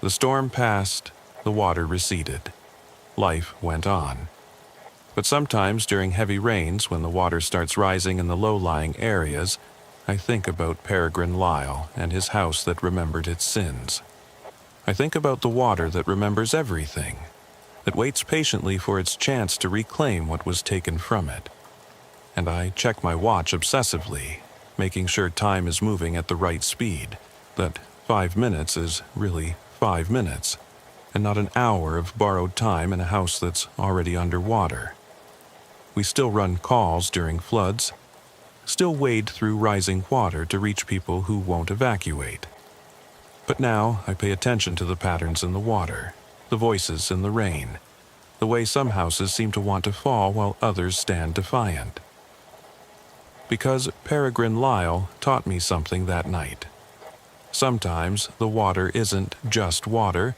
The storm passed, the water receded. Life went on. But sometimes during heavy rains, when the water starts rising in the low-lying areas, I think about Peregrine Lyle and his house that remembered its sins. I think about the water that remembers everything, that waits patiently for its chance to reclaim what was taken from it. And I check my watch obsessively, making sure time is moving at the right speed, that 5 minutes is really 5 minutes, and not an hour of borrowed time in a house that's already underwater. We still run calls during floods, still wade through rising water to reach people who won't evacuate. But now I pay attention to the patterns in the water, the voices in the rain, the way some houses seem to want to fall while others stand defiant. Because Peregrine Lyle taught me something that night. Sometimes the water isn't just water.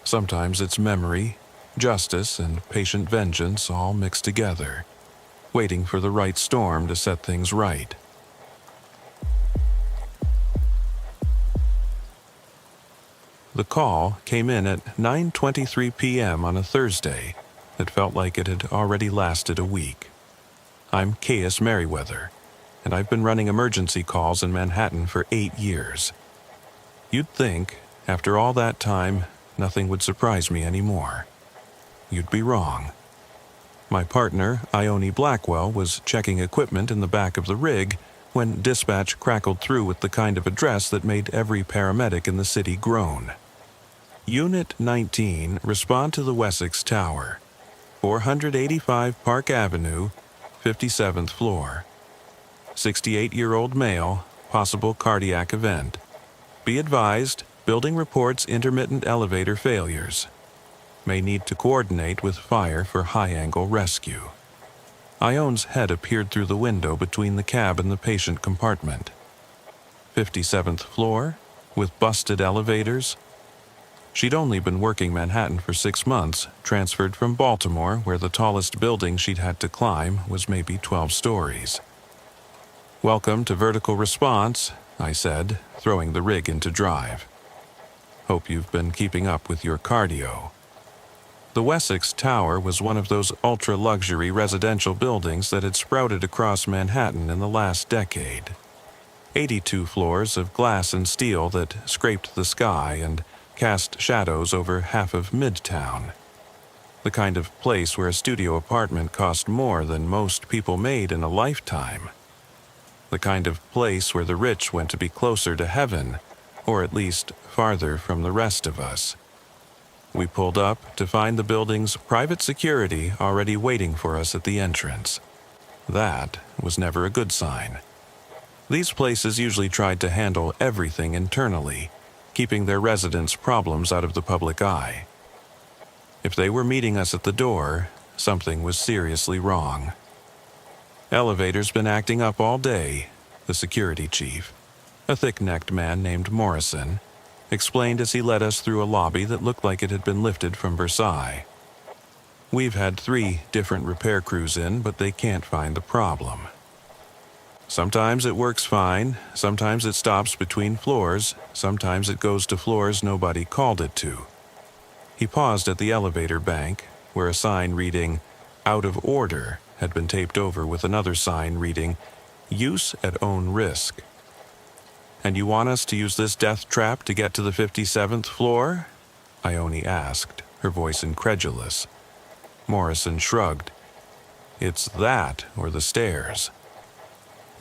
Sometimes it's memory, justice, and patient vengeance all mixed together, waiting for the right storm to set things right. The call came in at 9:23 p.m. on a Thursday that felt like it had already lasted a week. I'm Caius Merriweather, and I've been running emergency calls in Manhattan for 8 years. You'd think, after all that time, nothing would surprise me anymore. You'd be wrong. My partner, Ione Blackwell, was checking equipment in the back of the rig when dispatch crackled through with the kind of address that made every paramedic in the city groan. Unit 19, respond to the Wessex Tower, 485 Park Avenue, 57th floor. 68-year-old male, possible cardiac event. Be advised, building reports intermittent elevator failures. May need to coordinate with fire for high-angle rescue. Ione's head appeared through the window between the cab and the patient compartment. 57th floor, with busted elevators. She'd only been working Manhattan for 6 months, transferred from Baltimore, where the tallest building she'd had to climb was maybe 12 stories. Welcome to Vertical Response, I said, throwing the rig into drive. Hope you've been keeping up with your cardio. The Wessex Tower was one of those ultra-luxury residential buildings that had sprouted across Manhattan in the last decade. 82 floors of glass and steel that scraped the sky and cast shadows over half of Midtown. The kind of place where a studio apartment cost more than most people made in a lifetime. The kind of place where the rich went to be closer to heaven, or at least farther from the rest of us. We pulled up to find the building's private security already waiting for us at the entrance. That was never a good sign. These places usually tried to handle everything internally, keeping their residents' problems out of the public eye. If they were meeting us at the door, something was seriously wrong. Elevator's been acting up all day, the security chief, a thick-necked man named Morrison, explained as he led us through a lobby that looked like it had been lifted from Versailles. We've had 3 different repair crews in, but they can't find the problem. Sometimes it works fine, sometimes it stops between floors, sometimes it goes to floors nobody called it to. He paused at the elevator bank, where a sign reading, "Out of order," had been taped over with another sign reading, "Use at own risk." "And you want us to use this death trap to get to the 57th floor?" Ione asked, her voice incredulous. Morrison shrugged. "It's that or the stairs.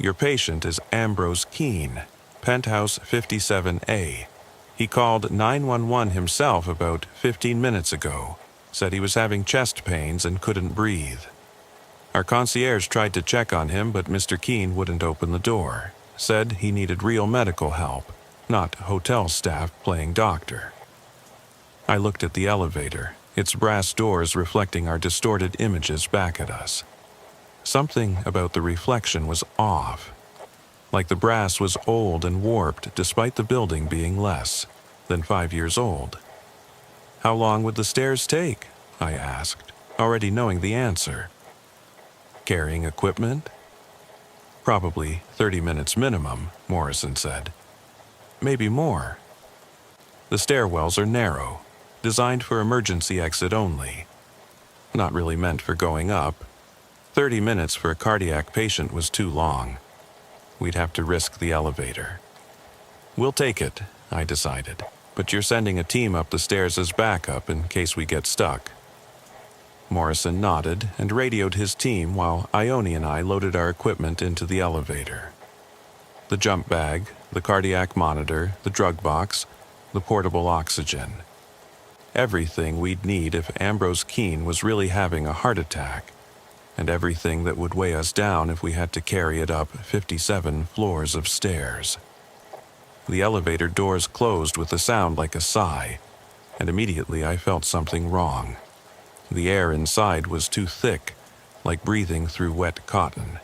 Your patient is Ambrose Keene, penthouse 57A. He called 911 himself about 15 minutes ago, said he was having chest pains and couldn't breathe. Our concierge tried to check on him, but Mr. Keene wouldn't open the door. Said he needed real medical help, not hotel staff playing doctor." I looked at the elevator, its brass doors reflecting our distorted images back at us. Something about the reflection was off, like the brass was old and warped despite the building being less than 5 years old. "How long would the stairs take?" I asked, already knowing the answer. "Carrying equipment?" "Probably 30 minutes minimum," Morrison said. "Maybe more." The stairwells are narrow, designed for emergency exit only. Not really meant for going up. 30 minutes for a cardiac patient was too long. We'd have to risk the elevator. "We'll take it," I decided, "but you're sending a team up the stairs as backup in case we get stuck." Morrison nodded and radioed his team while Ione and I loaded our equipment into the elevator. The jump bag, the cardiac monitor, the drug box, the portable oxygen. Everything we'd need if Ambrose Keene was really having a heart attack, and everything that would weigh us down if we had to carry it up 57 floors of stairs. The elevator doors closed with a sound like a sigh, and immediately I felt something wrong. The air inside was too thick, like breathing through wet cotton.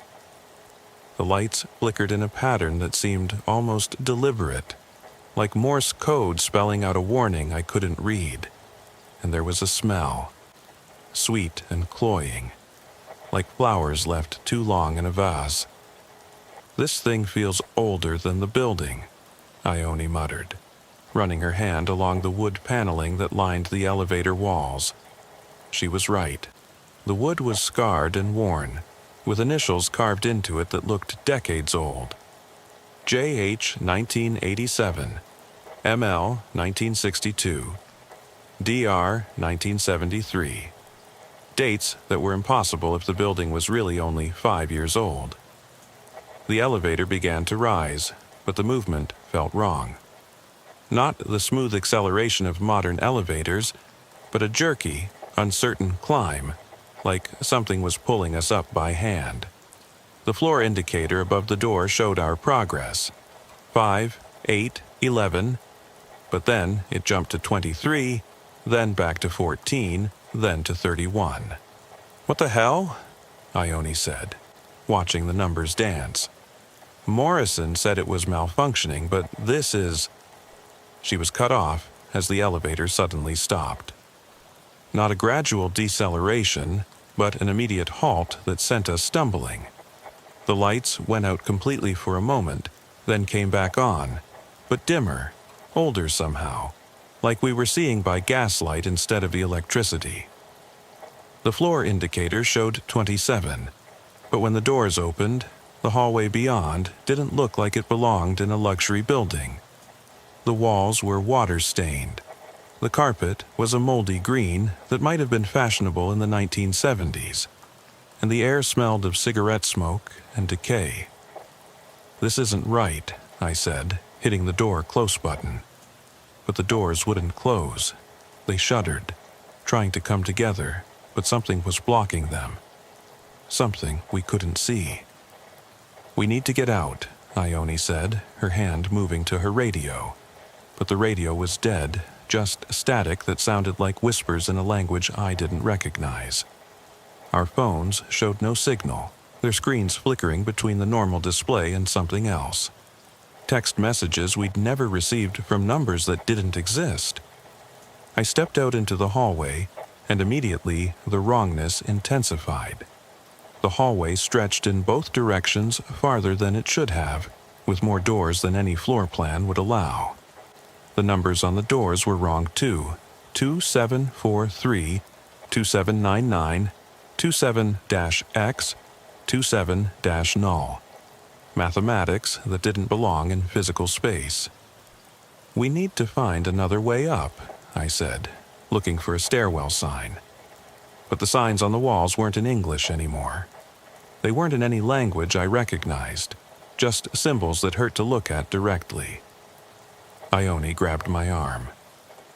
The lights flickered in a pattern that seemed almost deliberate, like Morse code spelling out a warning I couldn't read. And there was a smell, sweet and cloying, like flowers left too long in a vase. "This thing feels older than the building," Ione muttered, running her hand along the wood paneling that lined the elevator walls. She was right. The wood was scarred and worn, with initials carved into it that looked decades old. JH 1987, ML 1962, DR 1973. Dates that were impossible if the building was really only 5 years old. The elevator began to rise, but the movement felt wrong. Not the smooth acceleration of modern elevators, but a jerky, uncertain climb, like something was pulling us up by hand. The floor indicator above the door showed our progress. 5, 8, 11, but then it jumped to 23, then back to 14, then to 31. "What the hell?" Ione said, watching the numbers dance. "Morrison said it was malfunctioning, but this is—" She was cut off as the elevator suddenly stopped. Not a gradual deceleration, but an immediate halt that sent us stumbling. The lights went out completely for a moment, then came back on, but dimmer, older somehow, like we were seeing by gaslight instead of the electricity. The floor indicator showed 27, but when the doors opened, the hallway beyond didn't look like it belonged in a luxury building. The walls were water-stained. The carpet was a moldy green that might have been fashionable in the 1970s, and the air smelled of cigarette smoke and decay. "This isn't right," I said, hitting the door close button. But the doors wouldn't close. They shuddered, trying to come together, but something was blocking them. Something we couldn't see. "We need to get out," Ione said, her hand moving to her radio. But the radio was dead, just static that sounded like whispers in a language I didn't recognize. Our phones showed no signal, their screens flickering between the normal display and something else. Text messages we'd never received from numbers that didn't exist. I stepped out into the hallway, and immediately the wrongness intensified. The hallway stretched in both directions farther than it should have, with more doors than any floor plan would allow. The numbers on the doors were wrong too. 2743, 2799, 27-X, 27-null. Mathematics that didn't belong in physical space. "We need to find another way up," I said, looking for a stairwell sign. But the signs on the walls weren't in English anymore. They weren't in any language I recognized, just symbols that hurt to look at directly. Ione grabbed my arm.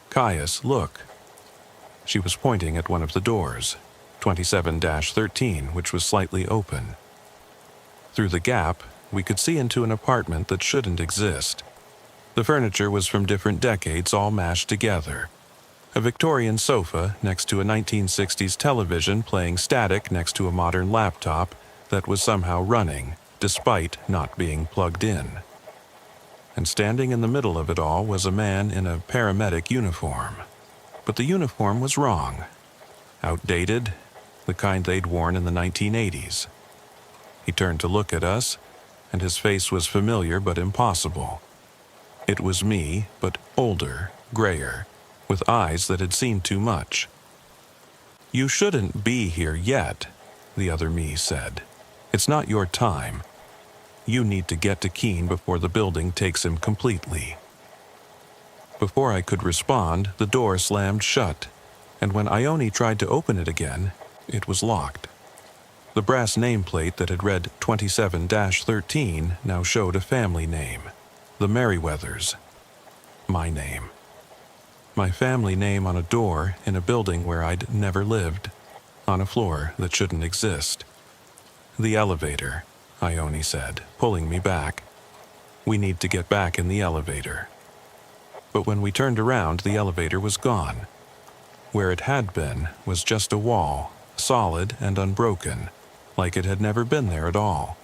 "Caius, look." She was pointing at one of the doors, 27-13, which was slightly open. Through the gap, we could see into an apartment that shouldn't exist. The furniture was from different decades all mashed together. A Victorian sofa next to a 1960s television playing static next to a modern laptop that was somehow running, despite not being plugged in. And standing in the middle of it all was a man in a paramedic uniform. But the uniform was wrong. Outdated, the kind they'd worn in the 1980s. He turned to look at us, and his face was familiar but impossible. It was me, but older, grayer, with eyes that had seen too much. "You shouldn't be here yet," the other me said. "It's not your time. You need to get to Keene before the building takes him completely." Before I could respond, the door slammed shut, and when Ione tried to open it again, it was locked. The brass nameplate that had read 27-13 now showed a family name, the Merriweathers. My name. My family name on a door in a building where I'd never lived, on a floor that shouldn't exist. "The elevator," Ione said, pulling me back. "We need to get back in the elevator." But when we turned around, the elevator was gone. Where it had been was just a wall, solid and unbroken, like it had never been there at all.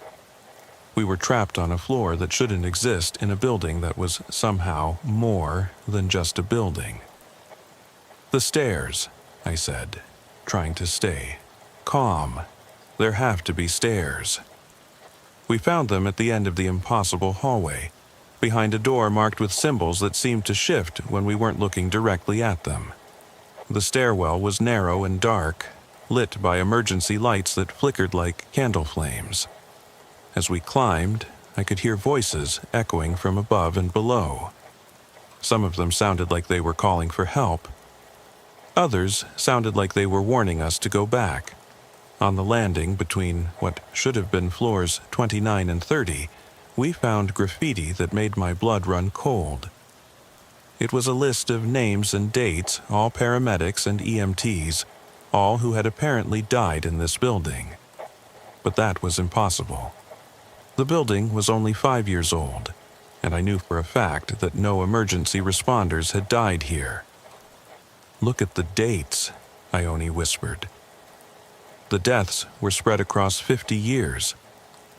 We were trapped on a floor that shouldn't exist in a building that was somehow more than just a building. "The stairs," I said, trying to stay calm. "There have to be stairs." We found them at the end of the impossible hallway, behind a door marked with symbols that seemed to shift when we weren't looking directly at them. The stairwell was narrow and dark, lit by emergency lights that flickered like candle flames. As we climbed, I could hear voices echoing from above and below. Some of them sounded like they were calling for help. Others sounded like they were warning us to go back. On the landing between what should have been floors 29 and 30, we found graffiti that made my blood run cold. It was a list of names and dates, all paramedics and EMTs, all who had apparently died in this building. But that was impossible. The building was only 5 years old, and I knew for a fact that no emergency responders had died here. "Look at the dates," Ione whispered. The deaths were spread across 50 years,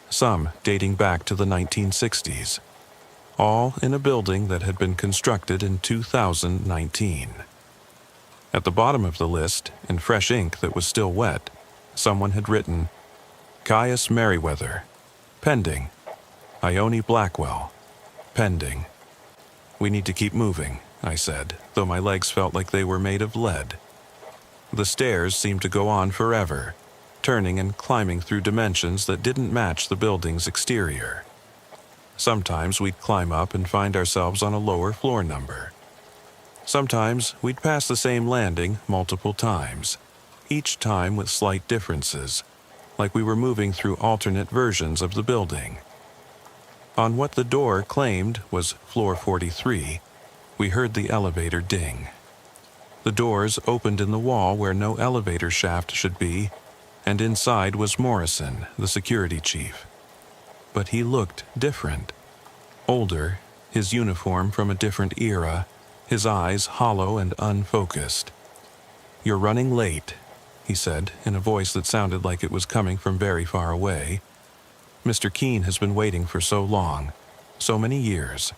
some dating back to the 1960s, all in a building that had been constructed in 2019. At the bottom of the list, in fresh ink that was still wet, someone had written, "Caius Merriweather, pending. Ione Blackwell, pending." "We need to keep moving," I said, though my legs felt like they were made of lead. The stairs seemed to go on forever, turning and climbing through dimensions that didn't match the building's exterior. Sometimes we'd climb up and find ourselves on a lower floor number. Sometimes we'd pass the same landing multiple times, each time with slight differences, like we were moving through alternate versions of the building. On what the door claimed was floor 43, we heard the elevator ding. The doors opened in the wall where no elevator shaft should be, and inside was Morrison, the security chief. But he looked different. Older, his uniform from a different era, his eyes hollow and unfocused. "You're running late," he said in a voice that sounded like it was coming from very far away. "Mr. Keene has been waiting for so long, so many years.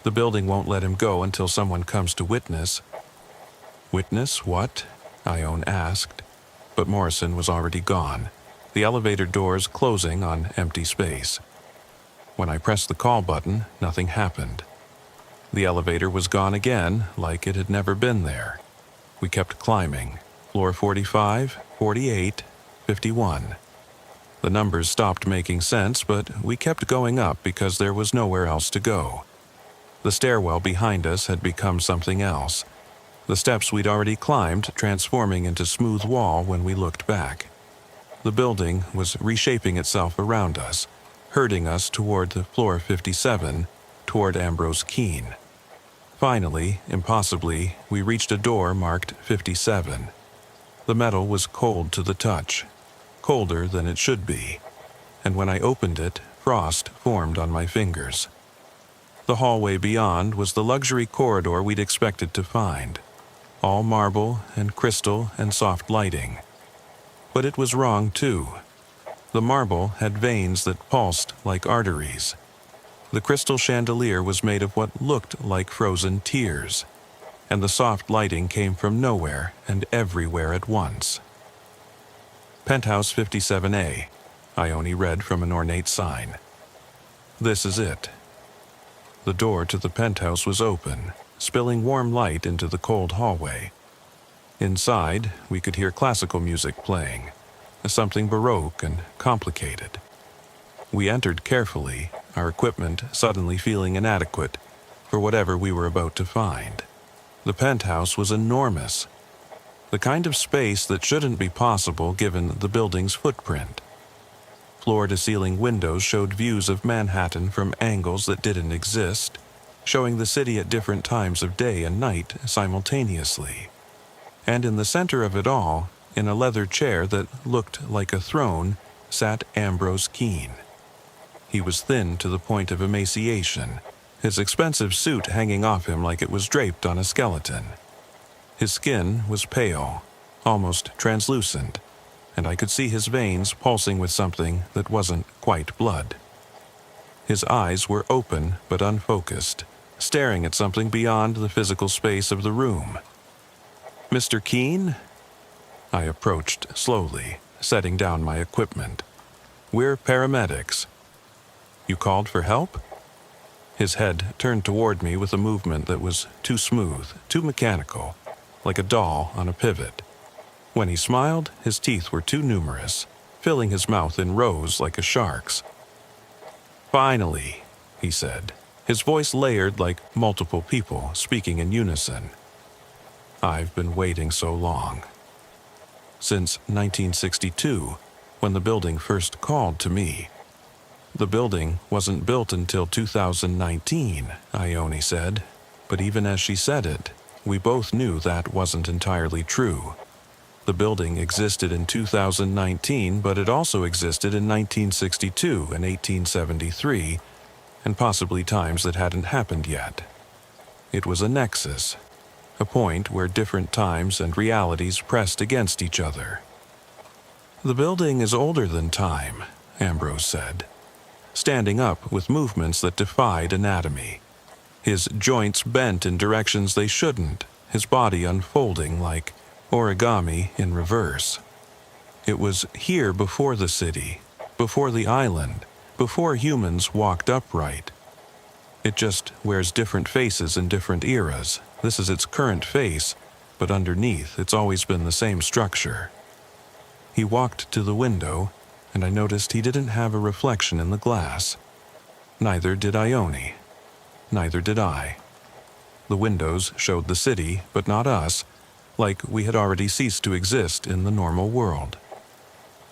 The building won't let him go until someone comes to witness." "Witness what?" Ione asked. But Morrison was already gone, the elevator doors closing on empty space. When I pressed the call button, nothing happened. The elevator was gone again, like it had never been there. We kept climbing. Floor 45, 48, 51. The numbers stopped making sense, but we kept going up because there was nowhere else to go. The stairwell behind us had become something else, the steps we'd already climbed transforming into smooth wall when we looked back. The building was reshaping itself around us, herding us toward the floor 57, toward Ambrose Keene. Finally, impossibly, we reached a door marked 57. The metal was cold to the touch, colder than it should be, and when I opened it, frost formed on my fingers. The hallway beyond was the luxury corridor we'd expected to find, all marble and crystal and soft lighting. But it was wrong, too. The marble had veins that pulsed like arteries. The crystal chandelier was made of what looked like frozen tears, and the soft lighting came from nowhere and everywhere at once. "Penthouse 57A," Ione read from an ornate sign. "This is it." The door to the penthouse was open, spilling warm light into the cold hallway. Inside, we could hear classical music playing, something baroque and complicated. We entered carefully, our equipment suddenly feeling inadequate for whatever we were about to find. The penthouse was enormous, the kind of space that shouldn't be possible given the building's footprint. Floor-to-ceiling windows showed views of Manhattan from angles that didn't exist, showing the city at different times of day and night simultaneously. And in the center of it all, in a leather chair that looked like a throne, sat Ambrose Keene. He was thin to the point of emaciation, his expensive suit hanging off him like it was draped on a skeleton. His skin was pale, almost translucent, and I could see his veins pulsing with something that wasn't quite blood. His eyes were open but unfocused, staring at something beyond the physical space of the room. "Mr. Keene?" I approached slowly, setting down my equipment. "We're paramedics." "You called for help?" His head turned toward me with a movement that was too smooth, too mechanical, like a doll on a pivot. When he smiled, his teeth were too numerous, filling his mouth in rows like a shark's. "Finally," he said, his voice layered like multiple people speaking in unison. "I've been waiting so long." Since 1962, when the building first called to me. "The building wasn't built until 2019, Ione said, but even as she said it, we both knew that wasn't entirely true. The building existed in 2019, but it also existed in 1962 and 1873, and possibly times that hadn't happened yet. It was a nexus, a point where different times and realities pressed against each other. "The building is older than time," Ambrose said, standing up with movements that defied anatomy. His joints bent in directions they shouldn't, his body unfolding like origami in reverse. "It was here before the city, before the island, before humans walked upright. It just wears different faces in different eras. This is its current face, but underneath it's always been the same structure." He walked to the window, and I noticed he didn't have a reflection in the glass. Neither did Ione. Neither did I. The windows showed the city, but not us, like we had already ceased to exist in the normal world.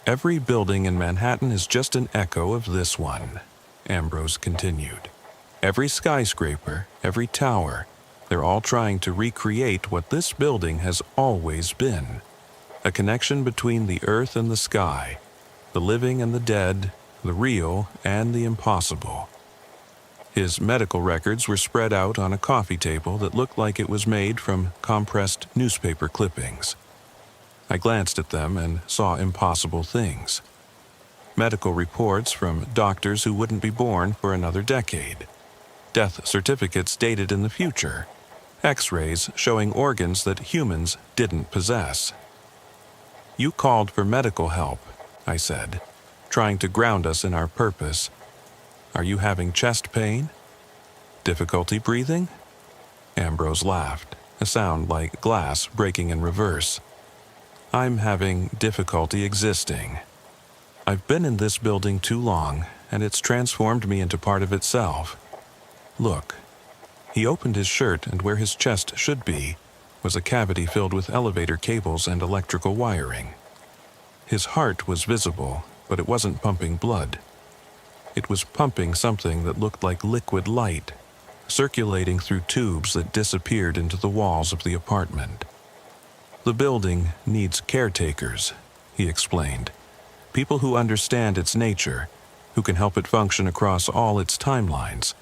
"Every building in Manhattan is just an echo of this one," Ambrose continued. "Every skyscraper, every tower, they're all trying to recreate what this building has always been. A connection between the earth and the sky, the living and the dead, the real and the impossible." His medical records were spread out on a coffee table that looked like it was made from compressed newspaper clippings. I glanced at them and saw impossible things. Medical reports from doctors who wouldn't be born for another decade. Death certificates dated in the future. X-rays showing organs that humans didn't possess. "You called for medical help," I said, trying to ground us in our purpose. "Are you having chest pain? Difficulty breathing?" Ambrose laughed, a sound like glass breaking in reverse. "I'm having difficulty existing. I've been in this building too long, and it's transformed me into part of itself. Look." He opened his shirt, and where his chest should be was a cavity filled with elevator cables and electrical wiring. His heart was visible, but it wasn't pumping blood. It was pumping something that looked like liquid light, circulating through tubes that disappeared into the walls of the apartment. "The building needs caretakers," he explained. "People who understand its nature, who can help it function across all its timelines.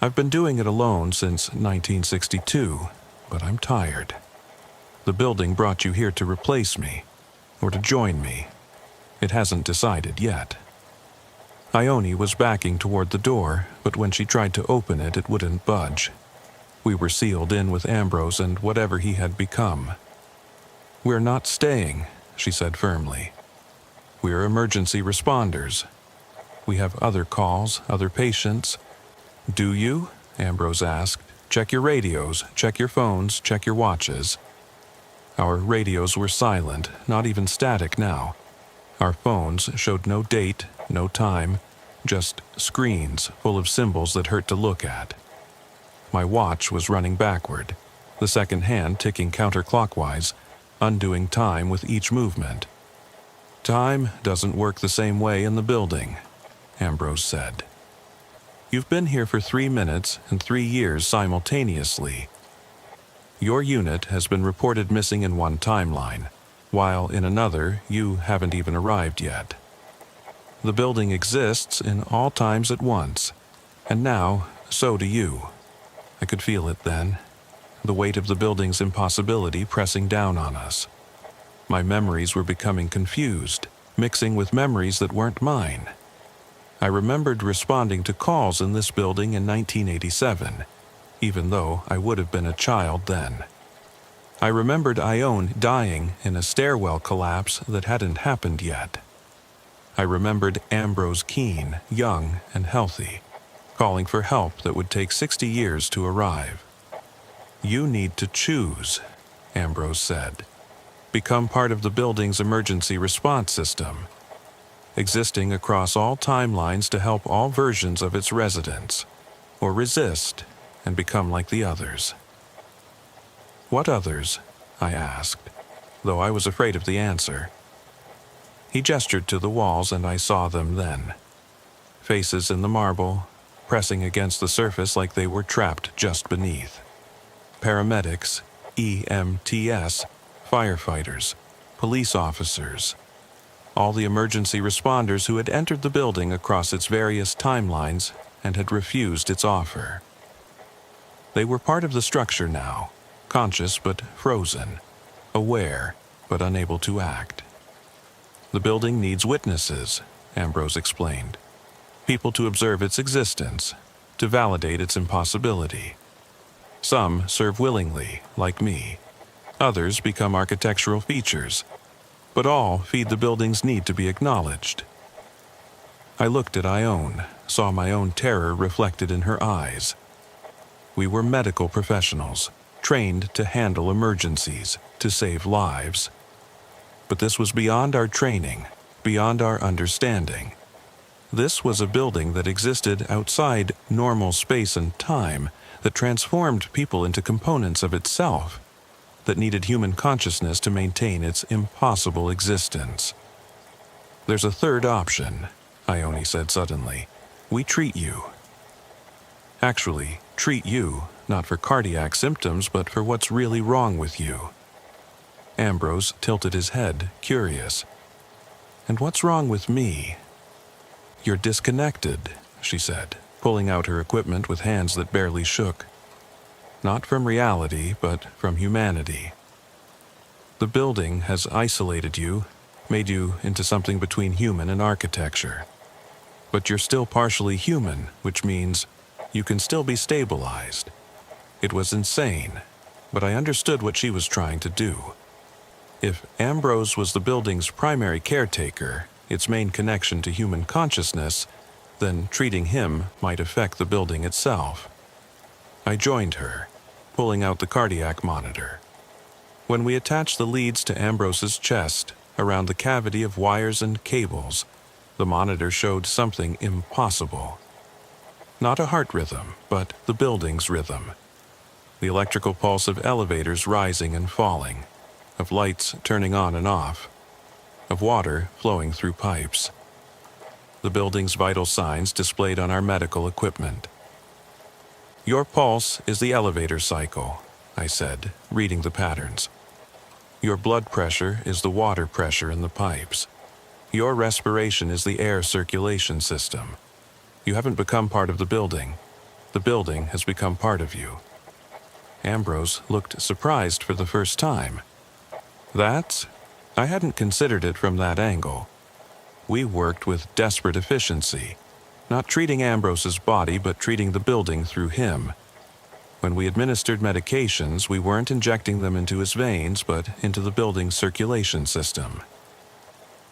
I've been doing it alone since 1962, but I'm tired. The building brought you here to replace me, or to join me. It hasn't decided yet." Ione was backing toward the door, but when she tried to open it, it wouldn't budge. We were sealed in with Ambrose and whatever he had become. "We're not staying," she said firmly. "We're emergency responders. We have other calls, other patients." "Do you?" Ambrose asked. "Check your radios, check your phones, check your watches." Our radios were silent, not even static now. Our phones showed no date, no time, just screens full of symbols that hurt to look at. My watch was running backward, the second hand ticking counterclockwise, undoing time with each movement. "Time doesn't work the same way in the building," Ambrose said. "You've been here for 3 minutes and 3 years simultaneously. Your unit has been reported missing in one timeline, while in another you haven't even arrived yet. The building exists in all times at once, and now so do you." I could feel it then. the weight of the building's impossibility pressing down on us. My memories were becoming confused, mixing with memories that weren't mine. I remembered responding to calls in this building in 1987, even though I would have been a child then. I remembered Ione dying in a stairwell collapse that hadn't happened yet. I remembered Ambrose Keene, young and healthy, calling for help that would take 60 years to arrive. "You need to choose," Ambrose said. "Become part of the building's emergency response system, existing across all timelines to help all versions of its residents, or resist and become like the others." "What others?" I asked, though I was afraid of the answer. He gestured to the walls, and I saw them then. Faces in the marble, pressing against the surface like they were trapped just beneath. Paramedics, EMTs, firefighters, police officers, all the emergency responders who had entered the building across its various timelines and had refused its offer. They were part of the structure now, conscious but frozen, aware but unable to act. "The building needs witnesses," Ambrose explained. "People to observe its existence, to validate its impossibility. Some serve willingly, like me. Others become architectural features, but all feed the building's need to be acknowledged." I looked at Ione, saw my own terror reflected in her eyes. We were medical professionals, trained to handle emergencies, to save lives. But this was beyond our training, beyond our understanding. This was a building that existed outside normal space and time, that transformed people into components of itself, that needed human consciousness to maintain its impossible existence. "There's a third option," Ione said suddenly. "We treat you. Actually, treat you, not for cardiac symptoms, but for what's really wrong with you." Ambrose tilted his head, curious. "And what's wrong with me?" "You're disconnected," she said, pulling out her equipment with hands that barely shook. "Not from reality, but from humanity. The building has isolated you, made you into something between human and architecture. But you're still partially human, which means you can still be stabilized." It was insane, but I understood what she was trying to do. If Ambrose was the building's primary caretaker, its main connection to human consciousness, then treating him might affect the building itself. I joined her, pulling out the cardiac monitor. When we attached the leads to Ambrose's chest, around the cavity of wires and cables, the monitor showed something impossible. Not a heart rhythm, but the building's rhythm. The electrical pulse of elevators rising and falling, of lights turning on and off, of water flowing through pipes. The building's vital signs displayed on our medical equipment. "Your pulse is the elevator cycle," I said, reading the patterns. "Your blood pressure is the water pressure in the pipes. Your respiration is the air circulation system. You haven't become part of the building. The building has become part of you." Ambrose looked surprised for the first time. I hadn't considered it from that angle. We worked with desperate efficiency, not treating Ambrose's body, but treating the building through him. When we administered medications, we weren't injecting them into his veins, but into the building's circulation system.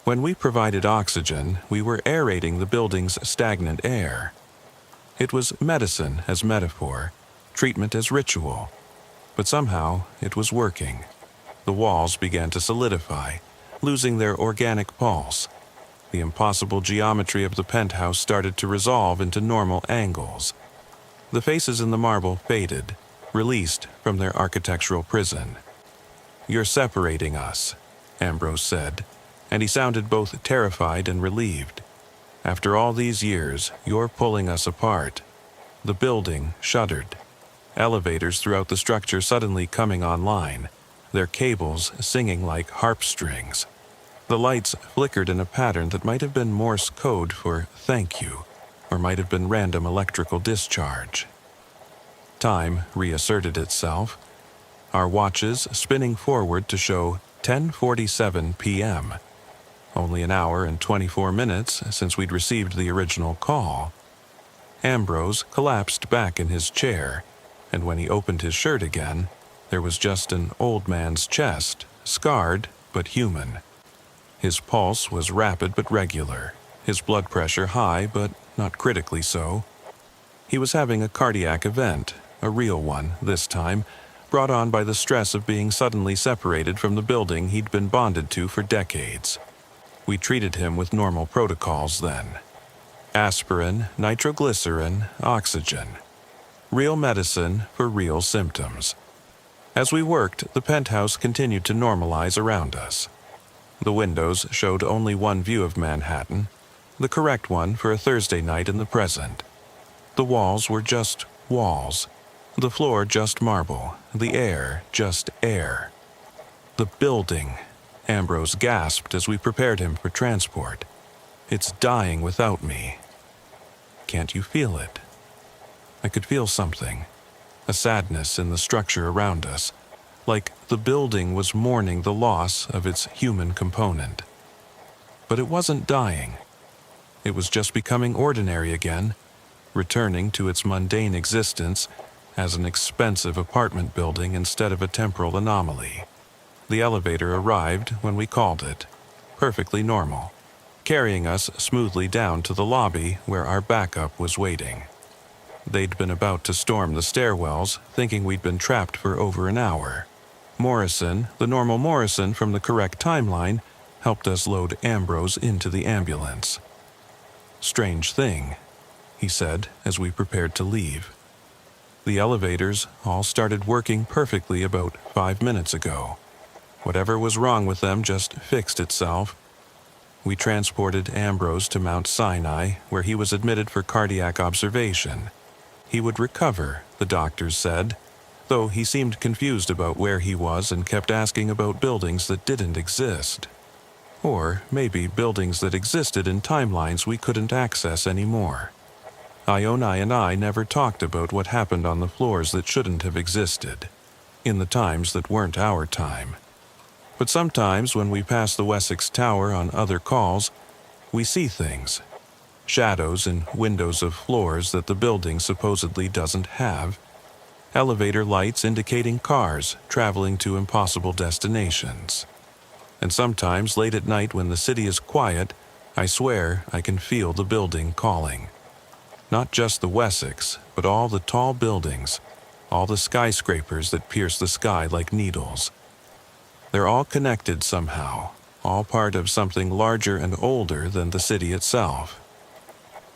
When we provided oxygen, we were aerating the building's stagnant air. It was medicine as metaphor, treatment as ritual. But somehow, it was working. The walls began to solidify, losing their organic pulse. The impossible geometry of the penthouse started to resolve into normal angles. The faces in the marble faded, released from their architectural prison. "You're separating us," Ambrose said, and he sounded both terrified and relieved. "After all these years, you're pulling us apart." The building shuddered. Elevators throughout the structure suddenly coming online, their cables singing like harp strings. The lights flickered in a pattern that might have been Morse code for "thank you," or might have been random electrical discharge. Time reasserted itself, our watches spinning forward to show 10:47 p.m., only an hour and 24 minutes since we'd received the original call. Ambrose collapsed back in his chair, and when he opened his shirt again, there was just an old man's chest, scarred but human. His pulse was rapid but regular, his blood pressure high but not critically so. He was having a cardiac event, a real one this time, brought on by the stress of being suddenly separated from the building he'd been bonded to for decades. We treated him with normal protocols then. Aspirin, nitroglycerin, oxygen. Real medicine for real symptoms. As we worked, the penthouse continued to normalize around us. The windows showed only one view of Manhattan, the correct one for a Thursday night in the present. The walls were just walls, the floor just marble, the air just air. The building, Ambrose gasped as we prepared him for transport. It's dying without me. Can't you feel it? I could feel something, a sadness in the structure around us, like the building was mourning the loss of its human component. But it wasn't dying. It was just becoming ordinary again, returning to its mundane existence as an expensive apartment building instead of a temporal anomaly. The elevator arrived when we called it, perfectly normal, carrying us smoothly down to the lobby where our backup was waiting. They'd been about to storm the stairwells, thinking we'd been trapped for over an hour. Morrison, the normal Morrison from the correct timeline, helped us load Ambrose into the ambulance. "Strange thing," he said as we prepared to leave. "The elevators all started working perfectly about 5 minutes ago. Whatever was wrong with them just fixed itself." We transported Ambrose to Mount Sinai, where he was admitted for cardiac observation. He would recover, the doctors said, though he seemed confused about where he was and kept asking about buildings that didn't exist. Or maybe buildings that existed in timelines we couldn't access anymore. Ione and I never talked about what happened on the floors that shouldn't have existed, in the times that weren't our time. But sometimes when we pass the Wessex Tower on other calls, we see things. Shadows in windows of floors that the building supposedly doesn't have. Elevator lights indicating cars traveling to impossible destinations. And sometimes late at night when the city is quiet, I swear I can feel the building calling. Not just the Wessex, but all the tall buildings, all the skyscrapers that pierce the sky like needles. They're all connected somehow, all part of something larger and older than the city itself.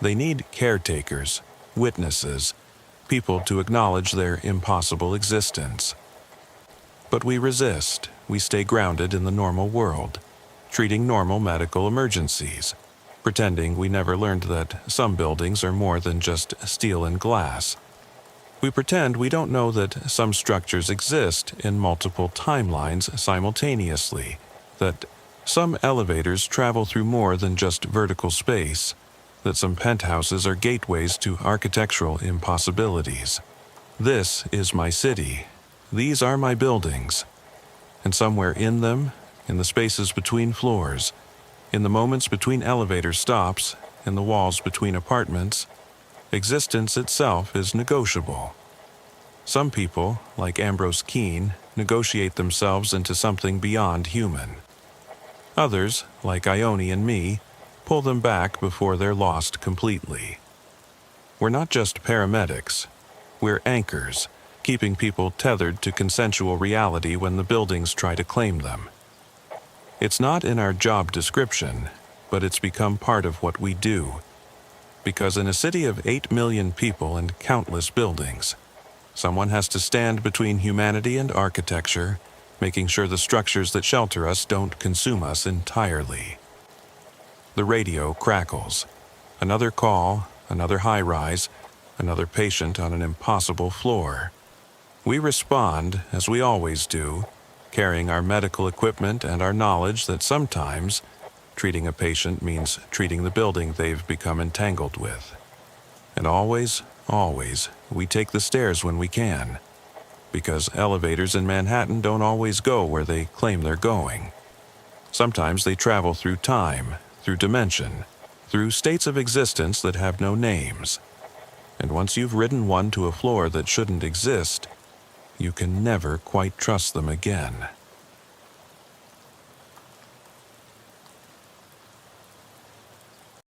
They need caretakers, witnesses, people to acknowledge their impossible existence. But we resist. We stay grounded in the normal world, treating normal medical emergencies, pretending we never learned that some buildings are more than just steel and glass. We pretend we don't know that some structures exist in multiple timelines simultaneously, that some elevators travel through more than just vertical space, that some penthouses are gateways to architectural impossibilities. This is my city. These are my buildings. And somewhere in them, in the spaces between floors, in the moments between elevator stops, in the walls between apartments, existence itself is negotiable. Some people, like Ambrose Keene, negotiate themselves into something beyond human. Others, like Ione and me, pull them back before they're lost completely. We're not just paramedics. We're anchors, keeping people tethered to consensual reality when the buildings try to claim them. It's not in our job description, but it's become part of what we do. Because in a city of 8 million people and countless buildings, someone has to stand between humanity and architecture, making sure the structures that shelter us don't consume us entirely. The radio crackles. Another call, another high-rise, another patient on an impossible floor. We respond, as we always do, carrying our medical equipment and our knowledge that sometimes treating a patient means treating the building they've become entangled with. And always, we take the stairs when we can. because elevators in Manhattan don't always go where they claim they're going. Sometimes they travel through time, through dimension, through states of existence that have no names. And once you've ridden one to a floor that shouldn't exist, you can never quite trust them again.